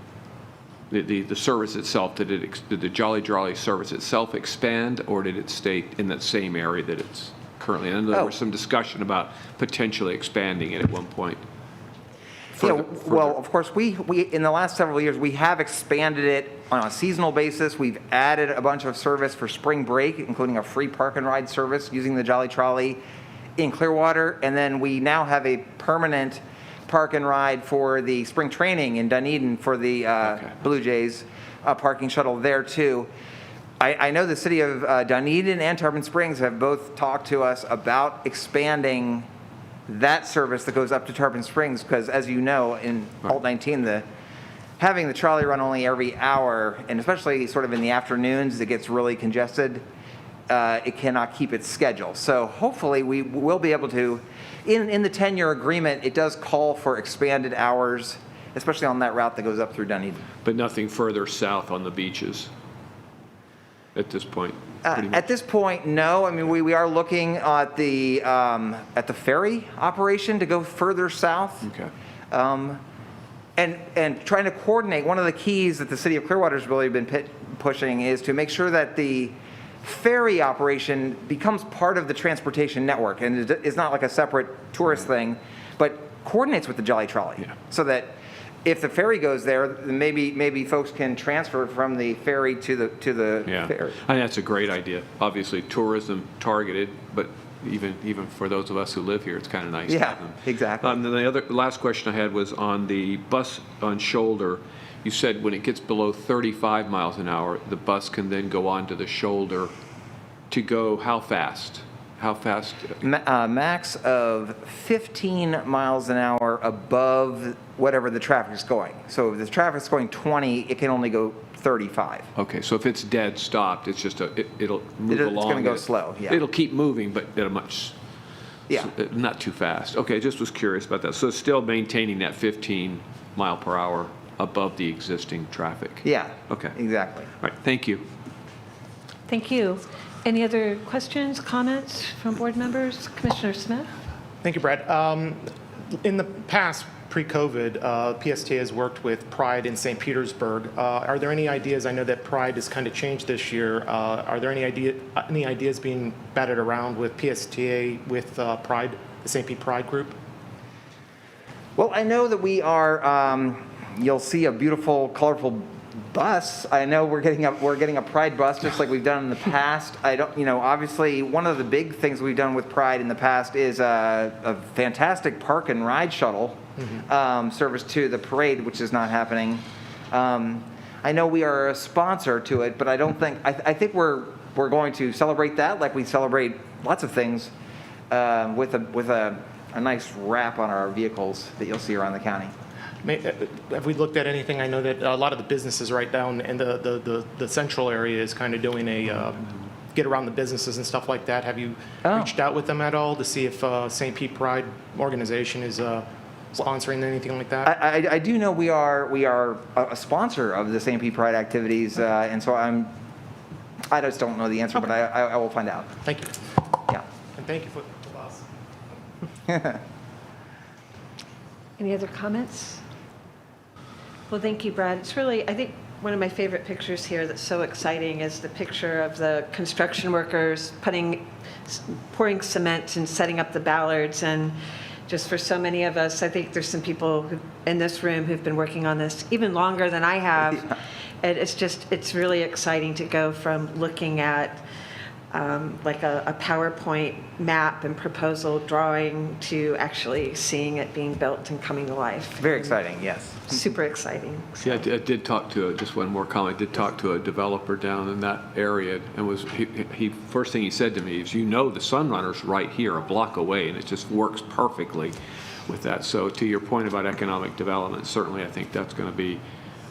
The service itself, did the Jolly Trolley service itself expand, or did it stay in that same area that it's currently in? There was some discussion about potentially expanding it at one point. Well, of course, we in the last several years, we have expanded it on a seasonal basis. We've added a bunch of service for spring break, including a free park and ride service using the Jolly Trolley in Clearwater. And then we now have a permanent park and ride for the spring training in Dunedin for the Blue Jays parking shuttle there too. I know the city of Dunedin and Tarpon Springs have both talked to us about expanding that service that goes up to Tarpon Springs, because as you know, in Alt 19, having the trolley run only every hour, and especially sort of in the afternoons, it gets really congested. It cannot keep its schedule. So hopefully we will be able to, in the 10-year agreement, it does call for expanded hours, especially on that route that goes up through Dunedin. But nothing further south on the beaches at this point? At this point, no. I mean, we are looking at the ferry operation to go further south. Okay. And trying to coordinate. One of the keys that the city of Clearwater has really been pushing is to make sure that the ferry operation becomes part of the transportation network, and it's not like a separate tourist thing, but coordinates with the Jolly Trolley, so that if the ferry goes there, then maybe folks can transfer from the ferry to the ferry. I think that's a great idea. Obviously, tourism targeted, but even for those of us who live here, it's kind of nice to have them. Exactly. The last question I had was on the bus on shoulder. You said when it gets below 35 miles an hour, the bus can then go onto the shoulder to go how fast? How fast? Max of 15 miles an hour above whatever the traffic is going. So if the traffic's going 20, it can only go 35. Okay, so if it's dead stopped, it's just it'll move along. It's going to go slow, yeah. It'll keep moving, but at a much, not too fast. Okay, just was curious about that. So it's still maintaining that 15 mile per hour above the existing traffic. Yeah. Okay. Exactly. All right, thank you. Thank you. Any other questions, comments from board members? Commissioner Smith? Thank you, Brad. In the past, pre-COVID, PSTA has worked with Pride in St. Petersburg. Are there any ideas? I know that Pride has kind of changed this year. Are there any ideas being batted around with PSTA with Pride, the St. Pete Pride group? Well, I know that we are. You'll see a beautiful, colorful bus. I know we're getting a Pride bus just like we've done in the past. Obviously one of the big things we've done with Pride in the past is a fantastic park and ride shuttle service to the parade, which is not happening. I know we are a sponsor to it, but I don't think, I think we're going to celebrate that like we celebrate lots of things with a nice wrap on our vehicles that you'll see around the county. Have we looked at anything? I know that a lot of the businesses right down in the central area is kind of doing a get around the businesses and stuff like that. Have you reached out with them at all to see if St. Pete Pride organization is sponsoring anything like that? I do know we are a sponsor of the St. Pete Pride activities, and so I just don't know the answer, but I will find out. Thank you. Yeah. And thank you for the bus. Any other comments? Well, thank you, Brad. It's really, I think, one of my favorite pictures here that's so exciting is the picture of the construction workers pouring cement and setting up the ballards. And just for so many of us, I think there's some people in this room who've been working on this even longer than I have. And it's really exciting to go from looking at like a PowerPoint map and proposal drawing to actually seeing it being built and coming to life. Very exciting, yes. Super exciting. Yeah, I did talk to, just one more comment, I did talk to a developer down in that area, and he first thing he said to me is, the Sunrunner's right here, a block away, and it just works perfectly with that. So to your point about economic development, certainly I think that's going to be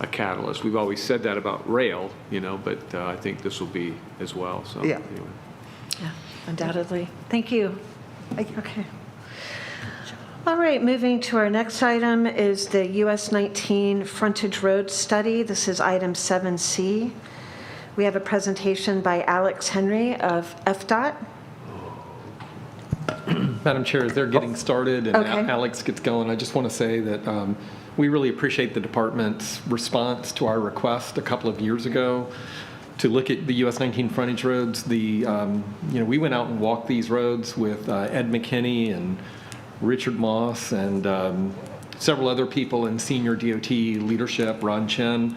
a catalyst. We've always said that about rail, but I think this will be as well, so. Yeah. Anyway. Yeah, undoubtedly. Thank you. Okay. All right, moving to our next item is the US 19 Frontage Road Study. This is item 7C. We have a presentation by Alex Henry of FDOT. Madam Chair, as they're getting started and Okay. Alex gets going, I just want to say that we really appreciate the department's response to our request a couple of years ago to look at the US 19 frontage roads. We went out and walked these roads with Ed McKinney and Richard Moss and several other people in senior DOT leadership, Ron Chen.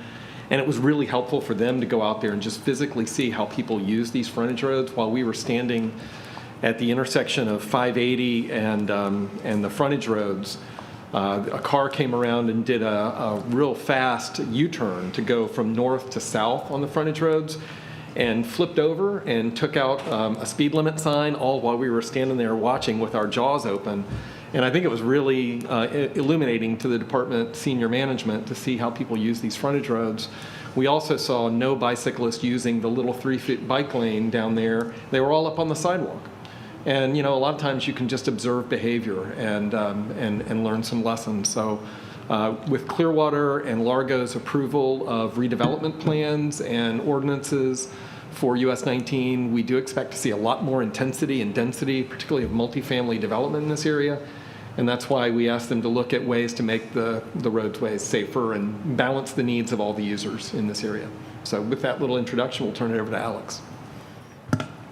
And it was really helpful for them to go out there and just physically see how people use these frontage roads while we were standing at the intersection of 580 and the frontage roads. A car came around and did a real fast U-turn to go from north to south on the frontage roads and flipped over and took out a speed limit sign, all while we were standing there watching with our jaws open. And I think it was really illuminating to the department senior management to see how people use these frontage roads. We also saw no bicyclists using the little 3-foot bike lane down there. They were all up on the sidewalk. And a lot of times you can just observe behavior and learn some lessons. So with Clearwater and Largo's approval of redevelopment plans and ordinances for US 19, we do expect to see a lot more intensity and density, particularly of multifamily development in this area. And that's why we asked them to look at ways to make the roadways safer and balance the needs of all the users in this area. So with that little introduction, we'll turn it over to Alex.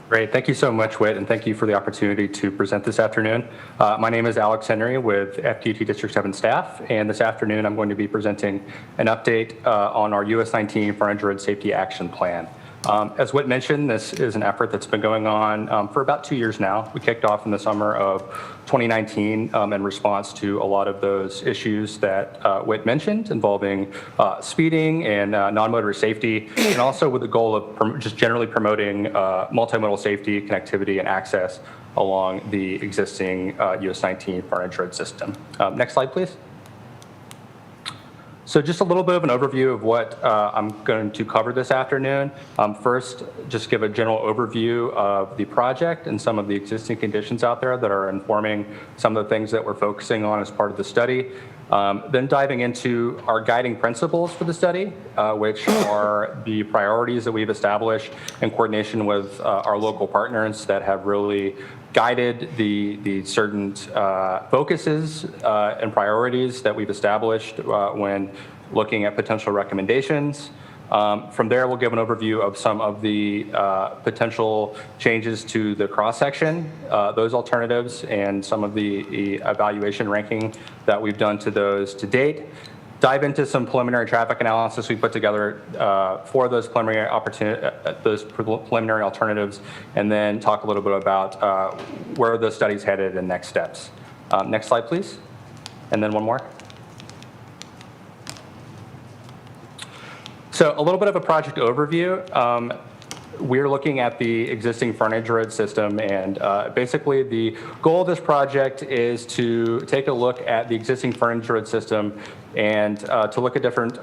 Great. Thank you so much, Whit, and thank you for the opportunity to present this afternoon. My name is Alex Henry with FDOT District 7 staff, and this afternoon I'm going to be presenting an update on our US 19 Frontage Road Safety Action Plan. As Whit mentioned, this is an effort that's been going on for about 2 years now. We kicked off in the summer of 2019 in response to a lot of those issues that Whit mentioned involving speeding and non-motorist safety, and also with the goal of just generally promoting multimodal safety, connectivity, and access along the existing US 19 frontage road system. Next slide, please. So just a little bit of an overview of what I'm going to cover this afternoon. First, just give a general overview of the project and some of the existing conditions out there that are informing some of the things that we're focusing on as part of the study. Then diving into our guiding principles for the study, which are the priorities that we've established in coordination with our local partners that have really guided the certain focuses and priorities that we've established when looking at potential recommendations. From there, we'll give an overview of some of the potential changes to the cross-section, those alternatives, and some of the evaluation ranking that we've done to those to date. Dive into some preliminary traffic analysis we put together for those preliminary alternatives, and then talk a little bit about where the study's headed and next steps. Next slide, please. And then one more. So a little bit of a project overview. We're looking at the existing frontage road system, and basically the goal of this project is to take a look at the existing frontage road system and to look at different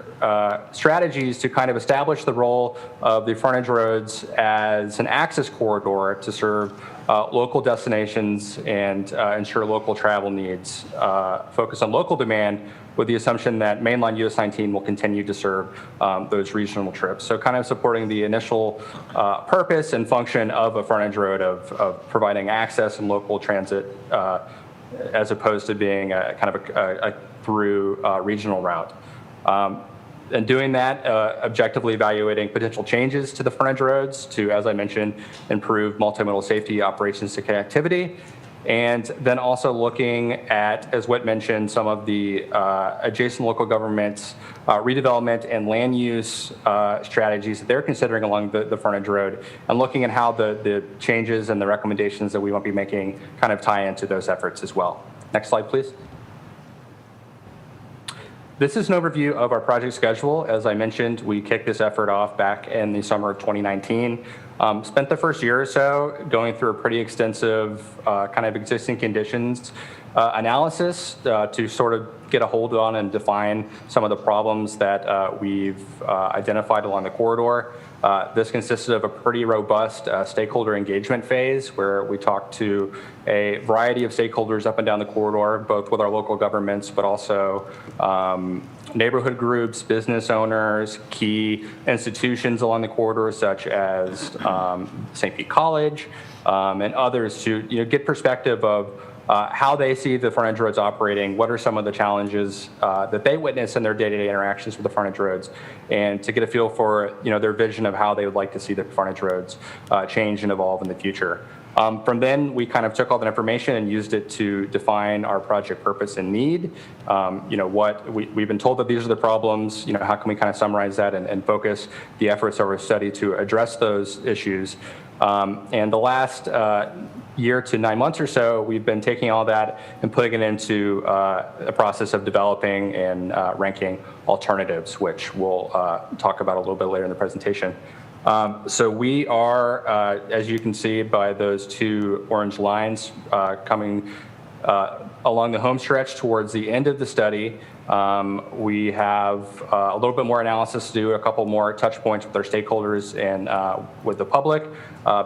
strategies to kind of establish the role of the frontage roads as an access corridor to serve local destinations and ensure local travel needs, focus on local demand with the assumption that mainline US 19 will continue to serve those regional trips. So kind of supporting the initial purpose and function of a frontage road of providing access and local transit as opposed to being a kind of a through regional route. And doing that, objectively evaluating potential changes to the frontage roads to, as I mentioned, improve multimodal safety, operations to connectivity, And then also looking at, as Whit mentioned, some of the adjacent local governments, redevelopment and land use strategies that they're considering along the frontage road, and looking at how the changes and the recommendations that we might be making kind of tie into those efforts as well. Next slide, please. This is an overview of our project schedule. As I mentioned, we kicked this effort off back in the summer of 2019. Spent the first year or so going through a pretty extensive kind of existing conditions analysis to sort of get a hold on and define some of the problems that we've identified along the corridor. This consisted of a pretty robust stakeholder engagement phase where we talked to a variety of stakeholders up and down the corridor, both with our local governments, but also neighborhood groups, business owners, key institutions along the corridor, such as St. Pete College and others, to get perspective of how they see the frontage roads operating, what are some of the challenges that they witness in their day-to-day interactions with the frontage roads, and to get a feel for their vision of how they would like to see the frontage roads change and evolve in the future. From then, we kind of took all that information and used it to define our project purpose and need. What we've been told that these are the problems. How can we kind of summarize that and focus the efforts of our study to address those issues? And the last year to 9 months or so, we've been taking all that and putting it into a process of developing and ranking alternatives, which we'll talk about a little bit later in the presentation. So we are, as you can see by those two orange lines, coming along the home stretch towards the end of the study. We have a little bit more analysis to do, a couple more touch points with our stakeholders and with the public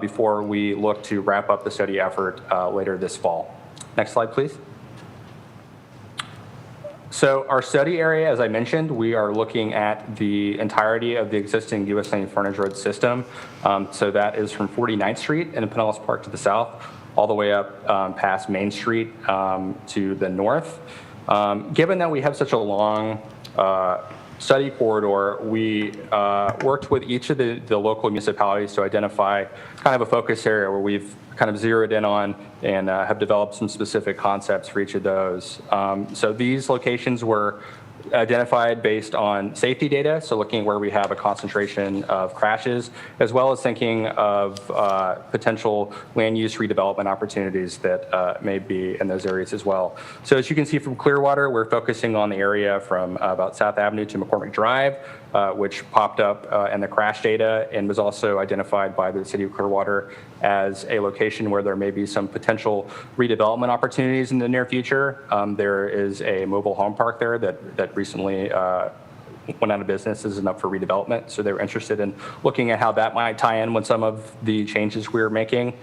before we look to wrap up the study effort later this fall. Next slide, please. So our study area, as I mentioned, we are looking at the entirety of the existing US Lane frontage road system. So that is from 49th Street in Pinellas Park to the south, all the way up past Main Street to the north. Given that we have such a long study corridor, we worked with each of the local municipalities to identify kind of a focus area where we've kind of zeroed in on and have developed some specific concepts for each of those. So these locations were identified based on safety data, so looking where we have a concentration of crashes, as well as thinking of potential land use redevelopment opportunities that may be in those areas as well. So as you can see from Clearwater, we're focusing on the area from about South Avenue to McCormick Drive, which popped up in the crash data and was also identified by the City of Clearwater as a location where there may be some potential redevelopment opportunities in the near future. There is a mobile home park there that recently went out of business, isn't up for redevelopment. So they were interested in looking at how that might tie in with some of the changes we were making.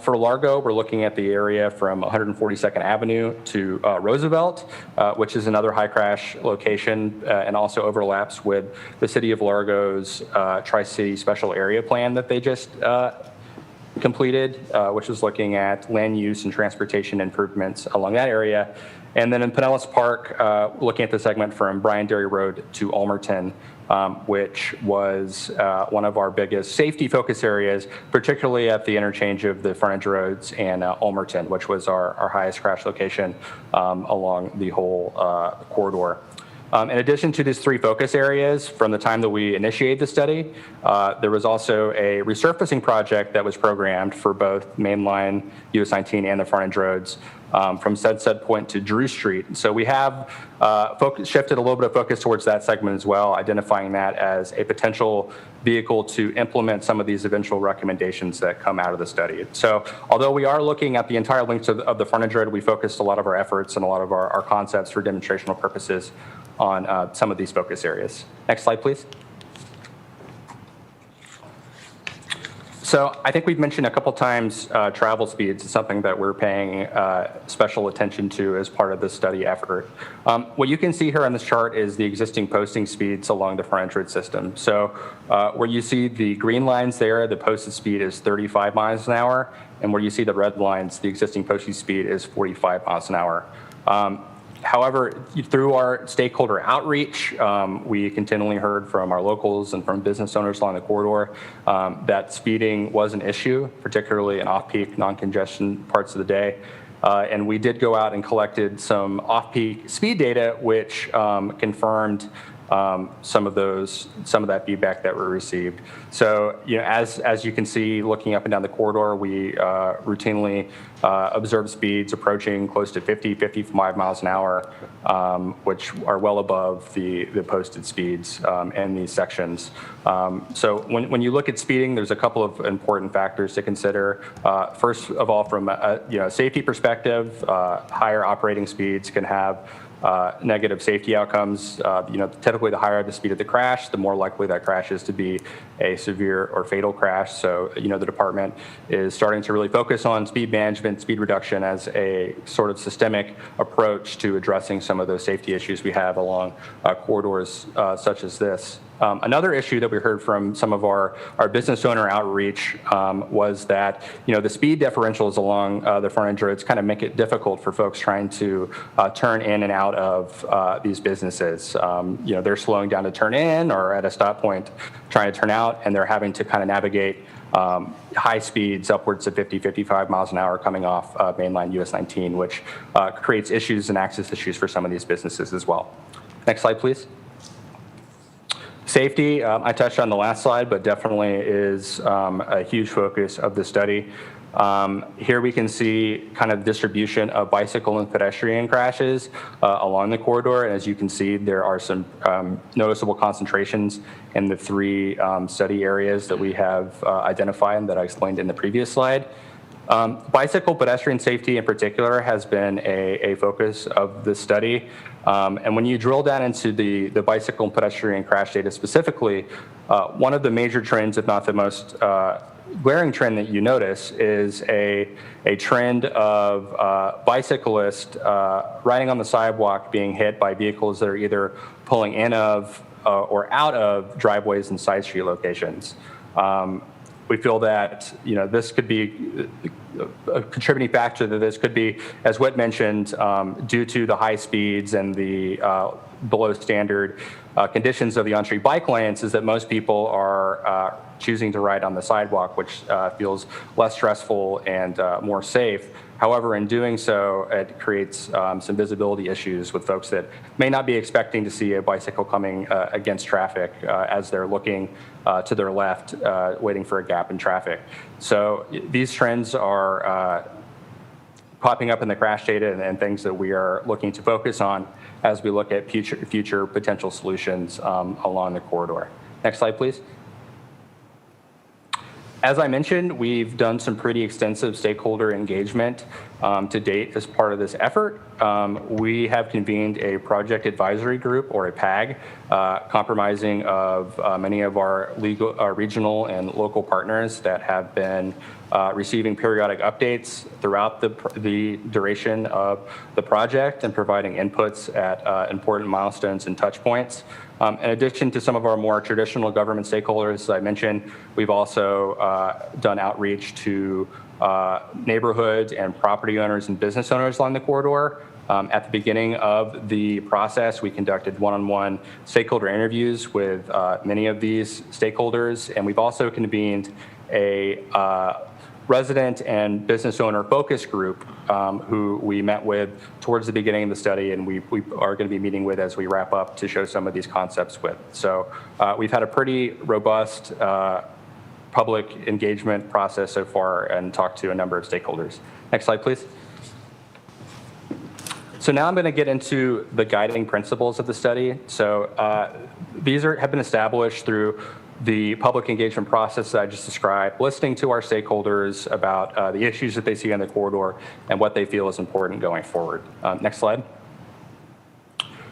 For Largo, we're looking at the area from 142nd Avenue to Roosevelt, which is another high crash location and also overlaps with the City of Largo's Tri-City Special Area Plan that they just completed, which is looking at land use and transportation improvements along that area. And then in Pinellas Park, looking at the segment from Bryan Dairy Road to Ulmerton, which was one of our biggest safety focus areas, particularly at the interchange of the frontage roads and Ulmerton, which was our highest crash location along the whole corridor. In addition to these three focus areas, from the time that we initiated the study, there was also a resurfacing project that was programmed for both mainline US 19 and the frontage roads from Sunset Point to Drew Street. So we have shifted a little bit of focus towards that segment as well, identifying that as a potential vehicle to implement some of these eventual recommendations that come out of the study. So although we are looking at the entire length of the frontage road, we focused a lot of our efforts and a lot of our concepts for demonstrational purposes on some of these focus areas. Next slide, please. So I think we've mentioned a couple times travel speeds is something that we're paying special attention to as part of this study effort. What you can see here on this chart is the existing posting speeds along the frontage road system. So where you see the green lines there, the posted speed is 35 miles an hour, and where you see the red lines, the existing posting speed is 45 miles an hour. However, through our stakeholder outreach, we continually heard from our locals and from business owners along the corridor that speeding was an issue, particularly in off-peak, non-congestion parts of the day. And we did go out and collected some off-peak speed data, which confirmed some of that feedback that we received. So, as you can see, looking up and down the corridor, we routinely observe speeds approaching close to 55 miles an hour, which are well above the posted speeds in these sections. So when you look at speeding, there's a couple of important factors to consider. First of all, from a safety perspective, higher operating speeds can have negative safety outcomes. Typically the higher the speed of the crash, the more likely that crash is to be a severe or fatal crash. So, the department is starting to really focus on speed management, speed reduction as a sort of systemic approach to addressing some of those safety issues we have along corridors such as this. Another issue that we heard from some of our business owner outreach was that, the speed differentials along the frontage roads kind of make it difficult for folks trying to turn in and out of these businesses. They're slowing down to turn in or at a stop point trying to turn out, and they're having to kind of navigate high speeds upwards of 55 miles an hour coming off mainline US 19, which creates issues and access issues for some of these businesses as well. Next slide, please. Safety, I touched on the last slide, but definitely is a huge focus of the study. Here we can see kind of distribution of bicycle and pedestrian crashes along the corridor. And as you can see, there are some noticeable concentrations in the three study areas that we have identified and that I explained in the previous slide. Bicycle pedestrian safety in particular has been a focus of the study. And when you drill down into the bicycle and pedestrian crash data specifically, one of the major trends, if not the most glaring trend that you notice, is a trend of bicyclists riding on the sidewalk being hit by vehicles that are either pulling in of or out of driveways and side street locations. We feel that this could be a contributing factor to this could be, as Whit mentioned, due to the high speeds and the below standard conditions of the on-street bike lanes, is that most people are choosing to ride on the sidewalk, which feels less stressful and more safe. However, in doing so, it creates some visibility issues with folks that may not be expecting to see a bicycle coming against traffic as they're looking to their left, waiting for a gap in traffic. So these trends are popping up in the crash data and things that we are looking to focus on as we look at future potential solutions along the corridor. Next slide, please. As I mentioned, we've done some pretty extensive stakeholder engagement to date as part of this effort. We have convened a project advisory group, or a PAG, comprising of many of our regional and local partners that have been receiving periodic updates throughout the duration of the project and providing inputs at important milestones and touch points. In addition to some of our more traditional government stakeholders, as I mentioned, we've also done outreach to neighborhoods and property owners and business owners along the corridor. At the beginning of the process, we conducted one-on-one stakeholder interviews with many of these stakeholders, and we've also convened a resident and business owner focus group who we met with towards the beginning of the study, and we are going to be meeting with as we wrap up to show some of these concepts with. So we've had a pretty robust public engagement process so far and talked to a number of stakeholders. Next slide, please. So now I'm going to get into the guiding principles of the study. So these have been established through the public engagement process that I just described, listening to our stakeholders about the issues that they see on the corridor and what they feel is important going forward. Next slide.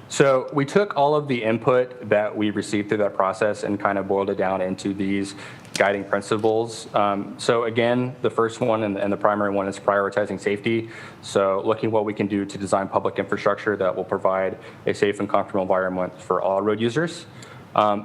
So we took all of the input that we received through that process and kind of boiled it down into these guiding principles. So again, the first one and the primary one is prioritizing safety. So looking what we can do to design public infrastructure that will provide a safe and comfortable environment for all road users.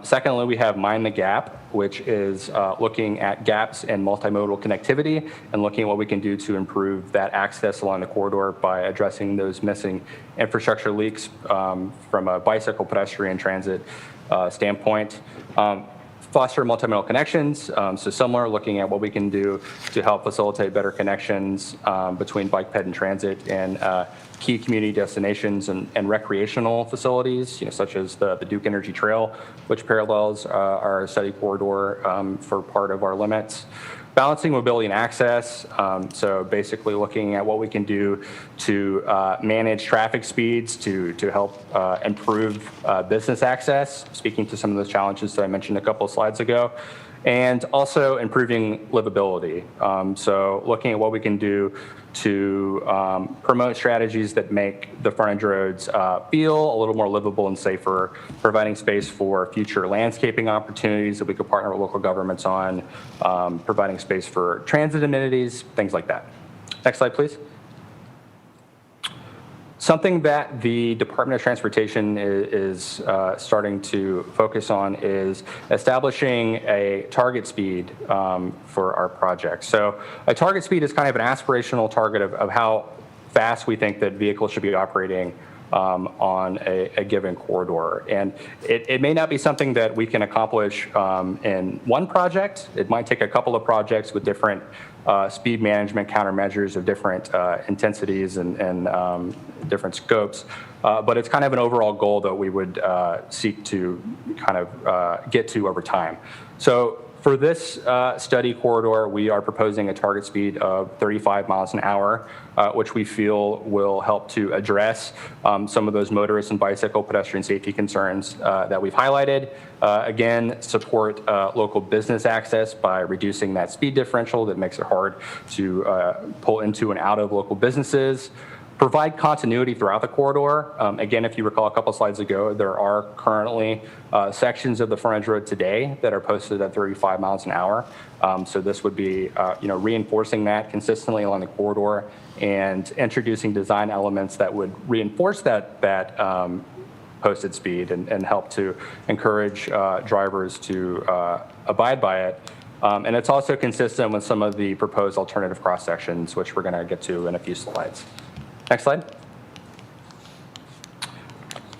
Secondly, we have Mind the Gap, which is looking at gaps in multimodal connectivity and looking at what we can do to improve that access along the corridor by addressing those missing infrastructure leaks from a bicycle, pedestrian, transit standpoint. Foster multimodal connections, so similar, looking at what we can do to help facilitate better connections between bike, ped, and transit and key community destinations and recreational facilities, such as the Duke Energy Trail, which parallels our study corridor for part of our limits. Balancing mobility and access, so basically looking at what we can do to manage traffic speeds to help improve business access, speaking to some of those challenges that I mentioned a couple of slides ago, and also improving livability. So looking at what we can do to promote strategies that make the frontage roads feel a little more livable and safer, providing space for future landscaping opportunities that we could partner with local governments on, providing space for transit amenities, things like that. Next slide, please. Something that the Department of Transportation is starting to focus on is establishing a target speed for our project. So a target speed is kind of an aspirational target of how fast we think that vehicles should be operating on a given corridor. And it may not be something that we can accomplish in one project. It might take a couple of projects with different speed management countermeasures of different intensities and different scopes. But it's kind of an overall goal that we would seek to kind of get to over time. So for this study corridor, we are proposing a target speed of 35 miles an hour, which we feel will help to address some of those motorist and bicycle pedestrian safety concerns that we've highlighted. Again, support local business access by reducing that speed differential that makes it hard to pull into and out of local businesses. Provide continuity throughout the corridor. Again, if you recall a couple slides ago, there are currently sections of the frontage road today that are posted at 35 miles an hour. So this would be reinforcing that consistently along the corridor and introducing design elements that would reinforce that posted speed and help to encourage drivers to abide by it. And it's also consistent with some of the proposed alternative cross sections, which we're going to get to in a few slides. Next slide.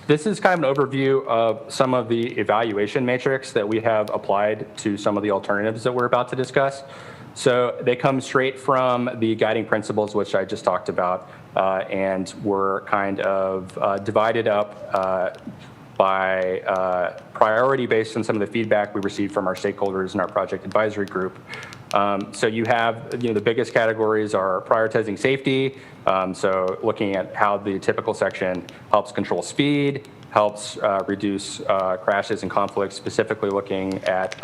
This is kind of an overview of some of the evaluation matrix that we have applied to some of the alternatives that we're about to discuss. So they come straight from the guiding principles, which I just talked about, and were kind of divided up by priority based on some of the feedback we received from our stakeholders in our project advisory group. So you have, the biggest categories are prioritizing safety. So looking at how the typical section helps control speed, helps reduce crashes and conflicts, specifically looking at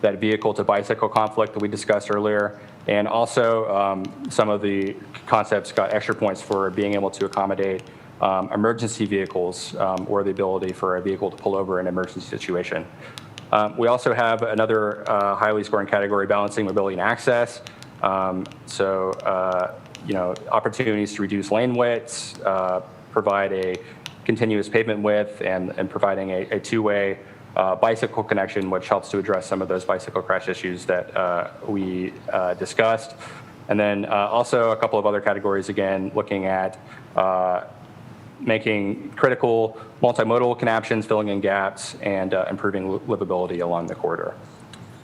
that vehicle to bicycle conflict that we discussed earlier. And also some of the concepts got extra points for being able to accommodate emergency vehicles or the ability for a vehicle to pull over in an emergency situation. We also have another highly scoring category, balancing mobility and access. Opportunities to reduce lane widths, provide a continuous pavement width, and providing a two-way bicycle connection, which helps to address some of those bicycle crash issues that we discussed. And then also a couple of other categories, again, looking at making critical multimodal connections, filling in gaps, and improving livability along the corridor.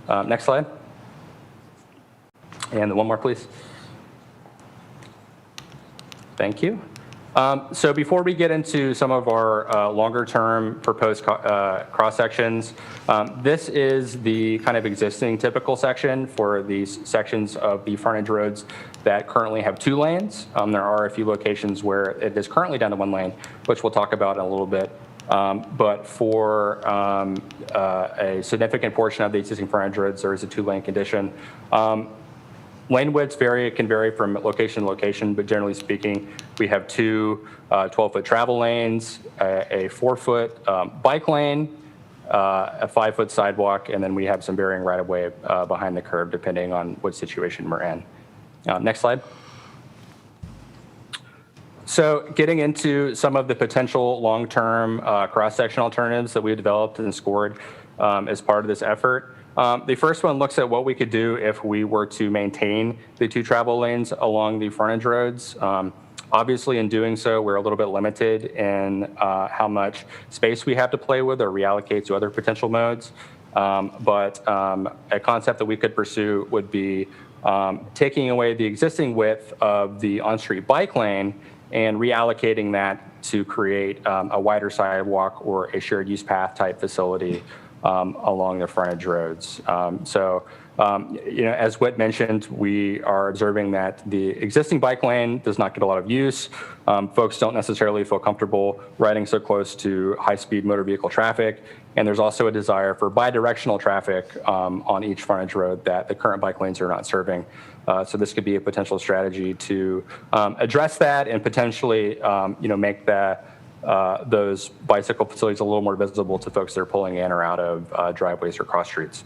Next slide. And one more, please. Thank you. So before we get into some of our longer-term proposed cross-sections, this is the kind of existing typical section for these sections of the frontage roads that currently have 2 lanes. There are a few locations where it is currently down to 1 lane, which we'll talk about in a little bit. But for a significant portion of the existing frontage roads, there is a 2-lane condition. Lane widths can vary from location to location, but generally speaking, we have 2 12-foot travel lanes, a 4-foot bike lane, a 5-foot sidewalk, and then we have some varying right-of-way behind the curb, depending on what situation we're in. Next slide. So getting into some of the potential long-term cross-section alternatives that we developed and scored as part of this effort. The first one looks at what we could do if we were to maintain the 2 travel lanes along the frontage roads. Obviously, in doing so, we're a little bit limited in how much space we have to play with or reallocate to other potential modes. but a concept that we could pursue would be taking away the existing width of the on-street bike lane and reallocating that to create a wider sidewalk or a shared use path type facility along the frontage roads. As Whit mentioned, we are observing that the existing bike lane does not get a lot of use. Folks don't necessarily feel comfortable riding so close to high-speed motor vehicle traffic. And there's also a desire for bidirectional traffic on each frontage road that the current bike lanes are not serving. So this could be a potential strategy to address that and potentially, make those bicycle facilities a little more visible to folks that are pulling in or out of driveways or cross streets.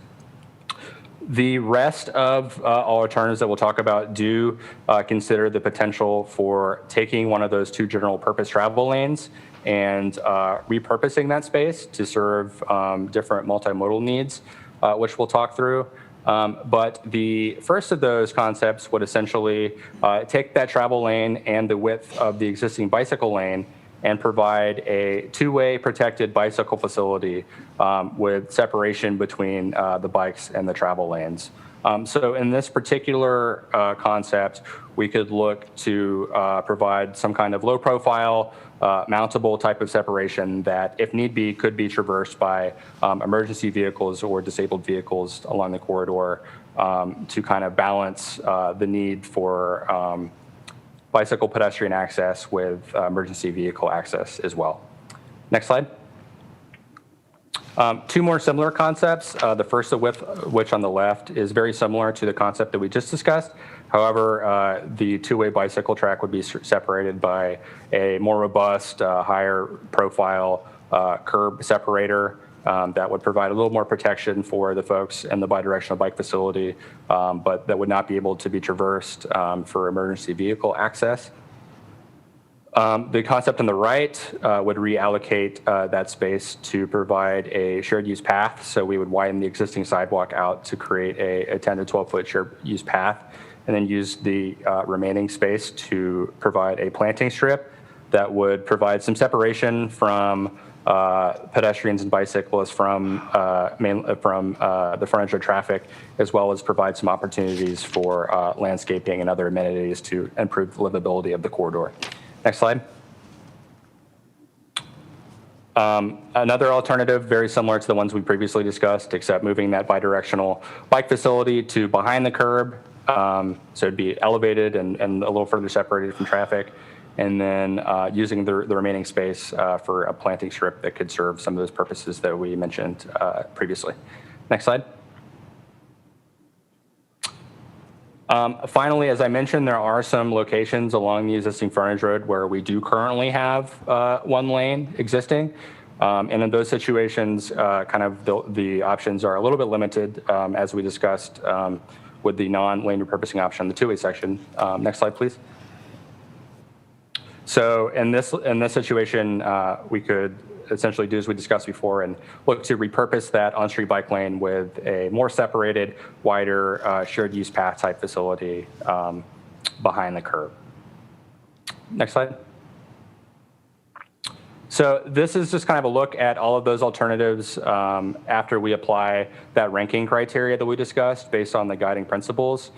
The rest of all alternatives that we'll talk about do consider the potential for taking one of those two general purpose travel lanes and repurposing that space to serve different multimodal needs, which we'll talk through. But the first of those concepts would essentially take that travel lane and the width of the existing bicycle lane and provide a two-way protected bicycle facility with separation between the bikes and the travel lanes. So in this particular concept, we could look to provide some kind of low-profile, mountable type of separation that, if need be, could be traversed by emergency vehicles or disabled vehicles along the corridor to kind of balance the need for bicycle pedestrian access with emergency vehicle access as well. Next slide. Two more similar concepts. The first of which on the left is very similar to the concept that we just discussed. However, the two-way bicycle track would be separated by a more robust, higher profile curb separator that would provide a little more protection for the folks in the bidirectional bike facility, but that would not be able to be traversed for emergency vehicle access. The concept on the right would reallocate that space to provide a shared use path. So we would widen the existing sidewalk out to create a 10 to 12 foot shared use path, and then use the remaining space to provide a planting strip that would provide some separation from pedestrians and bicyclists from the frontage road traffic, as well as provide some opportunities for landscaping and other amenities to improve the livability of the corridor. Next slide. Another alternative, very similar to the ones we previously discussed, except moving that bidirectional bike facility to behind the curb. So it'd be elevated and a little further separated from traffic. And then using the remaining space for a planting strip that could serve some of those purposes that we mentioned previously. Next slide. Finally, as I mentioned, there are some locations along the existing frontage road where we do currently have one lane existing. And in those situations, kind of the options are a little bit limited, as we discussed with the non-lane repurposing option, the two-way section. Next slide, please. So in this situation, we could essentially do as we discussed before and look to repurpose that on-street bike lane with a more separated, wider shared use path type facility behind the curb. Next slide. So this is just kind of a look at all of those alternatives after we apply that ranking criteria that we discussed based on the guiding principles.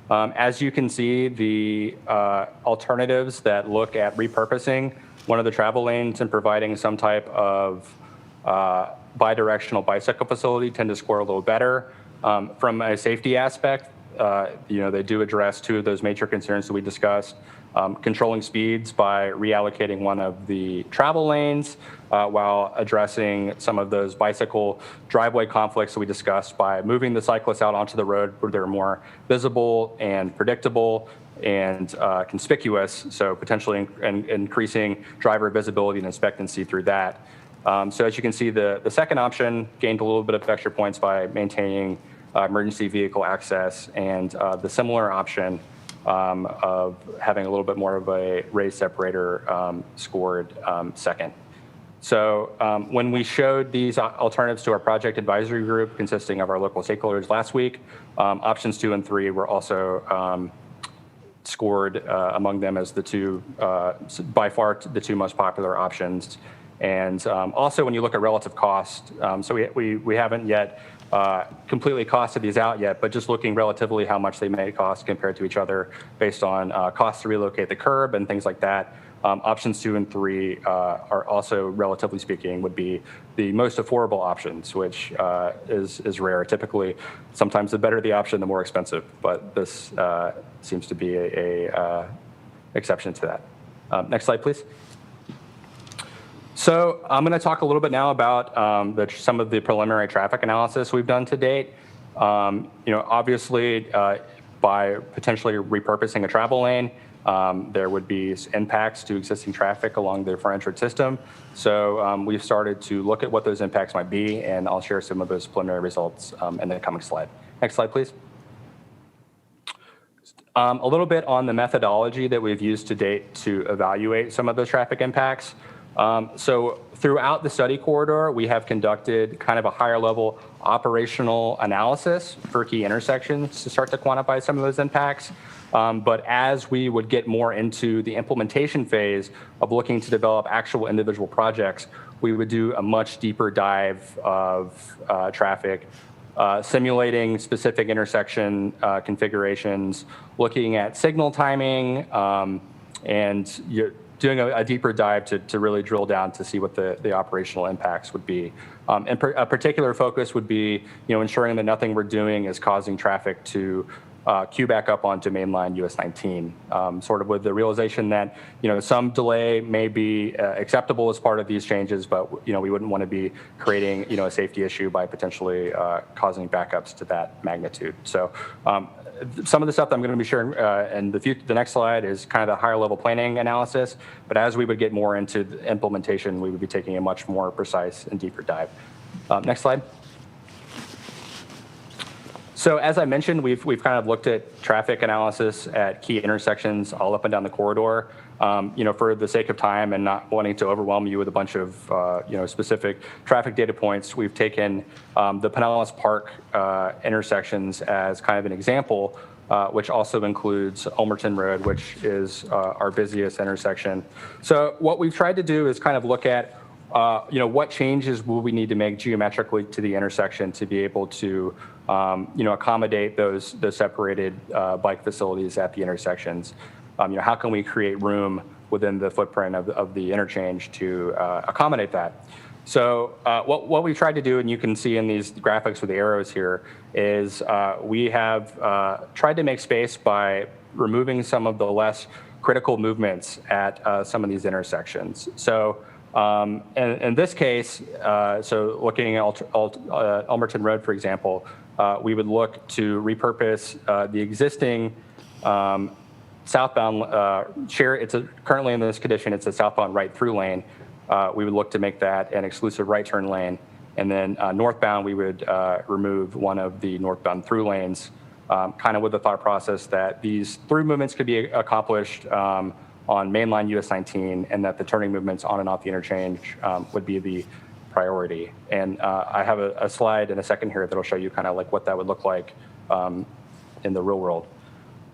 As you can see, the alternatives that look at repurposing one of the travel lanes and providing some type of bidirectional bicycle facility tend to score a little better. From a safety aspect, they do address two of those major concerns that we discussed. Controlling speeds by reallocating one of the travel lanes while addressing some of those bicycle driveway conflicts that we discussed by moving the cyclists out onto the road where they're more visible and predictable and conspicuous, so potentially increasing driver visibility and expectancy through that. So as you can see, the second option gained a little bit of extra points by maintaining emergency vehicle access, and the similar option of having a little bit more of a raised separator scored second. So when we showed these alternatives to our project advisory group consisting of our local stakeholders last week, options 2 and 3 were also scored among them as the two, by far the two most popular options. And also when you look at relative cost, so we haven't yet completely costed these out yet, but just looking relatively how much they may cost compared to each other based on costs to relocate the curb and things like that. Options 2 and 3 are also, relatively speaking, would be the most affordable options, which is rare. Typically, sometimes the better the option, the more expensive, but this seems to be a exception to that. Next slide, please. So I'm going to talk a little bit now about some of the preliminary traffic analysis we've done to date. Obviously, by potentially repurposing a travel lane, there would be impacts to existing traffic along the frontage road system. So we've started to look at what those impacts might be, and I'll share some of those preliminary results in the coming slide. Next slide, please. A little bit on the methodology that we've used to date to evaluate some of those traffic impacts. So throughout the study corridor, we have conducted kind of a higher level operational analysis for key intersections to start to quantify some of those impacts. But as we would get more into the implementation phase of looking to develop actual individual projects, we would do a much deeper dive of traffic, simulating specific intersection configurations, looking at signal timing, and doing a deeper dive to really drill down to see what the operational impacts would be. And a particular focus would be, ensuring that nothing we're doing is causing traffic to queue back up onto mainline US 19, sort of with the realization that, some delay may be acceptable as part of these changes, but, we wouldn't want to be creating, a safety issue by potentially causing backups to that magnitude. So some of the stuff that I'm going to be sharing in the next slide is kind of the higher level planning analysis, but as we would get more into the implementation, we would be taking a much more precise and deeper dive. Next slide. So as I mentioned, we've kind of looked at traffic analysis at key intersections all up and down the corridor. For the sake of time and not wanting to overwhelm you with a bunch of specific traffic data points, we've taken the Pinellas Park intersections as kind of an example, which also includes Ulmerton Road, which is our busiest intersection. So what we've tried to do is kind of look at what changes will we need to make geometrically to the intersection to be able to accommodate those separated bike facilities at the intersections. How can we create room within the footprint of the interchange to accommodate that? So what we tried to do, and you can see in these graphics with the arrows here, is we have tried to make space by removing some of the less critical movements at some of these intersections. So in this case, so looking at Ulmerton Road, for example, we would look to repurpose the existing southbound share. Currently in this condition, it's a southbound right through lane. We would look to make that an exclusive right turn lane. And then northbound, we would remove one of the northbound through lanes, kind of with the thought process that these through movements could be accomplished on mainline US 19, and that the turning movements on and off the interchange would be the priority. And I have a slide in a second here that'll show you kind of like what that would look like in the real world.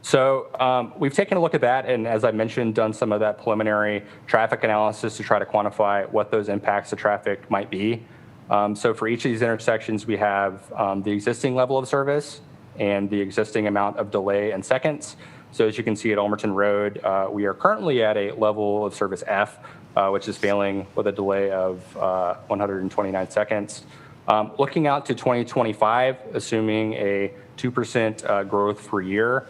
So we've taken a look at that, and as I mentioned, done some of that preliminary traffic analysis to try to quantify what those impacts to traffic might be. So for each of these intersections, we have the existing level of service and the existing amount of delay in seconds. So as you can see at Ulmerton Road, we are currently at a level of service F, which is failing with a delay of 129 seconds. Looking out to 2025, assuming a 2% growth per year,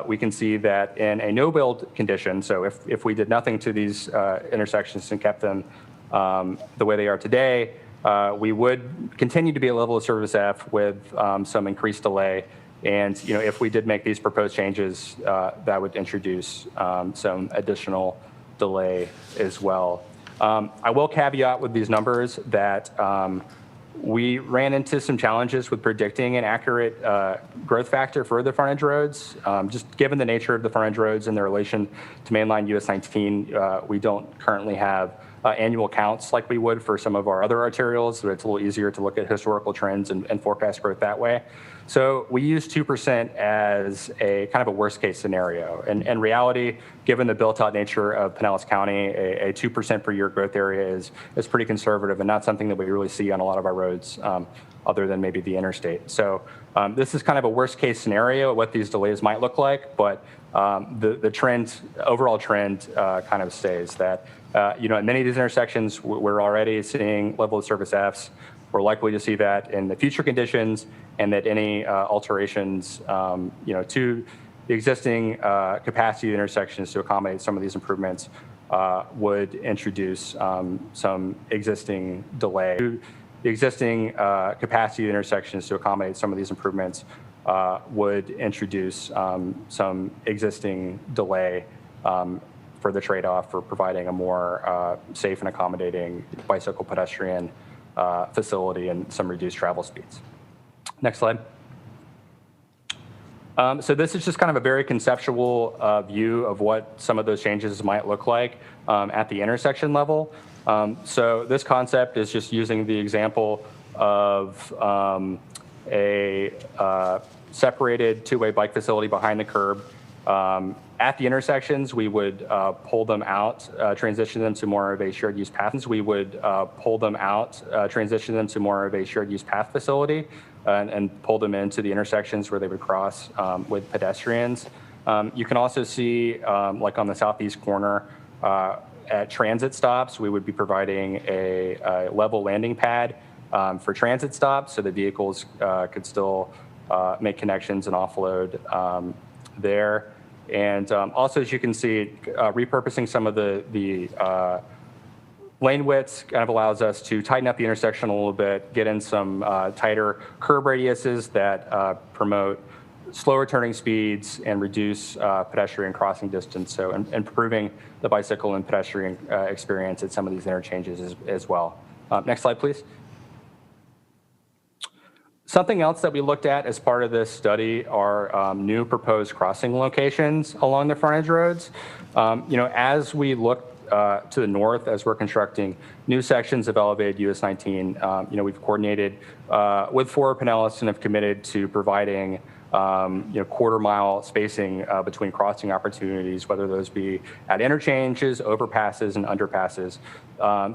we can see that in a no-build condition, so if we did nothing to these intersections and kept them the way they are today, we would continue to be a level of service F with some increased delay. And if we did make these proposed changes, that would introduce some additional delay as well. I will caveat with these numbers that we ran into some challenges with predicting an accurate growth factor for the frontage roads. Just given the nature of the frontage roads and their relation to mainline US 19, we don't currently have annual counts like we would for some of our other arterials, so it's a little easier to look at historical trends and forecast growth that way. So we use 2% as a kind of a worst case scenario. And in reality, given the built out nature of Pinellas County, a 2% per year growth area is pretty conservative and not something that we really see on a lot of our roads other than maybe the interstate. So this is kind of a worst case scenario, what these delays might look like, but the trend, overall trend kind of stays that, at many of these intersections, we're already seeing level of service Fs. We're likely to see that in the future conditions, and that any alterations, to the existing capacity of intersections to accommodate some of these improvements would introduce some existing delay. The existing capacity of intersections to accommodate some of these improvements would introduce some existing delay for the trade-off for providing a more safe and accommodating bicycle pedestrian facility and some reduced travel speeds. Next slide. So this is just kind of a very conceptual view of what some of those changes might look like at the intersection level. So this concept is just using the example of a separated two-way bike facility behind the curb. At the intersections, we would pull them out, transition them to more of a shared use path. We would pull them out, transition them to more of a shared use path facility, and pull them into the intersections where they would cross with pedestrians. You can also see, like on the southeast corner, at transit stops, we would be providing a level landing pad for transit stops, so the vehicles could still make connections and offload there. And also, as you can see, repurposing some of the lane widths kind of allows us to tighten up the intersection a little bit, get in some tighter curb radiuses that promote slower turning speeds and reduce pedestrian crossing distance, so improving the bicycle and pedestrian experience at some of these interchanges as well. Next slide, please. Something else that we looked at as part of this study are new proposed crossing locations along the frontage roads. As we look to the north, as we're constructing new sections of elevated US 19, we've coordinated with Forward Pinellas and have committed to providing quarter-mile spacing between crossing opportunities, whether those be at interchanges, overpasses, and underpasses.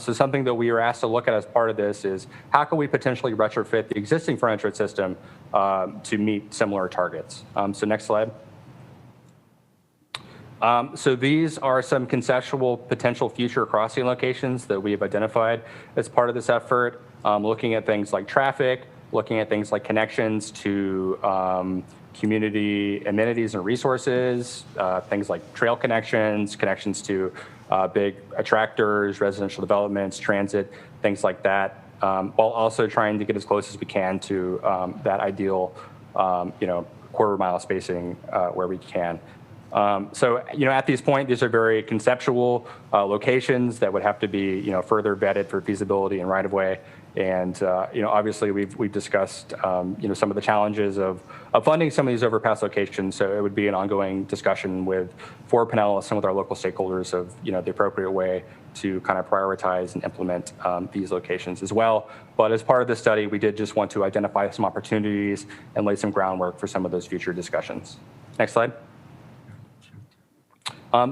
So something that we were asked to look at as part of this is how can we potentially retrofit the existing frontage road system to meet similar targets. So next slide. So these are some conceptual potential future crossing locations that we have identified as part of this effort, looking at things like traffic, looking at things like connections to community amenities and resources, things like trail connections, connections to big attractors, residential developments, transit, things like that, while also trying to get as close as we can to that ideal, quarter-mile spacing where we can. So, at this point, these are very conceptual locations that would have to be, further vetted for feasibility and right-of-way. And, obviously, we've discussed, some of the challenges of funding some of these overpass locations. So it would be an ongoing discussion with Forward Pinellas and with our local stakeholders of, the appropriate way to kind of prioritize and implement these locations as well. But as part of the study, we did just want to identify some opportunities and lay some groundwork for some of those future discussions. Next slide.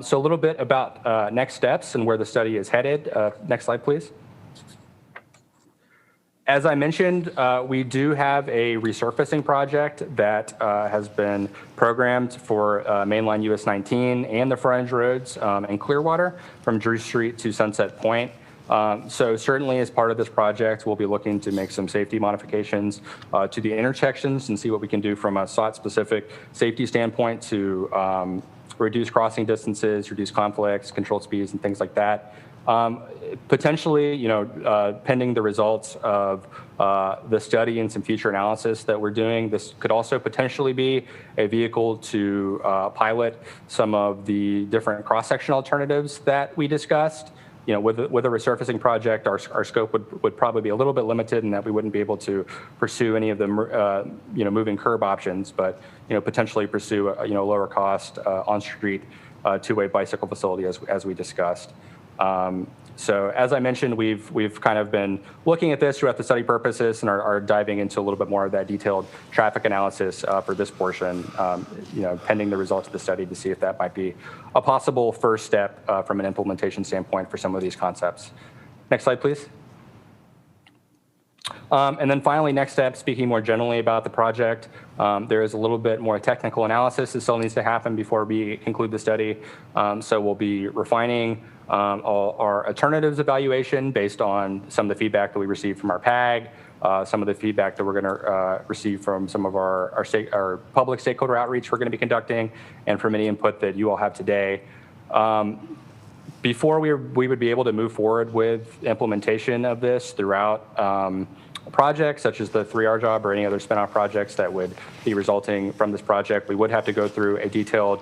So a little bit about next steps and where the study is headed. Next slide, please. As I mentioned, we do have a resurfacing project that has been programmed for mainline US 19 and the frontage roads in Clearwater from Drew Street to Sunset Point. So certainly as part of this project, we'll be looking to make some safety modifications to the intersections and see what we can do from a SOT-specific safety standpoint to reduce crossing distances, reduce conflicts, control speeds, and things like that. Potentially, pending the results of the study and some future analysis that we're doing, this could also potentially be a vehicle to pilot some of the different cross-section alternatives that we discussed. With a resurfacing project, our scope would probably be a little bit limited in that we wouldn't be able to pursue any of the moving curb options, but potentially pursue a lower cost on-street two-way bicycle facility as we discussed. So as I mentioned, we've kind of been looking at this throughout the study purposes and are diving into a little bit more of that detailed traffic analysis for this portion, pending the results of the study to see if that might be a possible first step from an implementation standpoint for some of these concepts. Next slide, please. And then finally, next step, speaking more generally about the project, there is a little bit more technical analysis that still needs to happen before we conclude the study. So we'll be refining our alternatives evaluation based on some of the feedback that we received from our PAG, some of the feedback that we're going to receive from some of our public stakeholder outreach we're going to be conducting, and from any input that you all have today. Before we would be able to move forward with implementation of this throughout projects such as the 3R job or any other spinoff projects that would be resulting from this project, we would have to go through a detailed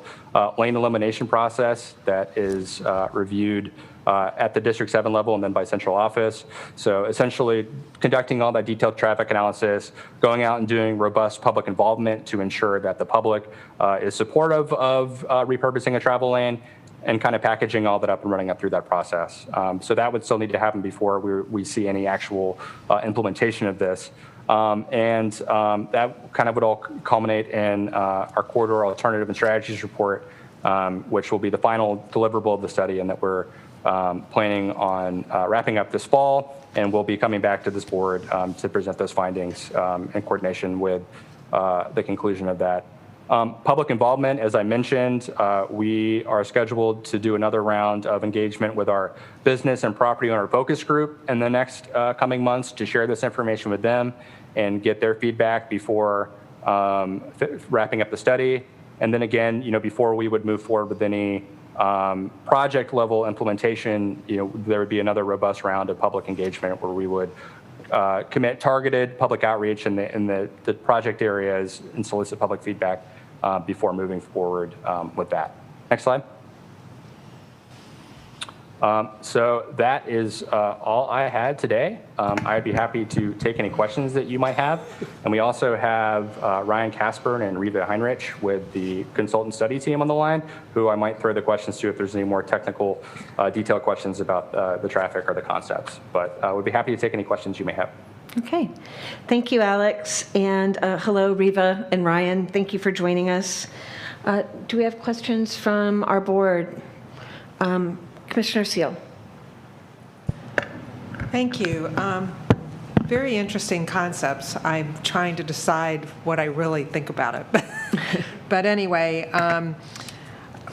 lane elimination process that is reviewed at the District 7 level and then by central office. So essentially conducting all that detailed traffic analysis, going out and doing robust public involvement to ensure that the public is supportive of repurposing a travel lane, and kind of packaging all that up and running up through that process. So that would still need to happen before we see any actual implementation of this. That kind of would all culminate in our corridor alternative and strategies report, which will be the final deliverable of the study, and that we're planning on wrapping up this fall, and we'll be coming back to this board to present those findings in coordination with the conclusion of that. Public involvement, as I mentioned, we are scheduled to do another round of engagement with our business and property owner focus group in the next coming months to share this information with them and get their feedback before wrapping up the study. And then again, before we would move forward with any project level implementation, there would be another robust round of public engagement where we would commit targeted public outreach in the project areas and solicit public feedback before moving forward with that. Next slide. So that is all I had today. I'd be happy to take any questions that you might have. And we also have Ryan Caspern and Reva Heinrich with the consultant study team on the line, who I might throw the questions to if there's any more technical, detailed questions about the traffic or the concepts. But we'd be happy to take any questions you may have. Okay. Thank you, Alex. And hello, Reva and Ryan. Thank you for joining us. Do we have questions from our board? Commissioner Seal. Thank you. Very interesting concepts. I'm trying to decide what I really think about it. But anyway,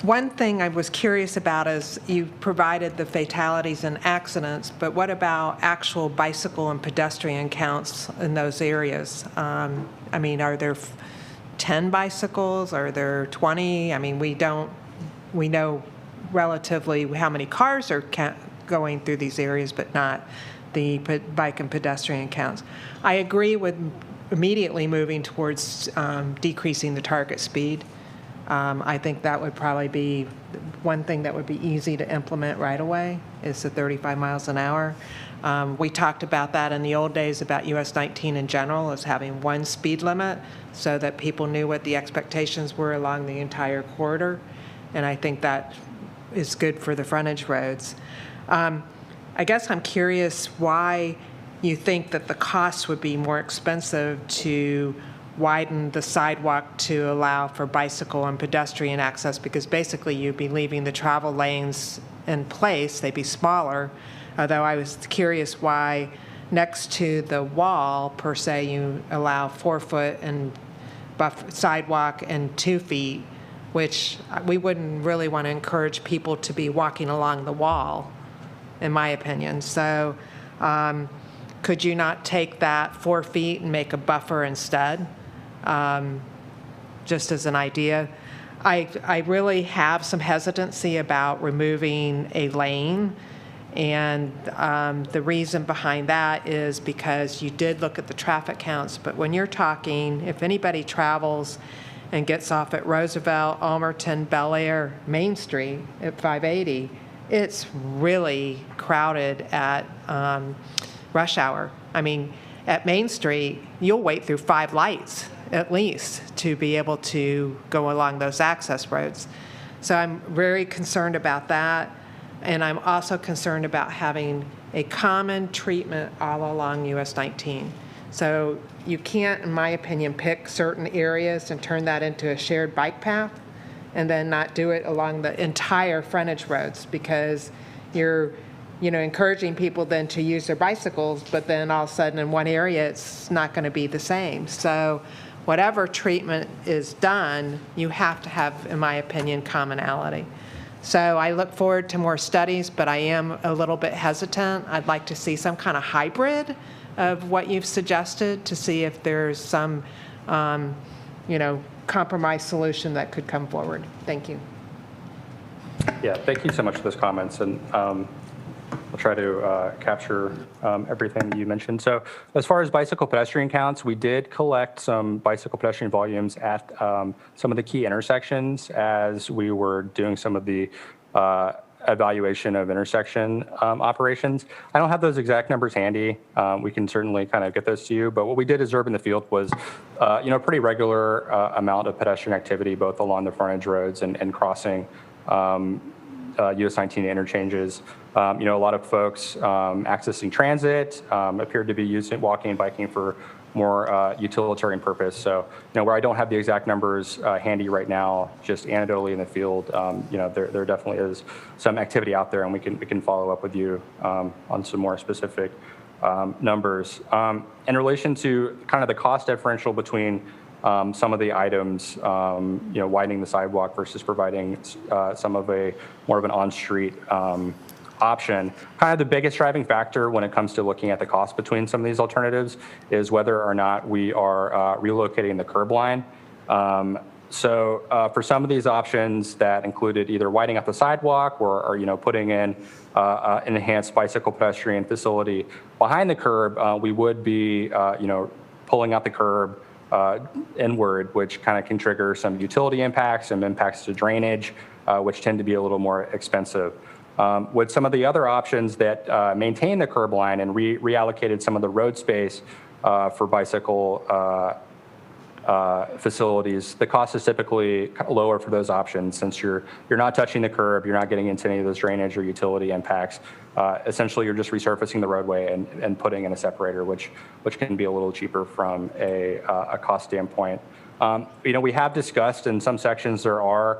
one thing I was curious about is you provided the fatalities and accidents, but what about actual bicycle and pedestrian counts in those areas? I mean, are there 10 bicycles? Are there 20? I mean, we know relatively how many cars are going through these areas, but not the bike and pedestrian counts. I agree with immediately moving towards decreasing the target speed. I think that would probably be one thing that would be easy to implement right away is the 35 miles an hour. We talked about that in the old days about US 19 in general as having one speed limit so that people knew what the expectations were along the entire corridor. And I think that is good for the frontage roads. I guess I'm curious why you think that the cost would be more expensive to widen the sidewalk to allow for bicycle and pedestrian access, because basically you'd be leaving the travel lanes in place, they'd be smaller. Although I was curious why next to the wall, per se, you allow 4 foot and sidewalk and 2 feet, which we wouldn't really want to encourage people to be walking along the wall, in my opinion. So could you not take that 4 feet and make a buffer instead? Just as an idea. I really have some hesitancy about removing a lane. And the reason behind that is because you did look at the traffic counts, but when you're talking, if anybody travels and gets off at Roosevelt, Almerton, Bel Air, Main Street at 580, it's really crowded at rush hour. I mean, at Main Street, you'll wait through 5 lights at least to be able to go along those access roads. So I'm very concerned about that. And I'm also concerned about having a common treatment all along US 19. So you can't, in my opinion, pick certain areas and turn that into a shared bike path and then not do it along the entire frontage roads, because you're encouraging people then to use their bicycles, but then all of a sudden in one area it's not going to be the same. So whatever treatment is done, you have to have, in my opinion, commonality. So I look forward to more studies, but I am a little bit hesitant. I'd like to see some kind of hybrid of what you've suggested to see if there's some, compromise solution that could come forward. Thank you. Yeah, thank you so much for those comments. And I'll try to capture everything you mentioned. So as far as bicycle pedestrian counts, we did collect some bicycle pedestrian volumes at some of the key intersections as we were doing some of the evaluation of intersection operations. I don't have those exact numbers handy. We can certainly kind of get those to you. But what we did observe in the field was, pretty regular amount of pedestrian activity, both along the frontage roads and crossing US 19 interchanges. A lot of folks accessing transit appeared to be using walking and biking for more utilitarian purpose. So, where I don't have the exact numbers handy right now, just anecdotally in the field, there definitely is some activity out there, and we can follow up with you on some more specific numbers. In relation to kind of the cost differential between some of the items, widening the sidewalk versus providing some of more of an on-street option. Kind of the biggest driving factor when it comes to looking at the cost between some of these alternatives is whether or not we are relocating the curb line. So for some of these options that included either widening up the sidewalk or putting in an enhanced bicycle pedestrian facility behind the curb, we would be pulling out the curb inward, which kind of can trigger some utility impacts and impacts to drainage, which tend to be a little more expensive. With some of the other options that maintain the curb line and reallocated some of the road space for bicycle facilities, the cost is typically lower for those options since you're not touching the curb, you're not getting into any of those drainage or utility impacts. Essentially, you're just resurfacing the roadway and putting in a separator, which can be a little cheaper from a cost standpoint. We have discussed in some sections there are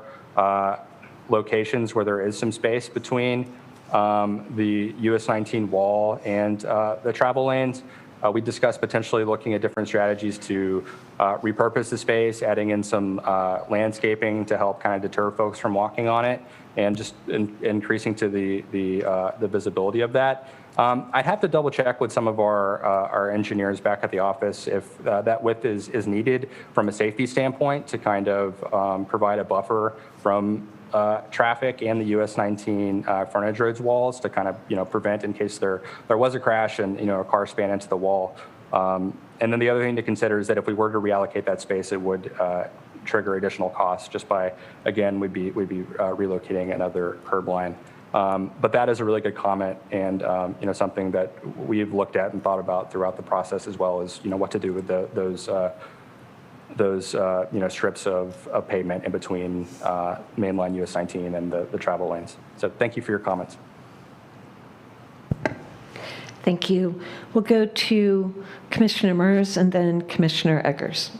locations where there is some space between the US 19 wall and the travel lanes. We discussed potentially looking at different strategies to repurpose the space, adding in some landscaping to help kind of deter folks from walking on it, and just increasing to the visibility of that. I'd have to double check with some of our engineers back at the office if that width is needed from a safety standpoint to kind of provide a buffer from traffic and the US 19 frontage roads walls to kind of prevent in case there was a crash and a car span into the wall. And then the other thing to consider is that if we were to reallocate that space, it would trigger additional costs just by, again, we'd be relocating another curb line. But that is a really good comment and something that we've looked at and thought about throughout the process, as well as what to do with those strips of pavement in between mainline US 19 and the travel lanes. So thank you for your comments. Thank you. We'll go to Commissioner Mers and then Commissioner Eggers.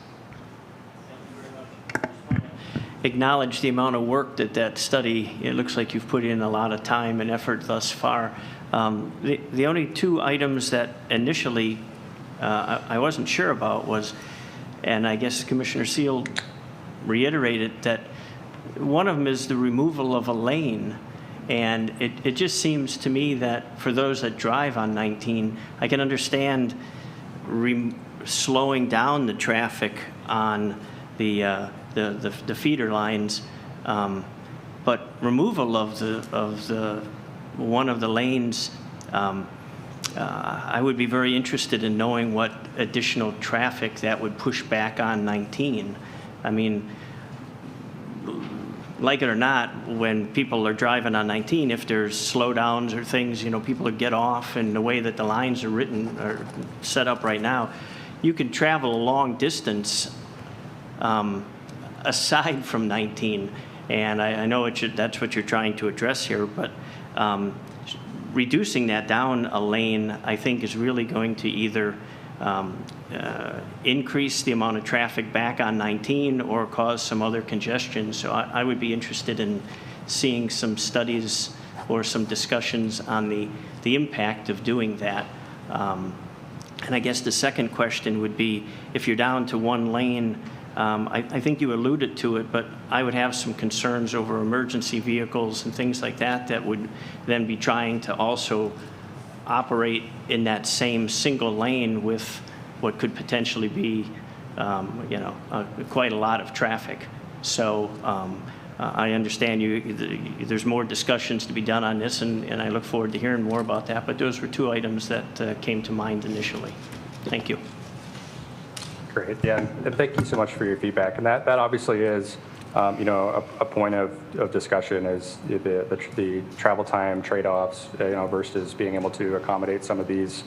Acknowledge the amount of work that study, it looks like you've put in a lot of time and effort thus far. The only two items that initially I wasn't sure about was, and I guess Commissioner Seal reiterated that one of them is the removal of a lane. And it just seems to me that for those that drive on 19, I can understand slowing down the traffic on the feeder lines, but removal of the one of the lanes, I would be very interested in knowing what additional traffic that would push back on 19. I mean, like it or not, when people are driving on 19, if there's slowdowns or things, people would get off, and the way that the lines are written or set up right now, you can travel a long distance aside from 19. And I know that's what you're trying to address here, but reducing that down a lane, I think, is really going to either increase the amount of traffic back on 19 or cause some other congestion. So I would be interested in seeing some studies or some discussions on the impact of doing that. And I guess the second question would be, if you're down to one lane, I think you alluded to it, but I would have some concerns over emergency vehicles and things like that that would then be trying to also operate in that same single lane with what could potentially be, quite a lot of traffic. So I understand there's more discussions to be done on this, and I look forward to hearing more about that. But those were two items that came to mind initially. Thank you. Great. Yeah, and thank you so much for your feedback. And that obviously is, a point of discussion is the travel time trade-offs, versus being able to accommodate some of these,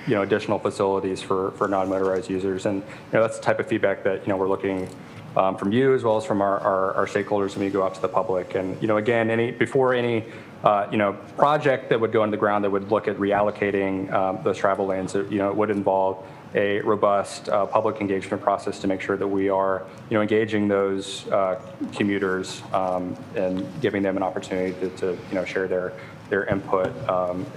additional facilities for non-motorized users. And that's the type of feedback that we're looking from you as well as from our stakeholders when we go out to the public. And again, before any project that would go into the ground that would look at reallocating those travel lanes, it would involve a robust public engagement process to make sure that we are engaging those commuters and giving them an opportunity to share their input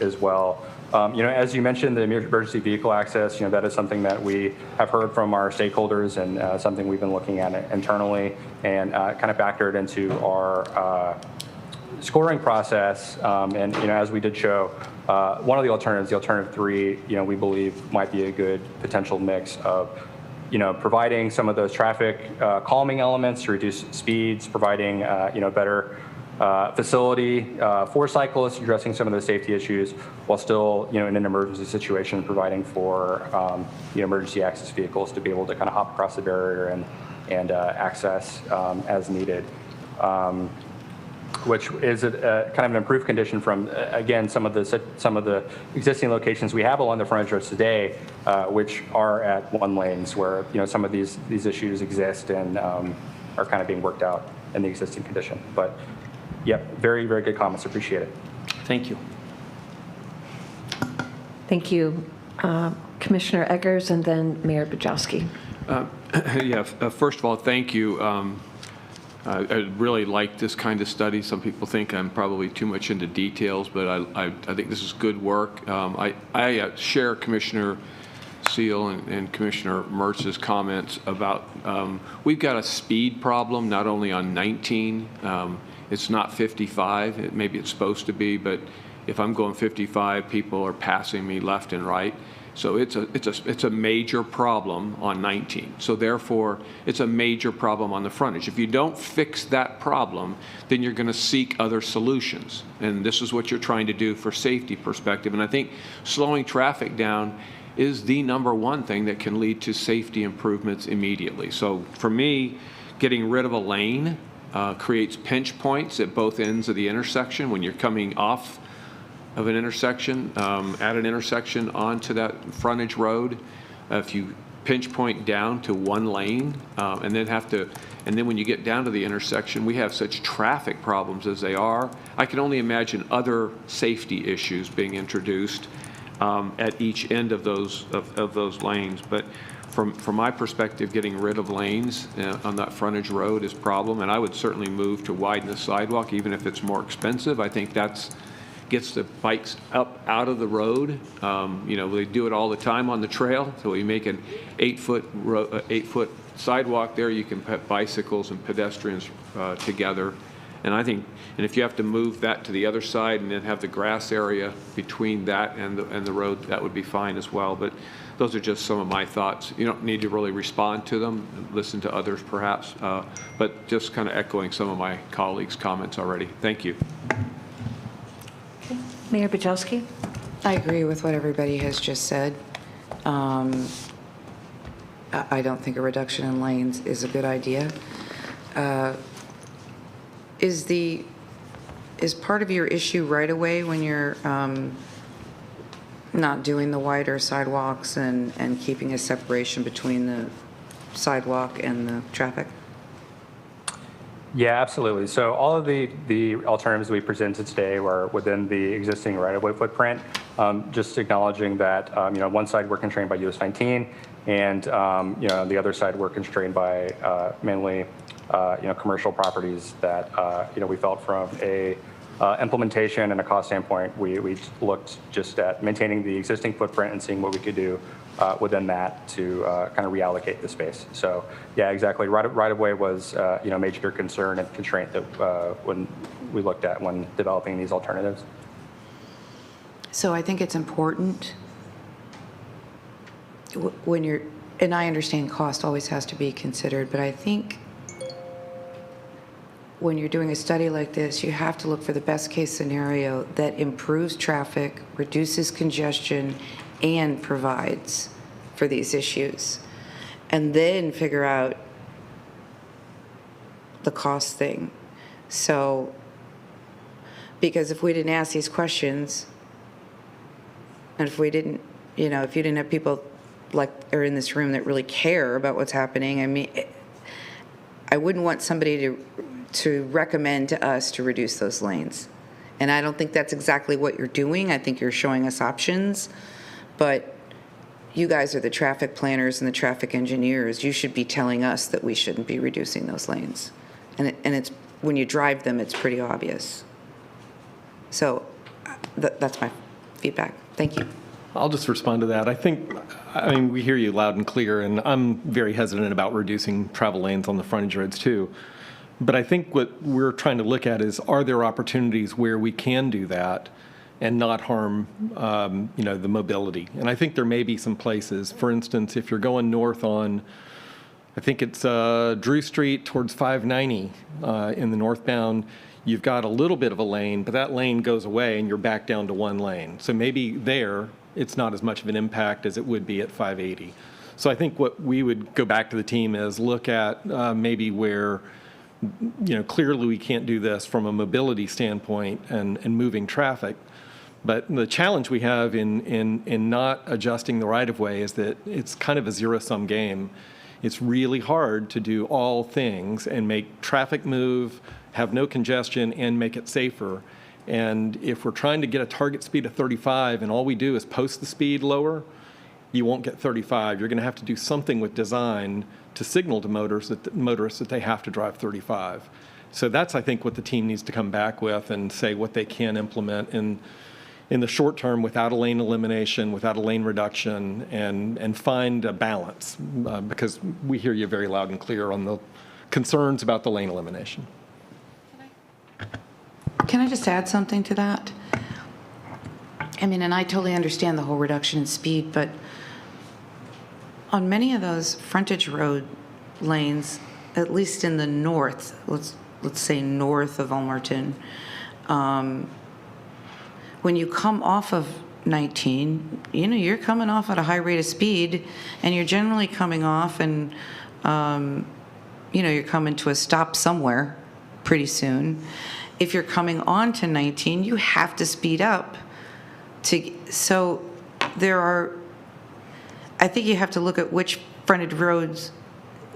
as well. As you mentioned, the emergency vehicle access, that is something that we have heard from our stakeholders and something we've been looking at internally and kind of factored into our scoring process. And as we did show, one of the alternatives, the alternative 3, we believe might be a good potential mix of, providing some of those traffic calming elements to reduce speeds, providing, better facility for cyclists, addressing some of the safety issues, while still, in an emergency situation, providing for emergency access vehicles to be able to kind of hop across the barrier and access as needed. Which is a kind of an improved condition from, again, some of the existing locations we have along the frontage roads today, which are at one lanes, where some of these issues exist and are kind of being worked out in the existing condition. But yep, very, very good comments. Appreciate it. Thank you. Thank you. Commissioner Eggers and then Mayor Bujalski. First of all, thank you. I really like this kind of study. Some people think I'm probably too much into details, but I think this is good work. I share Commissioner Seal and Commissioner Mertz's comments about we've got a speed problem not only on 19. It's not 55. Maybe it's supposed to be, but if I'm going 55, people are passing me left and right. So it's a major problem on 19. So therefore, it's a major problem on the frontage. If you don't fix that problem, then you're going to seek other solutions. And this is what you're trying to do for safety perspective. And I think slowing traffic down is the #1 thing that can lead to safety improvements immediately. So for me, getting rid of a lane creates pinch points at both ends of the intersection when you're coming off of an intersection, at an intersection onto that frontage road. If you pinch point down to one lane and then when you get down to the intersection, we have such traffic problems as they are. I can only imagine other safety issues being introduced at each end of those lanes. But from my perspective, getting rid of lanes on that frontage road is a problem, and I would certainly move to widen the sidewalk, even if it's more expensive. I think that's gets the bikes up out of the road. They do it all the time on the trail. So we make an 8-foot sidewalk there. You can put bicycles and pedestrians together. And if you have to move that to the other side and then have the grass area between that and the road, that would be fine as well. But those are just some of my thoughts. You don't need to really respond to them, listen to others perhaps, but just kind of echoing some of my colleagues' comments already. Thank you. Mayor Bujalski? I agree with what everybody has just said. I don't think a reduction in lanes is a good idea. Is part of your issue right away when you're not doing the wider sidewalks and keeping a separation between the sidewalk and the traffic? Yeah, absolutely. So all of the alternatives we presented today were within the existing right-of-way footprint. Just acknowledging that, one side we're constrained by US 19, and the other side we're constrained by mainly commercial properties that we felt from a implementation and a cost standpoint, we looked just at maintaining the existing footprint and seeing what we could do within that to kind of reallocate the space. So yeah, exactly. Right of way was a major concern and constraint that when we looked at when developing these alternatives. So I think it's important when you're, and I understand cost always has to be considered, but I think when you're doing a study like this, you have to look for the best case scenario that improves traffic, reduces congestion, and provides for these issues. And then figure out the cost thing. So, because if we didn't ask these questions, and if we didn't, if you didn't have people like are in this room that really care about what's happening, I mean, I wouldn't want somebody to recommend to us to reduce those lanes. And I don't think that's exactly what you're doing. I think you're showing us options, but you guys are the traffic planners and the traffic engineers. You should be telling us that we shouldn't be reducing those lanes. And it's when you drive them, it's pretty obvious. So that's my feedback. Thank you. I'll just respond to that. I mean, we hear you loud and clear, and I'm very hesitant about reducing travel lanes on the frontage roads too. But I think what we're trying to look at is, are there opportunities where we can do that and not harm, the mobility? And I think there may be some places. For instance, if you're going north on, I think it's Drew Street towards 590 in the northbound, you've got a little bit of a lane, but that lane goes away and you're back down to one lane. So maybe there, it's not as much of an impact as it would be at 580. So I think what we would go back to the team is look at maybe where, clearly we can't do this from a mobility standpoint and moving traffic. But the challenge we have in not adjusting the right-of-way is that it's kind of a zero-sum game. It's really hard to do all things and make traffic move, have no congestion, and make it safer. And if we're trying to get a target speed of 35 and all we do is post the speed lower, you won't get 35. You're going to have to do something with design to signal to motorists that they have to drive 35. So that's, I think, what the team needs to come back with and say what they can implement in the short term without a lane elimination, without a lane reduction, and find a balance, because we hear you very loud and clear on the concerns about the lane elimination. Can I just add something to that? I mean, and I totally understand the whole reduction in speed, but on many of those frontage road lanes, at least in the north, let's say north of Ulmerton, when you come off of 19, you're coming off at a high rate of speed, and you're generally coming off and, you're coming to a stop somewhere pretty soon. If you're coming on to 19, you have to speed up. So I think you have to look at which frontage roads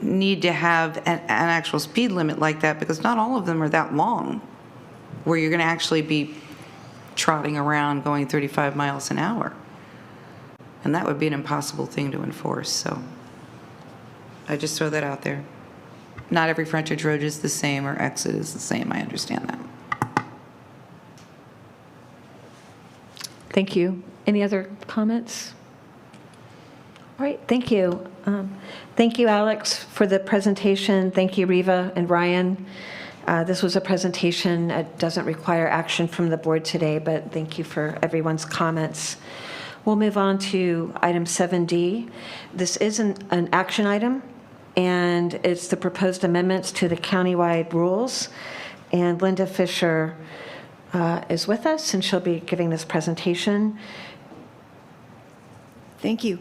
need to have an actual speed limit like that, because not all of them are that long where you're going to actually be trotting around going 35 miles an hour. And that would be an impossible thing to enforce. So I just throw that out there. Not every frontage road is the same or exit is the same. I understand that. Thank you. Any other comments? All right, thank you. Thank you, Alex, for the presentation. Thank you, Riva and Ryan. This was a presentation that doesn't require action from the board today, but thank you for everyone's comments. We'll move on to item 7D. This is an action item, and it's the proposed amendments to the countywide rules. And Linda Fisher is with us, and she'll be giving this presentation. Thank you.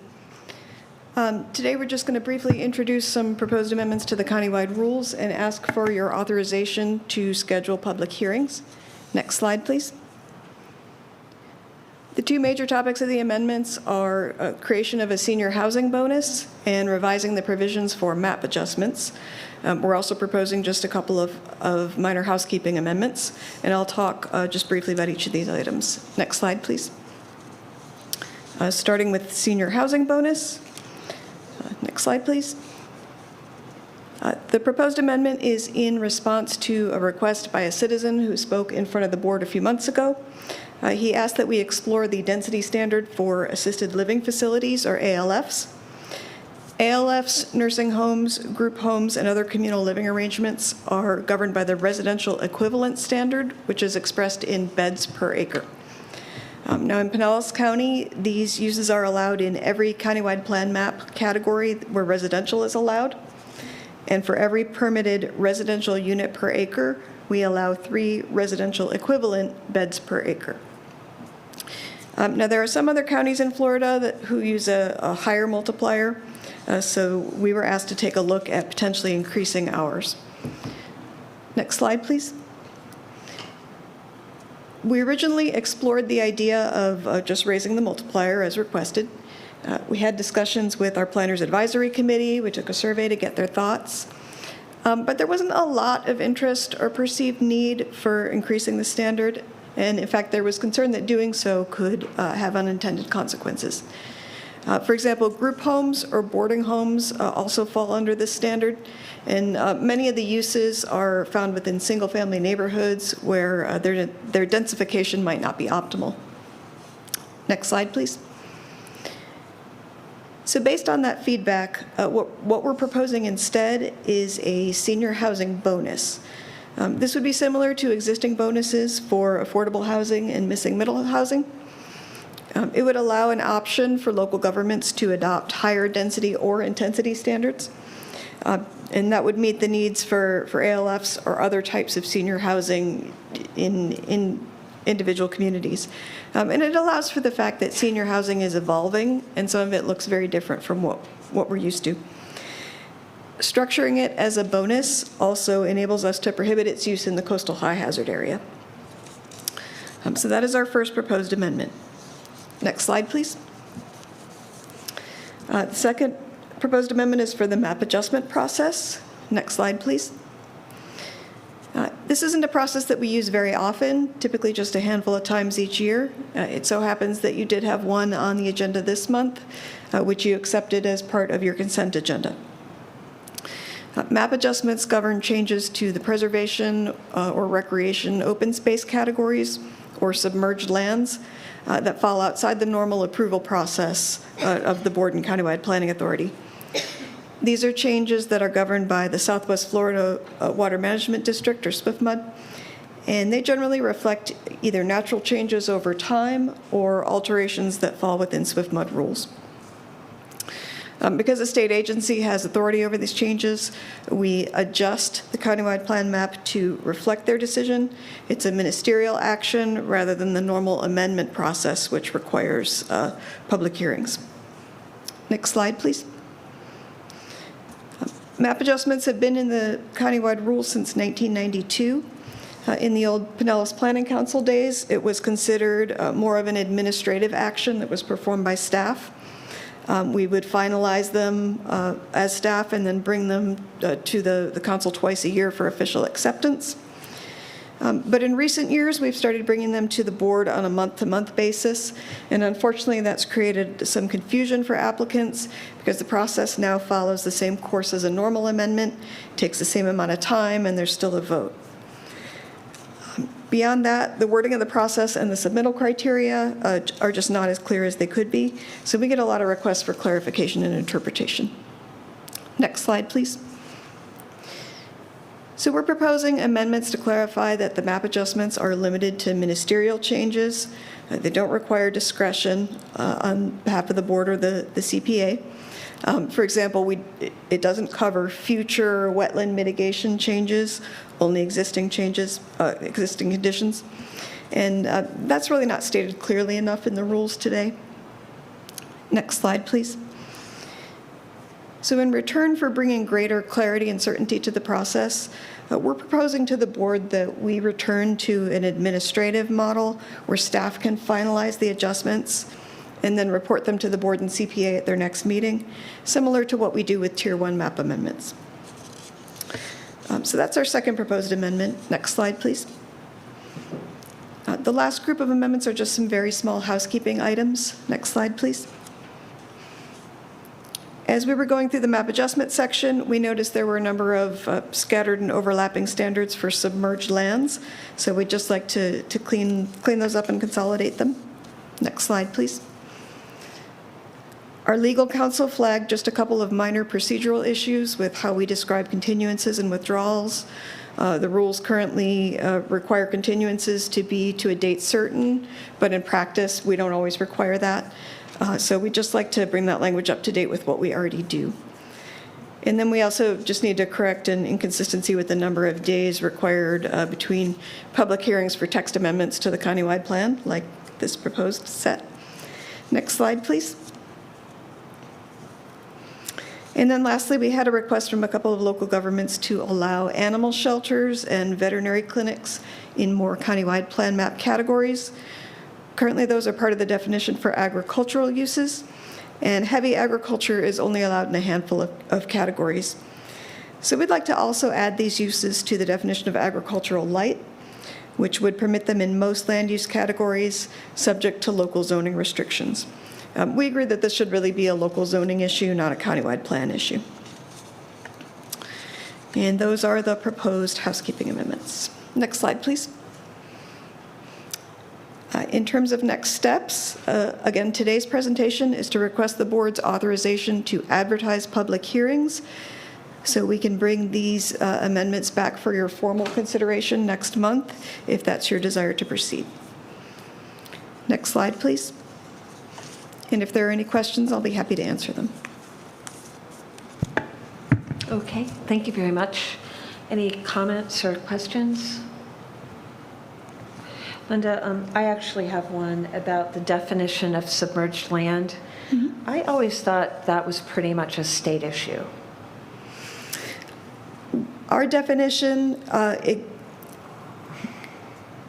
Today, we're just going to briefly introduce some proposed amendments to the countywide rules and ask for your authorization to schedule public hearings. Next slide, please. The two major topics of the amendments are creation of a senior housing bonus and revising the provisions for MAP adjustments. We're also proposing just a couple of minor housekeeping amendments, and I'll talk just briefly about each of these items. Next slide, please. Starting with senior housing bonus. Next slide, please. The proposed amendment is in response to a request by a citizen who spoke in front of the board a few months ago. He asked that we explore the density standard for assisted living facilities, or ALFs. ALFs, nursing homes, group homes, and other communal living arrangements are governed by the residential equivalent standard, which is expressed in beds per acre. Now, in Pinellas County, these uses are allowed in every countywide plan map category where residential is allowed. And for every permitted residential unit per acre, we allow 3 residential equivalent beds per acre. Now, there are some other counties in Florida who use a higher multiplier, so we were asked to take a look at potentially increasing ours. Next slide, please. We originally explored the idea of just raising the multiplier as requested. We had discussions with our Planners Advisory Committee. We took a survey to get their thoughts. But there wasn't a lot of interest or perceived need for increasing the standard. And in fact, there was concern that doing so could have unintended consequences. For example, group homes or boarding homes also fall under this standard. And many of the uses are found within single-family neighborhoods where their densification might not be optimal. Next slide, please. So based on that feedback, what we're proposing instead is a senior housing bonus. This would be similar to existing bonuses for affordable housing and missing middle housing. It would allow an option for local governments to adopt higher density or intensity standards. And that would meet the needs for ALFs or other types of senior housing in individual communities. And it allows for the fact that senior housing is evolving, and some of it looks very different from what we're used to. Structuring it as a bonus also enables us to prohibit its use in the coastal high hazard area. So that is our first proposed amendment. Next slide, please. The second proposed amendment is for the MAP adjustment process. Next slide, please. This isn't a process that we use very often, typically just a handful of times each year. It so happens that you did have one on the agenda this month, which you accepted as part of your consent agenda. MAP adjustments govern changes to the preservation or recreation open space categories or submerged lands that fall outside the normal approval process of the board and countywide planning authority. These are changes that are governed by the Southwest Florida Water Management District, or SWIFMUD, and they generally reflect either natural changes over time or alterations that fall within SWIFMUD rules. Because the state agency has authority over these changes, we adjust the countywide plan map to reflect their decision. It's a ministerial action rather than the normal amendment process, which requires public hearings. Next slide, please. Map adjustments have been in the countywide rules since 1992. In the old Pinellas Planning Council days, it was considered more of an administrative action that was performed by staff. We would finalize them as staff and then bring them to the council twice a year for official acceptance. But in recent years, we've started bringing them to the board on a month-to-month basis, and unfortunately that's created some confusion for applicants because the process now follows the same course as a normal amendment, takes the same amount of time, and there's still a vote. Beyond that, the wording of the process and the submittal criteria are just not as clear as they could be, so we get a lot of requests for clarification and interpretation. Next slide, please. So we're proposing amendments to clarify that the map adjustments are limited to ministerial changes. They don't require discretion on behalf of the board or the CPA. For example, it doesn't cover future wetland mitigation changes, only existing changes, existing conditions. And that's really not stated clearly enough in the rules today. Next slide, please. So in return for bringing greater clarity and certainty to the process, We're proposing to the board that we return to an administrative model where staff can finalize the adjustments and then report them to the board and CPA at their next meeting, similar to what we do with Tier 1 map amendments. So that's our second proposed amendment. Next slide, please. The last group of amendments are just some very small housekeeping items. Next slide, please. As we were going through the map adjustment section, we noticed there were a number of scattered and overlapping standards for submerged lands. So we'd just like to clean those up and consolidate them. Next slide, please. Our legal counsel flagged just a couple of minor procedural issues with how we describe continuances and withdrawals. The rules currently require continuances to be to a date certain, but in practice, we don't always require that. So we'd just like to bring that language up to date with what we already do. And then we also just need to correct an inconsistency with the number of days required between public hearings for text amendments to the countywide plan, like this proposed set. Next slide, please. And then lastly, we had a request from a couple of local governments to allow animal shelters and veterinary clinics in more countywide plan map categories. Currently, those are part of the definition for agricultural uses, and heavy agriculture is only allowed in a handful of categories. So we'd like to also add these uses to the definition of agricultural light, which would permit them in most land use categories, subject to local zoning restrictions. We agree that this should really be a local zoning issue, not a countywide plan issue. And those are the proposed housekeeping amendments. Next slide, please. In terms of next steps, again, today's presentation is to request the board's authorization to advertise public hearings so we can bring these amendments back for your formal consideration next month if that's your desire to proceed. Next slide, please. And if there are any questions, I'll be happy to answer them. Okay, thank you very much. Any comments or questions? Linda, I actually have one about the definition of submerged land. I always thought that was pretty much a state issue. Our definition, it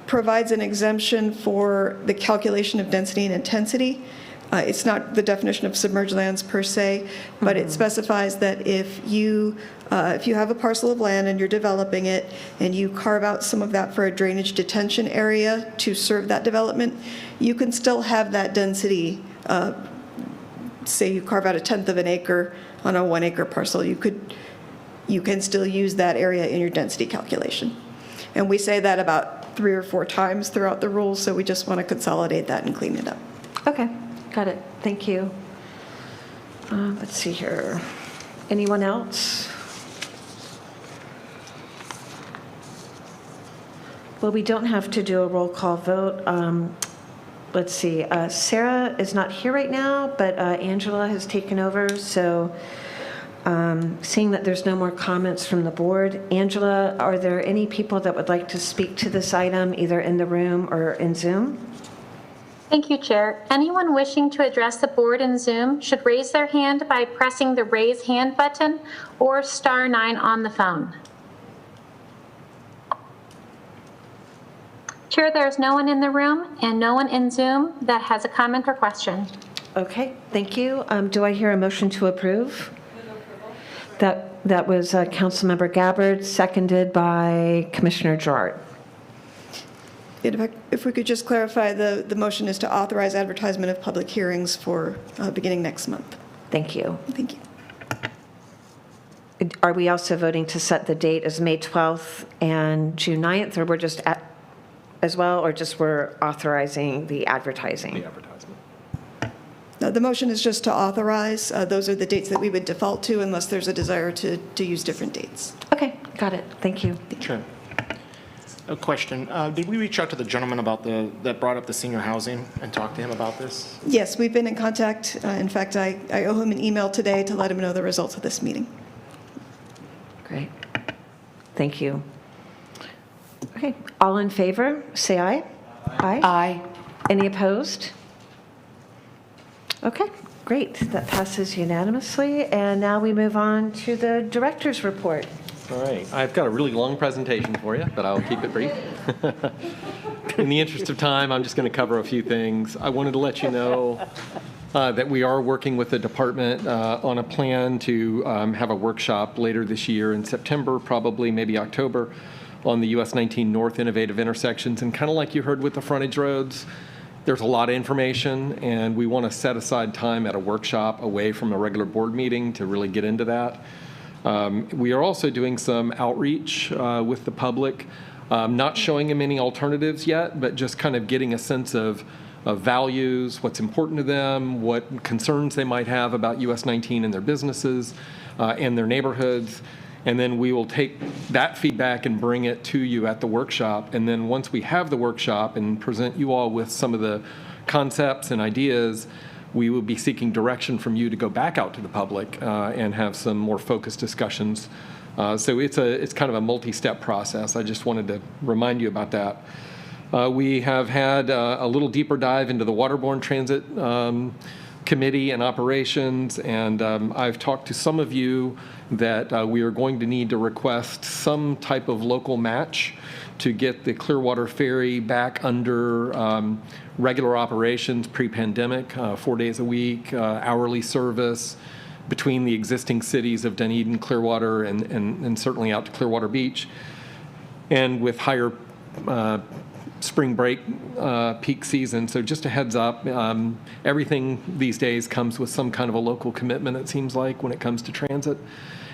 provides an exemption for the calculation of density and intensity. It's not the definition of submerged lands per se, but it specifies that if you have a parcel of land and you're developing it and you carve out some of that for a drainage detention area to serve that development, you can still have that density. Say you carve out 1/10 of an acre on a 1 acre parcel, you can still use that area in your density calculation. And we say that about 3 or 4 times throughout the rules, so we just want to consolidate that and clean it up. Okay, got it. Thank you. Let's see here. Anyone else? Well, we don't have to do a roll call vote. Let's see. Sarah is not here right now, but Angela has taken over. So seeing that there's no more comments from the board, Angela, are there any people that would like to speak to this item, either in the room or in Zoom? Thank you, Chair. Anyone wishing to address the board in Zoom should raise their hand by pressing the raise hand button or *9 on the phone. Chair, there's no one in the room and no one in Zoom that has a comment or question. Okay, thank you. Do I hear a motion to approve? That was Councilmember Gabbard, seconded by Commissioner Jarrett. If we could just clarify, the motion is to authorize advertisement of public hearings for beginning next month. Thank you. Thank you. Are we also voting to set the date as May 12th and June 9th, or we're just as well, or just we're authorizing the advertising? The advertisement. The motion is just to authorize. Those are the dates that we would default to unless there's a desire to use different dates. Okay, got it. Thank you. Sure. A question. Did we reach out to the gentleman about that brought up the senior housing and talk to him about this? Yes, we've been in contact. In fact, I owe him an email today to let him know the results of this meeting. Great. Thank you. Okay, all in favor, say aye. Aye. Aye. Any opposed? Okay, great. That passes unanimously. And now we move on to the director's report. All right. I've got a really long presentation for you, but I'll keep it brief. In the interest of time, I'm just going to cover a few things. I wanted to let you know that we are working with the department on a plan to have a workshop later this year in September, probably maybe October, on the US 19 North Innovative Intersections. And kind of like you heard with the frontage roads, there's a lot of information, and we want to set aside time at a workshop away from a regular board meeting to really get into that. We are also doing some outreach with the public, not showing them any alternatives yet, but just kind of getting a sense of values, what's important to them, what concerns they might have about US 19 and their businesses and their neighborhoods. And then we will take that feedback and bring it to you at the workshop. And then once we have the workshop and present you all with some of the concepts and ideas, we will be seeking direction from you to go back out to the public and have some more focused discussions. So it's kind of a multi-step process. I just wanted to remind you about that. We have had a little deeper dive into the Waterborne Transit Committee and operations, and I've talked to some of you that we are going to need to request some type of local match to get the Clearwater Ferry back under regular operations pre-pandemic, 4 days a week, hourly service between the existing cities of Dunedin, Clearwater, and certainly out to Clearwater Beach. And with higher spring break peak season. So just a heads up, everything these days comes with some kind of a local commitment, it seems like, when it comes to transit.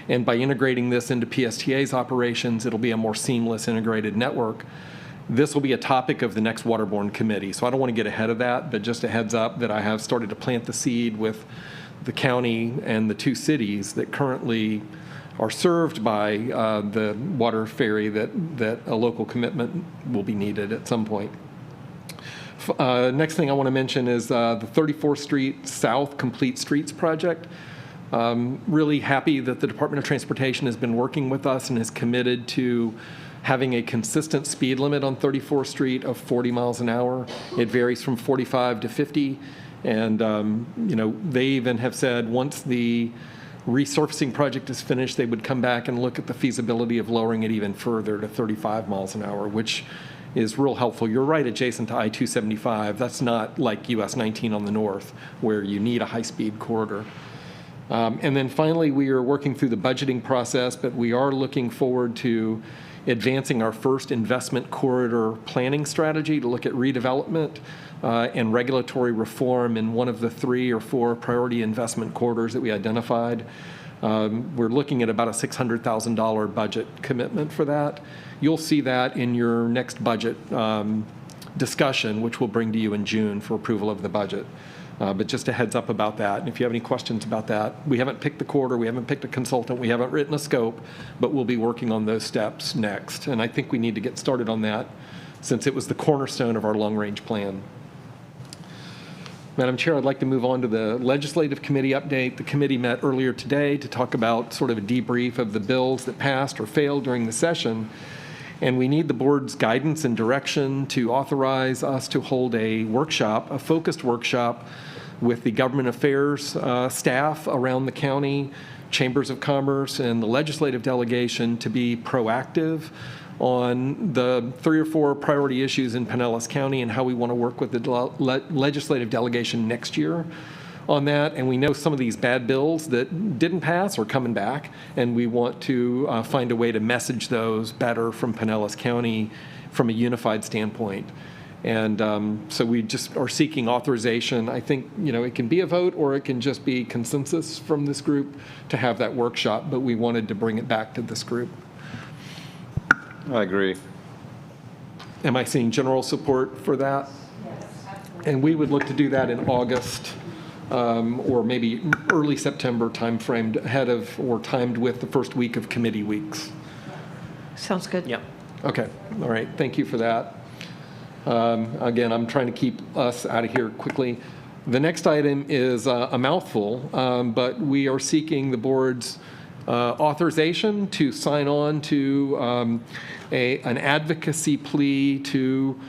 And by integrating this into PSTA's operations, it'll be a more seamless integrated network. This will be a topic of the next Waterborne Committee. So I don't want to get ahead of that, but just a heads up that I have started to plant the seed with the county and the two cities that currently are served by the water ferry, that a local commitment will be needed at some point. Next thing I want to mention is the 34th Street South Complete Streets project. Really happy that the Department of Transportation has been working with us and is committed to having a consistent speed limit on 34th Street of 40 miles an hour. It varies from 45 to 50. And, they even have said once the resurfacing project is finished, they would come back and look at the feasibility of lowering it even further to 35 miles an hour, which is real helpful. You're right adjacent to I-275. That's not like US 19 on the north, where you need a high-speed corridor. And then finally, we are working through the budgeting process, but we are looking forward to advancing our first investment corridor planning strategy to look at redevelopment and regulatory reform in one of the 3 or 4 priority investment corridors that we identified. We're looking at about a $600,000 budget commitment for that. You'll see that in your next budget discussion, which we'll bring to you in June for approval of the budget. But just a heads up about that. And if you have any questions about that, we haven't picked the corridor, we haven't picked a consultant, we haven't written a scope, but we'll be working on those steps next. And I think we need to get started on that since it was the cornerstone of our long-range plan. Madam Chair, I'd like to move on to the Legislative Committee update. The committee met earlier today to talk about sort of a debrief of the bills that passed or failed during the session. And we need the board's guidance and direction to authorize us to hold a workshop, a focused workshop with the government affairs staff around the county, chambers of commerce, and the legislative delegation to be proactive on the 3 or 4 priority issues in Pinellas County and how we want to work with the legislative delegation next year on that. And we know some of these bad bills that didn't pass are coming back, and we want to find a way to message those better from Pinellas County from a unified standpoint. And so we just are seeking authorization. I think, it can be a vote or it can just be consensus from this group to have that workshop, but we wanted to bring it back to this group. I agree. Am I seeing general support for that? Yes. And we would look to do that in August or maybe early September timeframe, ahead of or timed with the first week of committee weeks. Sounds good. Yep. Okay. All right. Thank you for that. Again, I'm trying to keep us out of here quickly. The next item is a mouthful, but we are seeking the board's authorization to sign on to an advocacy plea to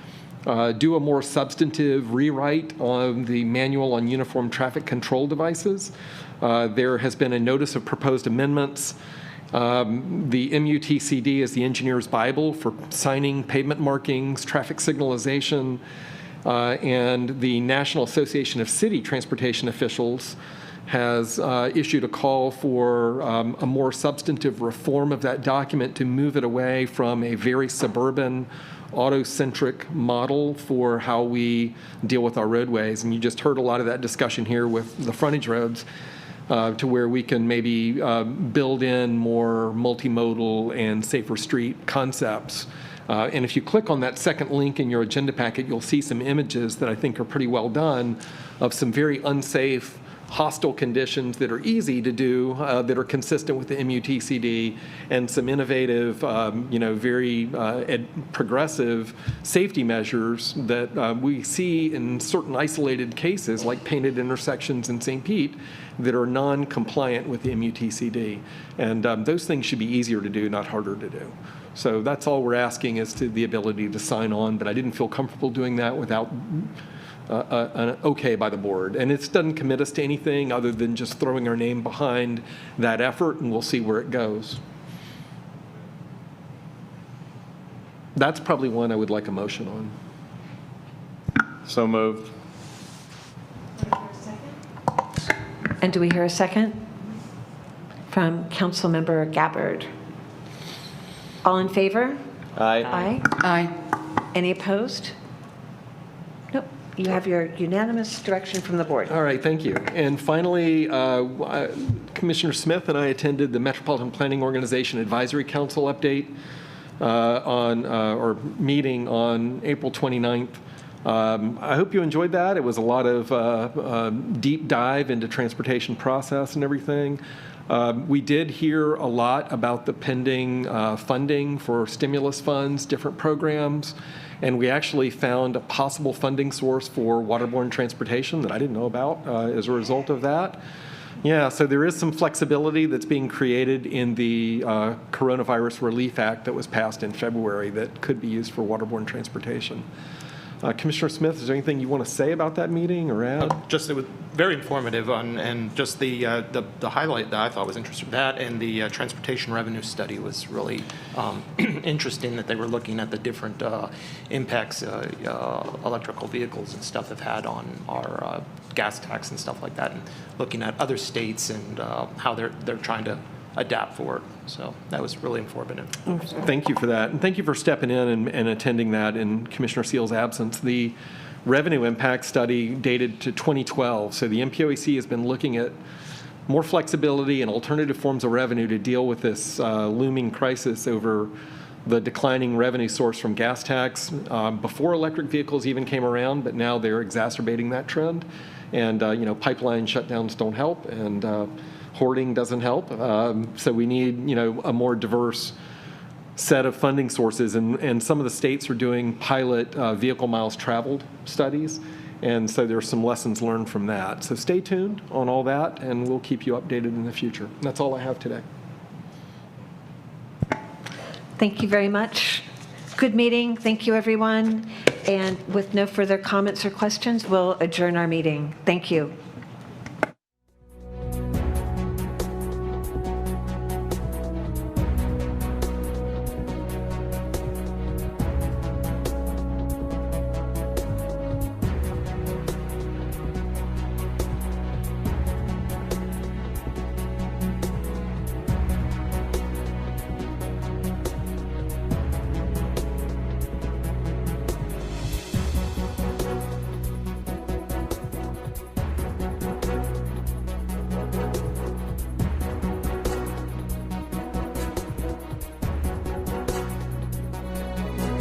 do a more substantive rewrite on the manual on uniform traffic control devices. There has been a notice of proposed amendments, The MUTCD is the engineer's Bible for signing pavement markings, traffic signalization, and the National Association of City Transportation Officials has issued a call for a more substantive reform of that document to move it away from a very suburban, auto-centric model for how we deal with our roadways. And you just heard a lot of that discussion here with the frontage roads, to where we can maybe build in more multimodal and safer street concepts. And if you click on that second link in your agenda packet, you'll see some images that I think are pretty well done of some very unsafe, hostile conditions that are easy to do, that are consistent with the MUTCD, and some innovative, very progressive safety measures that we see in certain isolated cases, like painted intersections in St. Pete, that are non-compliant with the MUTCD. And those things should be easier to do, not harder to do. So that's all we're asking, is to the ability to sign on, but I didn't feel comfortable doing that without an okay by the board. And it doesn't commit us to anything other than just throwing our name behind that effort, and we'll see where it goes. That's probably one I would like a motion on. So moved. And do we hear a second? From Councilmember Gabbard. All in favor? Aye. Aye. Aye. Any opposed? Nope. You have your unanimous direction from the board. All right, thank you. And finally, Commissioner Smith and I attended the Metropolitan Planning Organization Advisory Council update or meeting on April 29th. I hope you enjoyed that. It was a lot of deep dive into transportation process and everything. We did hear a lot about the pending funding for stimulus funds, different programs, and we actually found a possible funding source for waterborne transportation that I didn't know about as a result of that. Yeah, so there is some flexibility that's being created in the Coronavirus Relief Act that was passed in February that could be used for waterborne transportation. Commissioner Smith, is there anything you want to say about that meeting or add? Just it was very informative and just the highlight that I thought was interesting, that and the transportation revenue study was really interesting, that they were looking at the different impacts electrical vehicles and stuff have had on our gas tax and stuff like that, and looking at other states and how they're trying to adapt for it. So that was really informative. Thank you for that. And thank you for stepping in and attending that in Commissioner Seal's absence. The revenue impact study dated to 2012. So the MPOEC has been looking at more flexibility and alternative forms of revenue to deal with this looming crisis over the declining revenue source from gas tax before electric vehicles even came around, but now they're exacerbating that trend. And, pipeline shutdowns don't help, and hoarding doesn't help. So we need, a more diverse set of funding sources. And some of the states are doing pilot vehicle miles traveled studies. And so there's some lessons learned from that. So stay tuned on all that, and we'll keep you updated in the future. That's all I have today. Thank you very much. Good meeting. Thank you, everyone. And with no further comments or questions, we'll adjourn our meeting. Thank you.